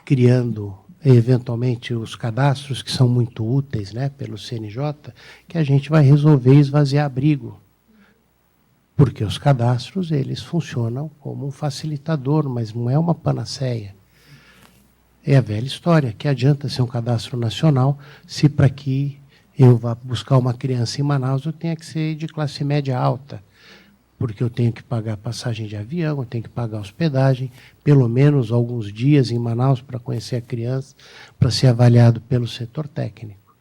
Speaker 6: criando eventualmente os cadastros, que são muito úteis, né, pelo CNJ, que a gente vai resolver esvaziar abrigo. Porque os cadastros, eles funcionam como um facilitador, mas não é uma panaceia. É a velha história, que adianta ser um cadastro nacional se para que eu vá buscar uma criança em Manaus eu tenha que ser de classe média alta, porque eu tenho que pagar passagem de avião, eu tenho que pagar hospedagem, pelo menos alguns dias em Manaus para conhecer a criança, para ser avaliado pelo setor técnico.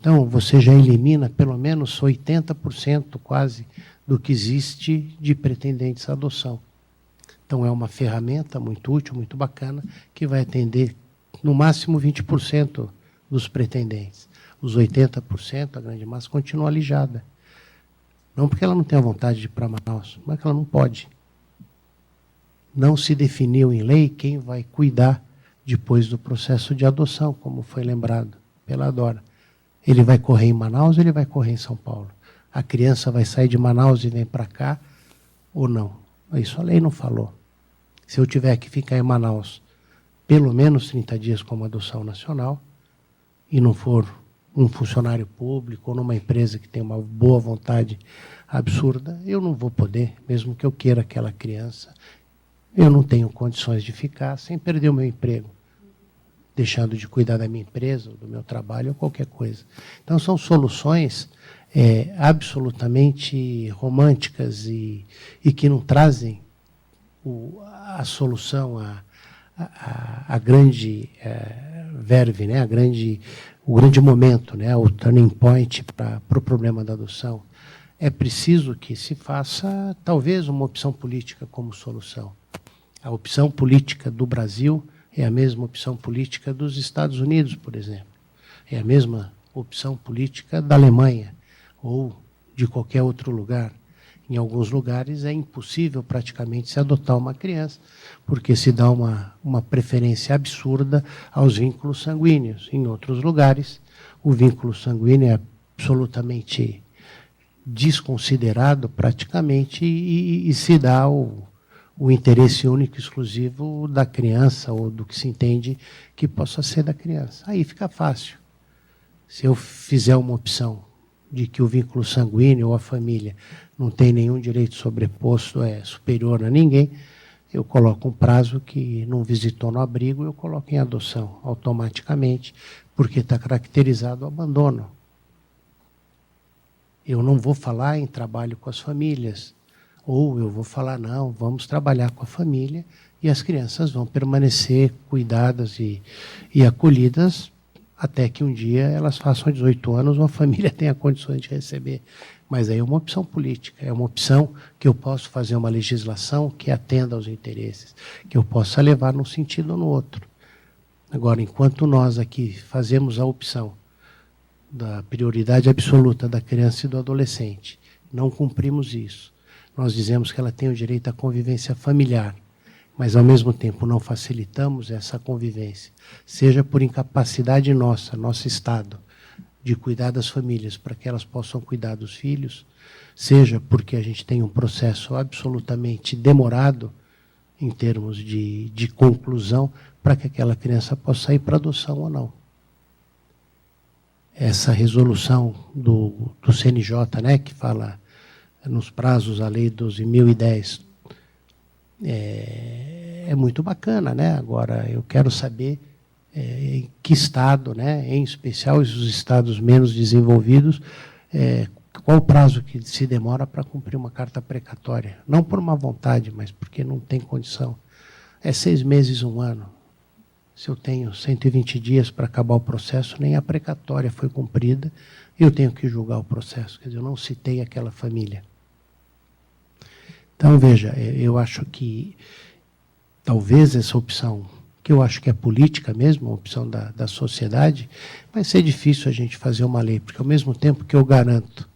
Speaker 6: Então, você já elimina pelo menos 80% quase do que existe de pretendentes à adoção. Então, é uma ferramenta muito útil, muito bacana, que vai atender no máximo 20% dos pretendentes. Os 80%, a grande massa, continua alijada. Não porque ela não tenha vontade de ir para Manaus, mas que ela não pode. Não se definiu em lei quem vai cuidar depois do processo de adoção, como foi lembrado pela Dora. Ele vai correr em Manaus ou ele vai correr em São Paulo? A criança vai sair de Manaus e vem para cá ou não? Isso a lei não falou. Se eu tiver que ficar em Manaus pelo menos 30 dias como adoção nacional e não for um funcionário público ou numa empresa que tem uma boa vontade absurda, eu não vou poder, mesmo que eu queira aquela criança. Eu não tenho condições de ficar sem perder o meu emprego, deixando de cuidar da minha empresa, do meu trabalho ou qualquer coisa. Então, são soluções absolutamente românticas e que não trazem a solução, a grande verve, né? O grande momento, né? O turning point para o problema da adoção. É preciso que se faça, talvez, uma opção política como solução. A opção política do Brasil é a mesma opção política dos Estados Unidos, por exemplo. É a mesma opção política da Alemanha ou de qualquer outro lugar. Em alguns lugares é impossível praticamente se adotar uma criança, porque se dá uma preferência absurda aos vínculos sanguíneos. Em outros lugares, o vínculo sanguíneo é absolutamente desconsiderado praticamente e se dá o interesse único e exclusivo da criança ou do que se entende que possa ser da criança. Aí fica fácil. Se eu fizer uma opção de que o vínculo sanguíneo ou a família não tem nenhum direito sobreposto, é superior a ninguém, eu coloco um prazo que não visitou no abrigo, eu coloco em adoção automaticamente, porque está caracterizado o abandono. Eu não vou falar em trabalho com as famílias, ou eu vou falar, não, vamos trabalhar com a família e as crianças vão permanecer cuidadas e acolhidas até que um dia elas façam 18 anos ou a família tenha condições de receber. Mas aí é uma opção política, é uma opção que eu posso fazer uma legislação que atenda aos interesses, que eu possa levar num sentido ou no outro. Agora, enquanto nós aqui fazemos a opção da prioridade absoluta da criança e do adolescente, não cumprimos isso. Nós dizemos que ela tem o direito à convivência familiar, mas ao mesmo tempo não facilitamos essa convivência, seja por incapacidade nossa, nosso Estado, de cuidar das famílias para que elas possam cuidar dos filhos, seja porque a gente tem um processo absolutamente demorado em termos de conclusão para que aquela criança possa ir para adoção ou não. Essa resolução do CNJ, né, que fala nos prazos, a Lei 12.010, é muito bacana, né? Agora, eu quero saber em que estado, né? Em especial os estados menos desenvolvidos, qual o prazo que se demora para cumprir uma carta precatória? Não por má vontade, mas porque não tem condição. É 6 meses, 1 ano. Se eu tenho 120 dias para acabar o processo, nem a precatória foi cumprida, eu tenho que julgar o processo. Quer dizer, eu não citei aquela família. Então, veja, eu acho que talvez essa opção, que eu acho que é política mesmo, uma opção da sociedade, vai ser difícil a gente fazer uma lei, porque ao mesmo tempo que eu garanto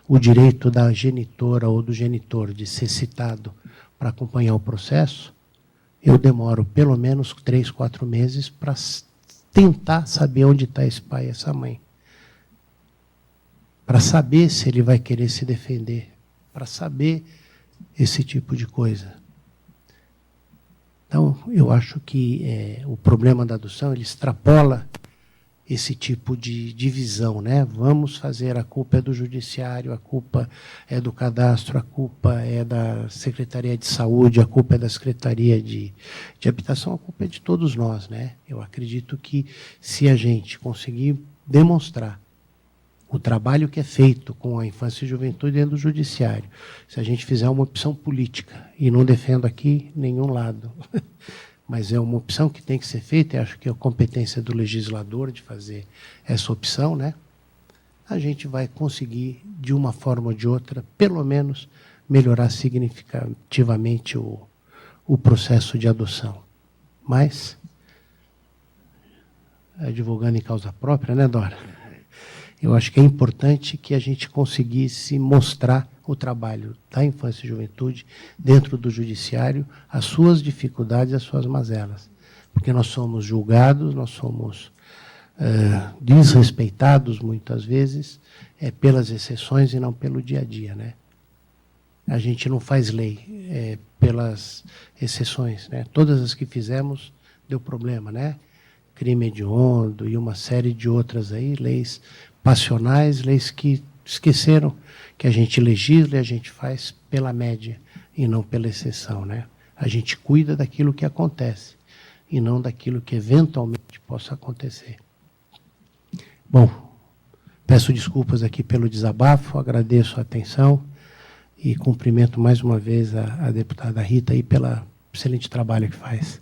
Speaker 6: o direito da genitora ou do genitor de ser citado para acompanhar o processo, eu demoro pelo menos 3, 4 meses para tentar saber onde está esse pai e essa mãe. Para saber se ele vai querer se defender, para saber esse tipo de coisa. Então, eu acho que o problema da adoção, ele extrapola esse tipo de divisão, né? Vamos fazer, a culpa é do judiciário, a culpa é do cadastro, a culpa é da Secretaria de Saúde, a culpa é da Secretaria de Habitação, a culpa é de todos nós, né? Eu acredito que se a gente conseguir demonstrar o trabalho que é feito com a infância e juventude dentro do judiciário, se a gente fizer uma opção política, e não defendo aqui nenhum lado, mas é uma opção que tem que ser feita, e acho que é a competência do legislador de fazer essa opção, né? A gente vai conseguir, de uma forma ou de outra, pelo menos, melhorar significativamente o processo de adoção. Mas, advogando em causa própria, né, Dora? Eu acho que é importante que a gente conseguisse mostrar o trabalho da infância e juventude dentro do judiciário, as suas dificuldades, as suas mazelas. Porque nós somos julgados, nós somos desrespeitados, muitas vezes, pelas exceções e não pelo dia a dia, né? A gente não faz lei pelas exceções, né? Todas as que fizemos deu problema, né? Crime hediondo e uma série de outras aí, leis passionais, leis que esqueceram que a gente legisla e a gente faz pela média e não pela exceção, né? A gente cuida daquilo que acontece e não daquilo que eventualmente possa acontecer. Bom, peço desculpas aqui pelo desabafo, agradeço a atenção e cumprimento mais uma vez a deputada Rita aí pelo excelente trabalho que faz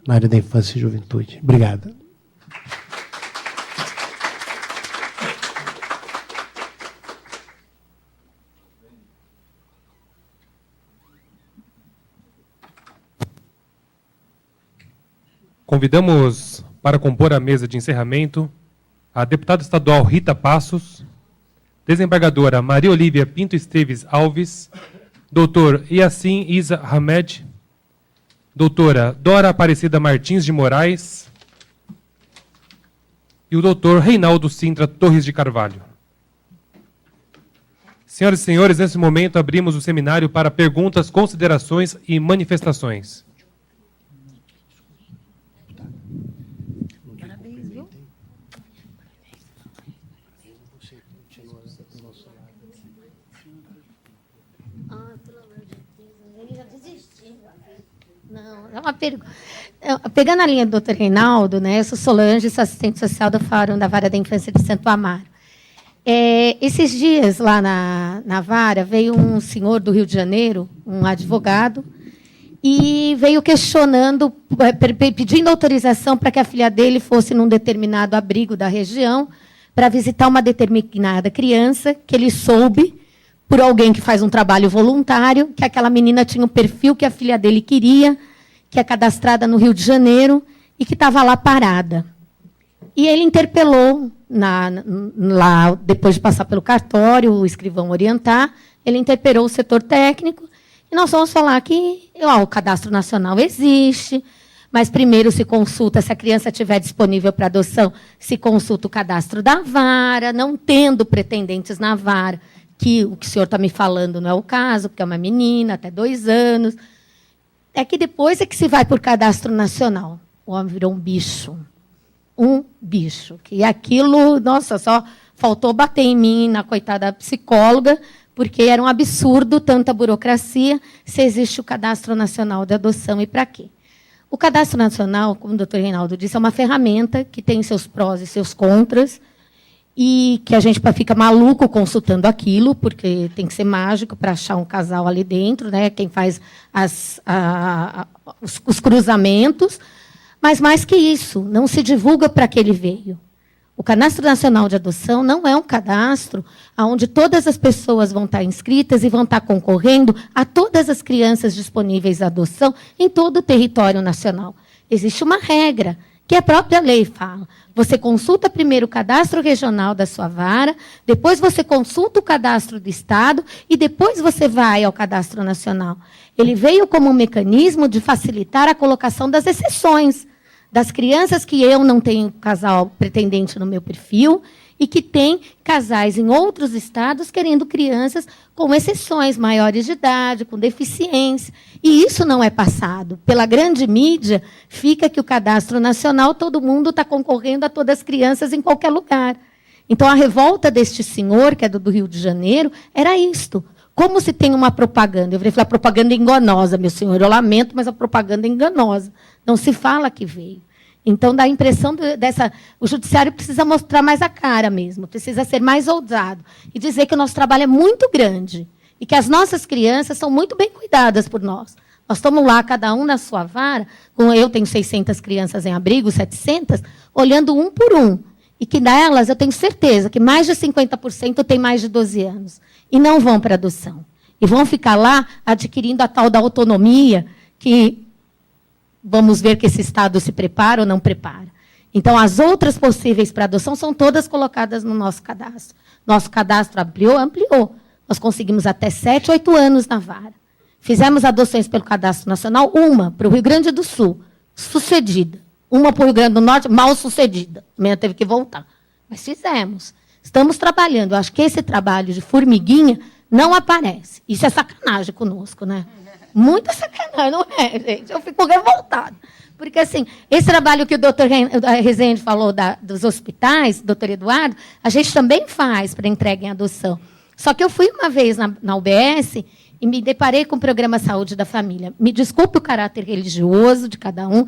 Speaker 6: na área da infância e juventude. Obrigado.
Speaker 1: Convidamos para compor a mesa de encerramento a deputada estadual Rita Passos, desembargadora Maria Olívia Pinto Esteves Alves, doutor Yassin Isa Hamed, doutora Dora Aparecida Martins de Moraes e o doutor Reinaldo Sintra Torres de Carvalho. Senhoras e senhores, nesse momento abrimos o seminário para perguntas, considerações e manifestações.
Speaker 7: Não, é uma pergunta. Pegando a linha do Dr. Reinaldo, né, eu sou Solange, sou assistente social do Fórum da Vara da Infância de Santo Amaro. Esses dias, lá na Vara, veio um senhor do Rio de Janeiro, um advogado, e veio questionando, pedindo autorização para que a filha dele fosse num determinado abrigo da região para visitar uma determinada criança que ele soube, por alguém que faz um trabalho voluntário, que aquela menina tinha um perfil que a filha dele queria, que é cadastrada no Rio de Janeiro, e que estava lá parada. E ele interpelou, lá, depois de passar pelo cartório, o escrivão orientar, ele interpelou o setor técnico, e nós vamos falar que o cadastro nacional existe, mas primeiro se consulta, se a criança estiver disponível para adoção, se consulta o cadastro da vara, não tendo pretendentes na vara, que o que o senhor está me falando não é o caso, porque é uma menina, até 2 anos. É que depois é que se vai por cadastro nacional. O homem virou um bicho. Um bicho. Que aquilo, nossa, só faltou bater em mim, na coitada psicóloga, porque era um absurdo tanta burocracia se existe o Cadastro Nacional de Adoção e para quê? O Cadastro Nacional, como o doutor Reinaldo disse, é uma ferramenta que tem seus prós e seus contras, e que a gente fica maluco consultando aquilo, porque tem que ser mágico para achar um casal ali dentro, né? Quem faz os cruzamentos. Mas, mais que isso, não se divulga para que ele veio. O Cadastro Nacional de Adoção não é um cadastro onde todas as pessoas vão estar inscritas e vão estar concorrendo a todas as crianças disponíveis à adoção em todo o território nacional. Existe uma regra, que a própria lei fala. Você consulta primeiro o cadastro regional da sua vara, depois você consulta o cadastro do Estado e depois você vai ao cadastro nacional. Ele veio como um mecanismo de facilitar a colocação das exceções, das crianças que eu não tenho casal pretendente no meu perfil e que tem casais em outros estados querendo crianças com exceções, maiores de idade, com deficiência. E isso não é passado. Pela grande mídia, fica que o Cadastro Nacional, todo mundo está concorrendo a todas as crianças em qualquer lugar. Então, a revolta deste senhor, que é do Rio de Janeiro, era isto. Como se tem uma propaganda? Eu falei, a propaganda enganosa, meu senhor. Eu lamento, mas a propaganda é enganosa. Não se fala que veio. Então, dá a impressão dessa... O judiciário precisa mostrar mais a cara mesmo, precisa ser mais ousado e dizer que o nosso trabalho é muito grande e que as nossas crianças são muito bem cuidadas por nós. Nós estamos lá, cada um na sua vara, eu tenho 600 crianças em abrigo, 700, olhando um por um. E que delas, eu tenho certeza que mais de 50% têm mais de 12 anos e não vão para adoção. E vão ficar lá adquirindo a tal da autonomia que... Vamos ver que esse Estado se prepara ou não prepara. Então, as outras possíveis para adoção são todas colocadas no nosso cadastro. Nosso cadastro ampliou. Nós conseguimos até 7, 8 anos na vara. Fizemos adoções pelo Cadastro Nacional, uma para o Rio Grande do Sul, sucedida. Uma para o Rio Grande do Norte, mal sucedida. Também teve que voltar. Mas fizemos. Estamos trabalhando. Eu acho que esse trabalho de formiguinha não aparece. Isso é sacanagem conosco, né? Muita sacanagem, não é, gente? Eu fico revoltada. Porque, assim, esse trabalho que o doutor Rezende falou dos hospitais, doutor Eduardo, a gente também faz para entrega em adoção. Só que eu fui uma vez na UBS e me deparei com o programa Saúde da Família. Me desculpe o caráter religioso de cada um,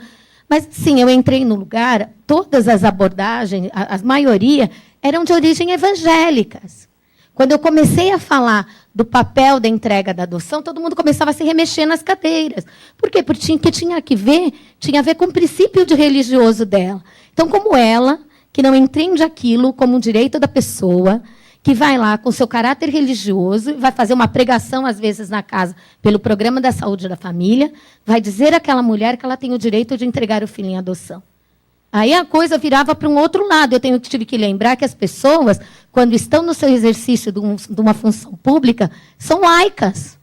Speaker 7: mas, sim, eu entrei no lugar, todas as abordagens, a maioria, eram de origem evangélicas. Quando eu comecei a falar do papel da entrega da adoção, todo mundo começava a se remexer nas cadeiras. Por quê? Porque tinha a ver com o princípio de religioso dela. Então, como ela, que não entende aquilo como um direito da pessoa, que vai lá com seu caráter religioso, vai fazer uma pregação, às vezes, na casa, pelo Programa da Saúde da Família, vai dizer àquela mulher que ela tem o direito de entregar o filho em adoção. Aí a coisa virava para um outro lado. Eu tive que lembrar que as pessoas, quando estão no seu exercício de uma função pública, são laicas.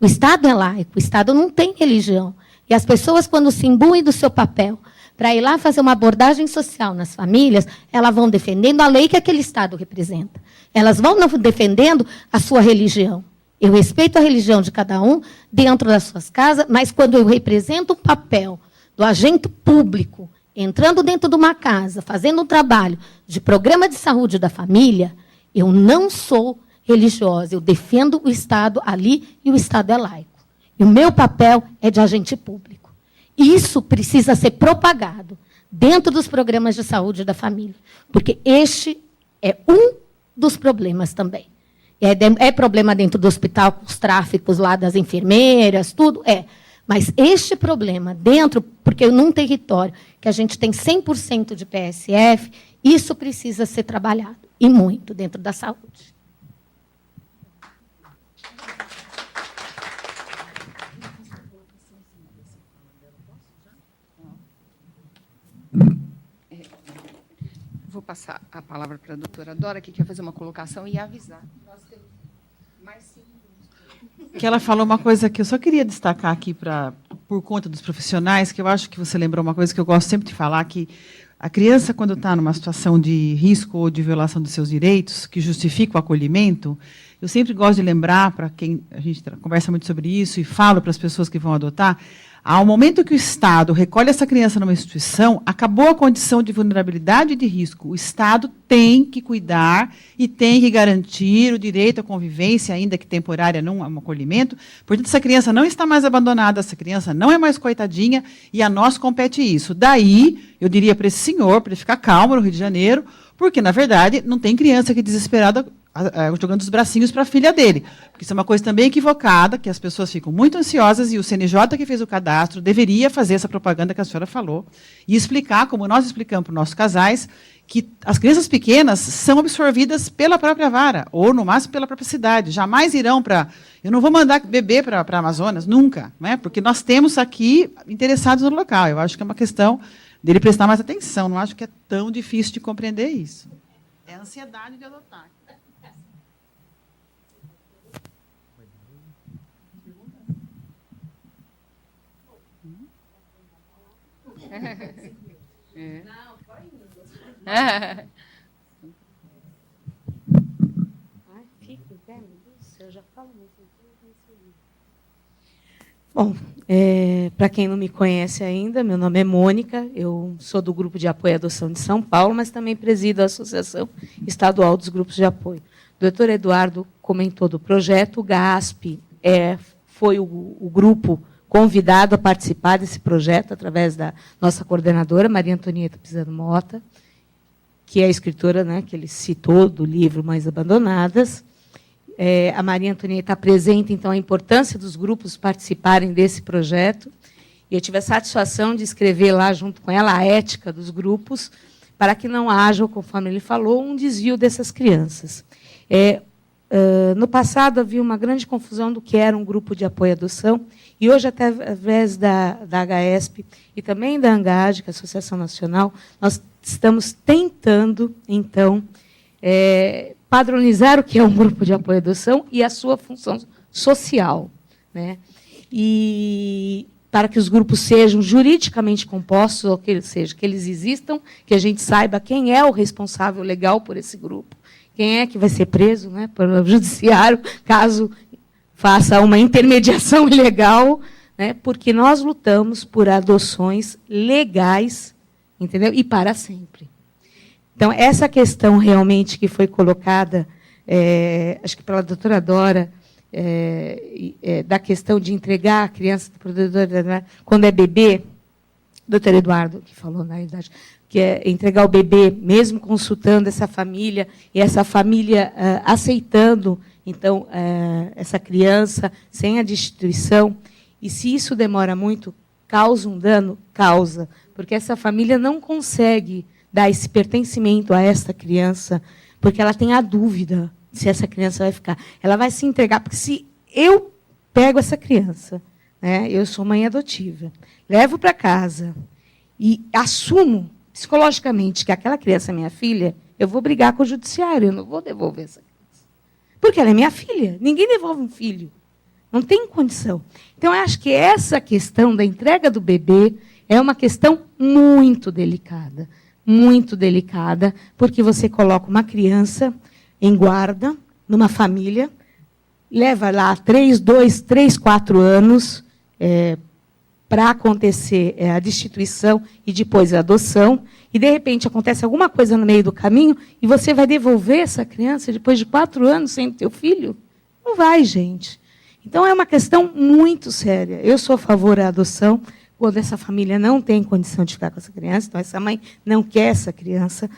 Speaker 7: O Estado é laico, o Estado não tem religião. E as pessoas, quando se imbuem do seu papel para ir lá fazer uma abordagem social nas famílias, elas vão defendendo a lei que aquele Estado representa. Elas vão defendendo a sua religião. Eu respeito a religião de cada um dentro das suas casas, mas quando eu represento o papel do agente público, entrando dentro de uma casa, fazendo um trabalho de programa de saúde da família, eu não sou religiosa, eu defendo o Estado ali e o Estado é laico. E o meu papel é de agente público. Isso precisa ser propagado dentro dos programas de saúde da família, porque este é um dos problemas também. É problema dentro do hospital, com os tráficos lá das enfermeiras, tudo, Mas este problema dentro, porque num território que a gente tem 100% de PSF, isso precisa ser trabalhado, e muito, dentro da saúde.
Speaker 5: Vou passar a palavra para a doutora Dora, que quer fazer uma colocação e avisar. Nós temos mais 5 minutos. Que ela falou uma coisa que eu só queria destacar aqui por conta dos profissionais, que eu acho que você lembrou uma coisa que eu gosto sempre de falar, que a criança, quando está numa situação de risco ou de violação dos seus direitos, que justifica o acolhimento, eu sempre gosto de lembrar, para quem a gente conversa muito sobre isso, e falo para as pessoas que vão adotar, ao momento que o Estado recolhe essa criança numa instituição, acabou a condição de vulnerabilidade e de risco. O Estado tem que cuidar e tem que garantir o direito à convivência, ainda que temporária, num acolhimento. Portanto, essa criança não está mais abandonada, essa criança não é mais coitadinha, e a nós compete isso. Daí, eu diria para esse senhor, para ele ficar calmo no Rio de Janeiro, porque, na verdade, não tem criança que desesperada jogando os bracinhos para a filha dele. Porque isso é uma coisa também equivocada, que as pessoas ficam muito ansiosas, e o CNJ, que fez o cadastro, deveria fazer essa propaganda que a senhora falou, e explicar, como nós explicamos para os nossos casais, que as crianças pequenas são absorvidas pela própria vara, ou, no máximo, pela própria cidade. Jamais irão para... Eu não vou mandar bebê para a Amazonas, nunca, né? Porque nós temos aqui interessados no local. Eu acho que é uma questão dele prestar mais atenção. Não acho que é tão difícil de compreender isso. É a ansiedade de adotar.
Speaker 8: Bom, para quem não me conhece ainda, meu nome é Mônica, eu sou do Grupo de Apoio à Adoção de São Paulo, mas também presido a Associação Estadual dos Grupos de Apoio. O doutor Eduardo comentou do projeto, o GASP foi o grupo convidado a participar desse projeto através da nossa coordenadora, Maria Antonieta Pisano Mota, que é a escritora, né, que ele citou do livro Mães Abandonadas. A Maria Antonieta apresenta, então, a importância dos grupos participarem desse projeto. E eu tive a satisfação de escrever lá, junto com ela, a ética dos grupos, para que não haja, conforme ele falou, um desvio dessas crianças. No passado, havia uma grande confusão do que era um grupo de apoio à adoção, e hoje, através da HESP e também da ANGAD, que é a Associação Nacional, nós estamos tentando, então, padronizar o que é um grupo de apoio à adoção e a sua função social, né? E para que os grupos sejam juridicamente compostos, ou que eles existam, que a gente saiba quem é o responsável legal por esse grupo, quem é que vai ser preso, né, pelo judiciário, caso faça uma intermediação ilegal, né, porque nós lutamos por adoções legais, entendeu? E para sempre. Então, essa questão realmente que foi colocada, acho que pela doutora Dora, da questão de entregar a criança quando é bebê, doutor Eduardo, que falou, na verdade, que é entregar o bebê, mesmo consultando essa família, e essa família aceitando, então, essa criança, sem a destituição, e se isso demora muito, causa um dano? Causa, porque essa família não consegue dar esse pertencimento a essa criança, porque ela tem a dúvida se essa criança vai ficar. Ela vai se entregar, porque se eu pego essa criança, né, eu sou mãe adotiva, levo para casa e assumo psicologicamente que aquela criança é minha filha, eu vou brigar com o judiciário, eu não vou devolver essa criança. Porque ela é minha filha, ninguém devolve um filho. Não tem condição. Então, eu acho que essa questão da entrega do bebê é uma questão muito delicada, porque você coloca uma criança em guarda, numa família, leva lá 3, 4 anos para acontecer a destituição e depois a adoção, e, de repente, acontece alguma coisa no meio do caminho, e você vai devolver essa criança depois de 4 anos sem ter filho? Não vai, gente. Então, é uma questão muito séria. Eu sou a favor da adoção, quando essa família não tem condição de ficar com essa criança, então essa mãe não quer essa criança,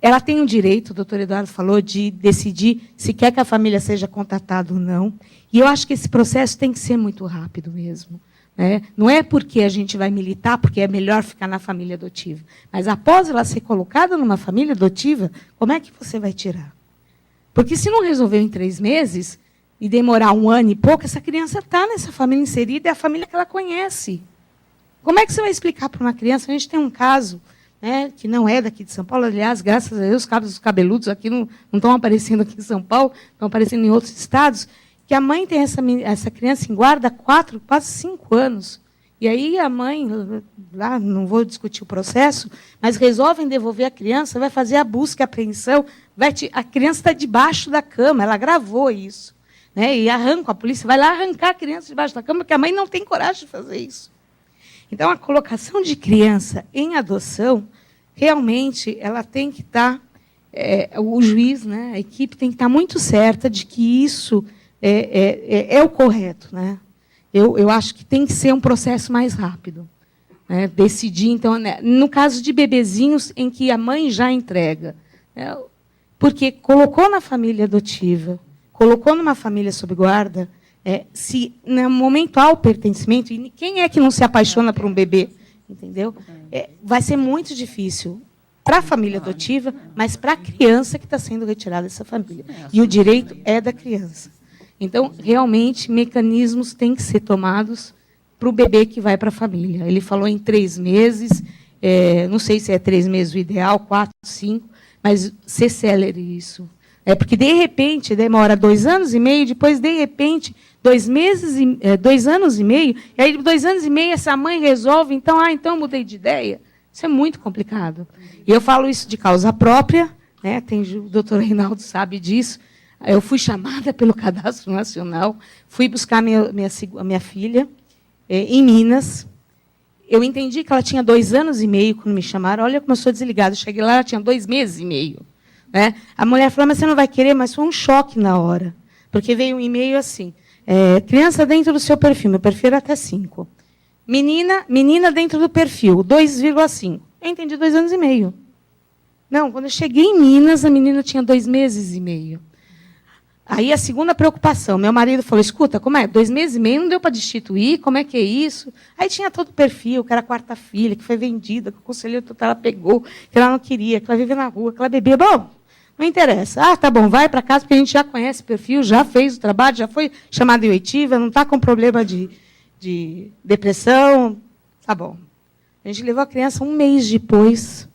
Speaker 8: ela tem o direito, o doutor Eduardo falou, de decidir se quer que a família seja contatada ou não. E eu acho que esse processo tem que ser muito rápido mesmo, né? Não é porque a gente vai militar, porque é melhor ficar na família adotiva. Mas após ela ser colocada numa família adotiva, como é que você vai tirar? Porque se não resolveu em 3 meses, e demorar 1 ano e pouco, essa criança está nessa família inserida, é a família que ela conhece. Como é que você vai explicar para uma criança? A gente tem um caso, né, que não é daqui de São Paulo, aliás, graças a Deus, os cabeludos aqui não estão aparecendo aqui em São Paulo, estão aparecendo em outros estados, que a mãe tem essa criança em guarda há 4, quase 5 anos. E aí a mãe, lá não vou discutir o processo, mas resolvem devolver a criança, vai fazer a busca e a apreensão, a criança está debaixo da cama, ela gravou isso. Né? E a polícia vai lá arrancar a criança debaixo da cama, porque a mãe não tem coragem de fazer isso. Então, a colocação de criança em adoção, realmente, ela tem que estar, o juiz, né, a equipe tem que estar muito certa de que isso é o correto. Né? Eu acho que tem que ser um processo mais rápido. Né? Decidir, então, né, no caso de bebezinhos em que a mãe já entrega, né, porque colocou na família adotiva, colocou numa família sob guarda, se no momento há o pertencimento, e quem é que não se apaixona por um bebê? Entendeu? Vai ser muito difícil para a família adotiva, mas para a criança que está sendo retirada dessa família. E o direito é da criança. Então, realmente, mecanismos têm que ser tomados para o bebê que vai para a família. Ele falou em 3 meses, não sei se é 3 meses o ideal, 4, 5, mas ser célere isso. Porque, de repente, demora 2 anos e meio, depois, de repente, 2 anos e meio, e aí, 2 anos e meio, essa mãe resolve, então eu mudei de ideia. Isso é muito complicado. E eu falo isso de causa própria, né? O doutor Reinaldo sabe disso. Eu fui chamada pelo Cadastro Nacional, fui buscar a minha filha em Minas. Eu entendi que ela tinha 2 anos e meio quando me chamaram. Olha como eu sou desligada. Eu cheguei lá, ela tinha 2 meses e meio. Né? A mulher falou, mas você não vai querer? Mas foi um choque na hora. Porque veio um e-mail assim, criança dentro do seu perfil, meu perfil era até 5. Menina dentro do perfil, 2,5. Eu entendi 2 anos e meio. Não, quando eu cheguei em Minas, a menina tinha 2 meses e meio. Aí a segunda preocupação, meu marido falou, escuta, como é? 2 meses e meio não deu para destituir, como é que é isso? Aí tinha todo o perfil, que era a 4ª filha, que foi vendida, que o conselheiro tutelar pegou, que ela não queria, que ela vivia na rua, que ela bebia. Bom, não interessa. Tá bom, vai para casa, porque a gente já conhece o perfil, já fez o trabalho, já foi chamada em oitiva, não está com problema de depressão. Tá bom. A gente levou a criança 1 mês depois,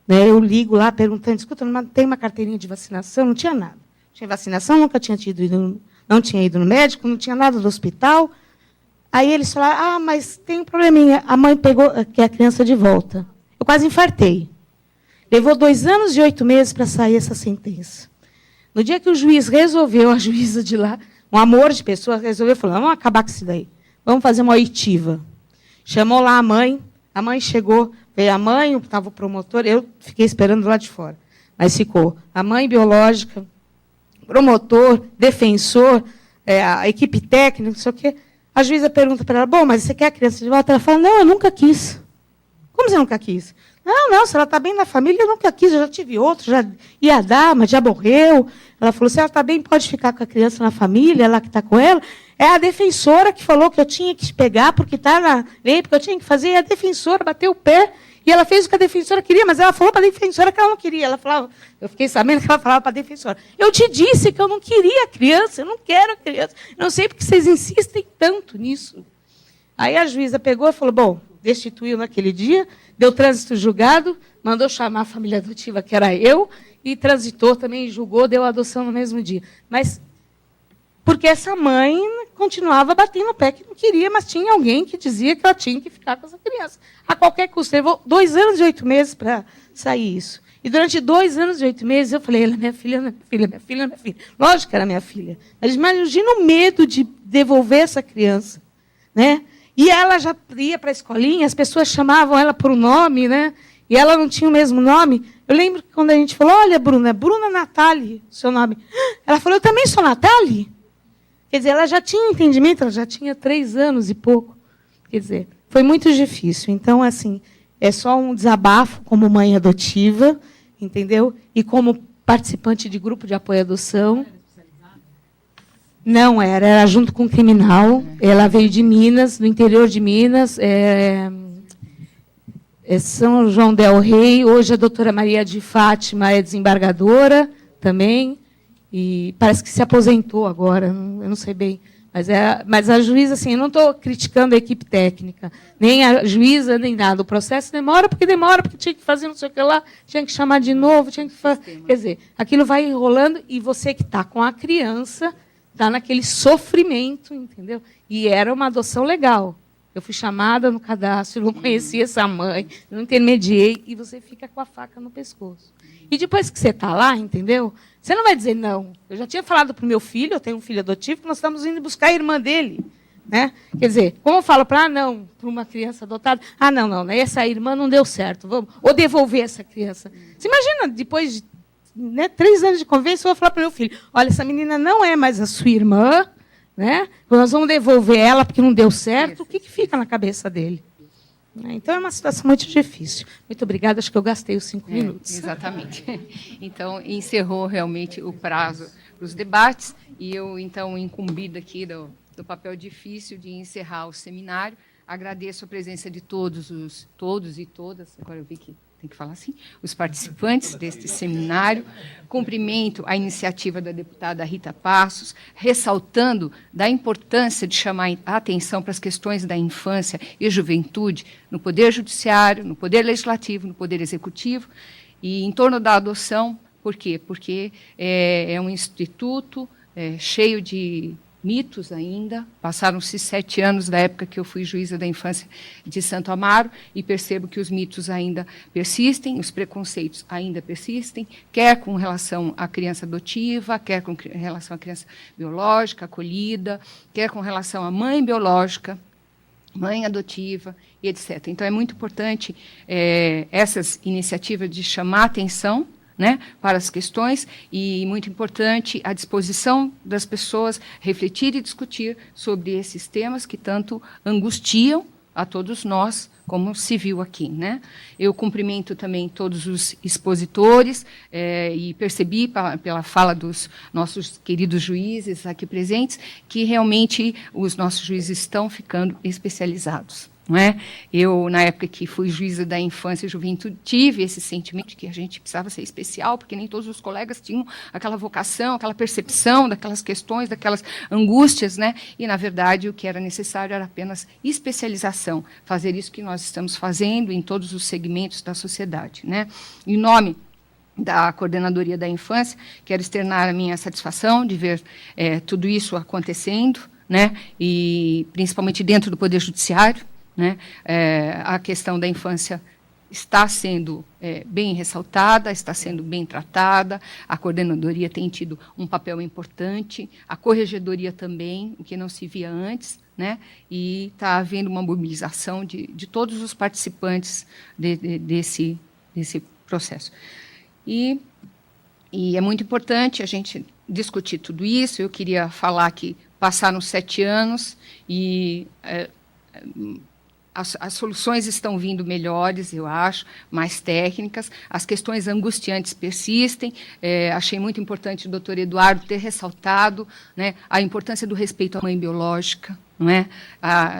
Speaker 8: né, eu ligo lá perguntando, escuta, não tem uma carteirinha de vacinação? Não tinha nada. Tinha vacinação, nunca tinha não tinha ido no médico, não tinha nada do hospital. Aí eles falaram, mas tem um probleminha. A mãe pegou a criança de volta. Eu quase infartei. Levou 2 anos e 8 meses para sair essa sentença. No dia que o juiz resolveu, a juíza de lá, um amor de pessoa, resolveu, falou, vamos acabar com isso daí. Vamos fazer uma oitiva. Chamou lá a mãe chegou, veio a mãe, estava o promotor, eu fiquei esperando lá de fora. Mas ficou a mãe biológica, promotor, defensor, a equipe técnica, não sei o quê. A juíza pergunta para ela, bom, mas você quer a criança de volta? Ela fala, não, eu nunca quis. Como você nunca quis? Não, se ela está bem na família, eu nunca quis, eu já tive outro, já ia dar, mas já morreu. Ela falou, se ela está bem, pode ficar com a criança na família, ela que está com ela. É a defensora que falou que eu tinha que pegar, porque está na lei, porque eu tinha que fazer, e a defensora bateu o pé. E ela fez o que a defensora queria, mas ela falou para a defensora que ela não queria. Ela falava, eu fiquei sabendo que ela falava para a defensora. Eu te disse que eu não queria a criança, eu não quero a criança. Não sei porque vocês insistem tanto nisso. Aí a juíza pegou e falou, bom, destituiu naquele dia, deu trânsito julgado, mandou chamar a família adotiva, que era eu, e transitou também, julgou, deu a adoção no mesmo dia. Mas porque essa mãe continuava batendo o pé que não queria, mas tinha alguém que dizia que ela tinha que ficar com essa criança. A qualquer custo. Levou 2 anos e 8 meses para sair isso. E durante 2 anos e 8 meses, eu falei, ela é minha filha, minha filha, minha filha, minha filha. Lógico que era minha filha. Mas imagina o medo de devolver essa criança. Né? E ela já ia para a escolinha, as pessoas chamavam ela por um nome, né? E ela não tinha o mesmo nome. Eu lembro que quando a gente falou, olha, Bruna Natália, seu nome. Ela falou, eu também sou Natália? Quer dizer, ela já tinha entendimento, ela já tinha 3 anos e pouco. Quer dizer, foi muito difícil. Então, assim, é só um desabafo como mãe adotiva, entendeu? E como participante de grupo de apoio à adoção. Não era junto com o criminal. Ela veio de Minas, do interior de Minas, São João del Rei. Hoje a doutora Maria de Fátima é desembargadora também. E parece que se aposentou agora, eu não sei bem. Mas a juíza, assim, eu não estou criticando a equipe técnica, nem a juíza, nem nada. O processo demora, porque tinha que fazer não sei o que lá, tinha que chamar de novo, tinha que fazer. Quer dizer, aquilo vai enrolando e você que está com a criança está naquele sofrimento, entendeu? E era uma adoção legal. Eu fui chamada no cadastro, não conhecia essa mãe, não intermediei, e você fica com a faca no pescoço. E depois que você está lá, entendeu? Você não vai dizer não. Eu já tinha falado para o meu filho, eu tenho um filho adotivo, que nós estamos indo buscar a irmã dele. Né? Quer dizer, como eu falo para uma criança adotada, não, essa irmã não deu certo, vamos, ou devolver essa criança. Você imagina, depois de 3 anos de convivência, eu vou falar para o meu filho, olha, essa menina não é mais a sua irmã, né? Nós vamos devolver ela porque não deu certo, o que fica na cabeça dele? Então, é uma situação muito difícil. Muito obrigada, acho que eu gastei os 5 minutos.
Speaker 9: Exatamente. Então, encerrou realmente o prazo para os debates, e eu, então, incumbida aqui do papel difícil de encerrar o seminário, agradeço a presença de todos e todas, agora eu vi que tem que falar assim, os participantes deste seminário, cumprimento a iniciativa da deputada Rita Passos, ressaltando da importância de chamar a atenção para as questões da infância e juventude no Poder Judiciário, no Poder Legislativo, no Poder Executivo, e em torno da adoção, por quê? Porque é um instituto cheio de mitos ainda. Passaram-se 7 anos da época que eu fui juíza da infância de Santo Amaro e percebo que os mitos ainda persistem, os preconceitos ainda persistem, quer com relação à criança adotiva, quer com relação à criança biológica, acolhida, quer com relação à mãe biológica, mãe adotiva, e etc. Então, é muito importante essas iniciativas de chamar a atenção, né, para as questões, e muito importante a disposição das pessoas refletir e discutir sobre esses temas que tanto angustiam a todos nós, como se viu aqui. Né? Eu cumprimento também todos os expositores e percebi pela fala dos nossos queridos juízes aqui presentes que realmente os nossos juízes estão ficando especializados. Não é? Eu, na época que fui juíza da infância e juventude, tive esse sentimento de que a gente precisava ser especial, porque nem todos os colegas tinham aquela vocação, aquela percepção daquelas questões, daquelas angústias, né? E, na verdade, o que era necessário era apenas especialização, fazer isso que nós estamos fazendo em todos os segmentos da sociedade. Né? Em nome da Coordenadoria da Infância, quero externar a minha satisfação de ver tudo isso acontecendo, né? E principalmente dentro do Poder Judiciário. Né? A questão da infância está sendo bem ressaltada, está sendo bem tratada, a coordenadoria tem tido um papel importante, a corregedoria também, o que não se via antes, né? E está havendo uma mobilização de todos os participantes desse processo. E é muito importante a gente discutir tudo isso. Eu queria falar que passaram 7 anos e as soluções estão vindo melhores, eu acho, mais técnicas, as questões angustiantes persistem. Achei muito importante o doutor Eduardo ter ressaltado, né, a importância do respeito à mãe biológica, não é?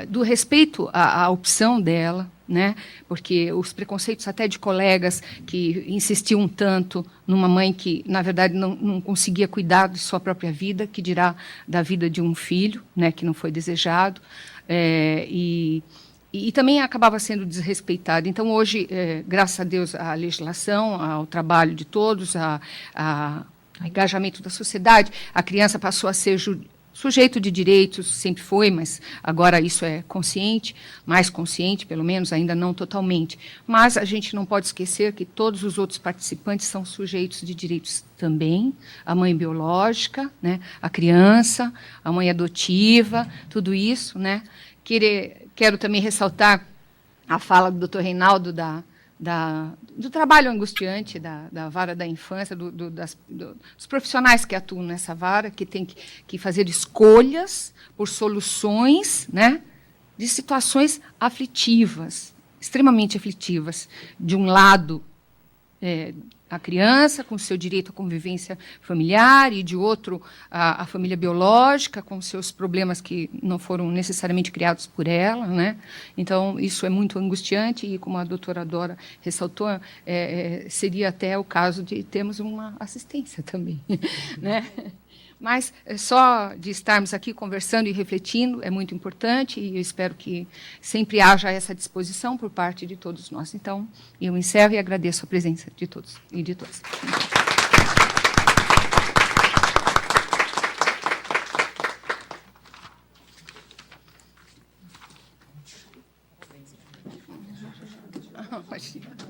Speaker 9: Do respeito à opção dela, né? Porque os preconceitos até de colegas que insistiam tanto numa mãe que, na verdade, não conseguia cuidar de sua própria vida, que dirá da vida de um filho, né, que não foi desejado, e também acabava sendo desrespeitado. Então, hoje, graças a Deus, à legislação, ao trabalho de todos, ao engajamento da sociedade, a criança passou a ser sujeito de direitos, sempre foi, mas agora isso é consciente, mais consciente, pelo menos, ainda não totalmente. Mas a gente não pode esquecer que todos os outros participantes são sujeitos de direitos também, a mãe biológica, né, a criança, a mãe adotiva, tudo isso, né? Quero também ressaltar a fala do doutor Reinaldo do trabalho angustiante da vara da infância, dos profissionais que atuam nessa vara, que tem que fazer escolhas por soluções, né, de situações aflitivas, extremamente aflitivas. De um lado, a criança com seu direito à convivência familiar, e de outro a família biológica com seus problemas que não foram necessariamente criados por ela, né? Então isso é muito angustiante e, como a doutora Dora ressaltou, seria até o caso de termos uma assistência também, né? Mas só de estarmos aqui conversando e refletindo é muito importante, e eu espero que sempre haja essa disposição por parte de todos nós. Então, eu encerro e agradeço a presença de todos e de todas. Imagina.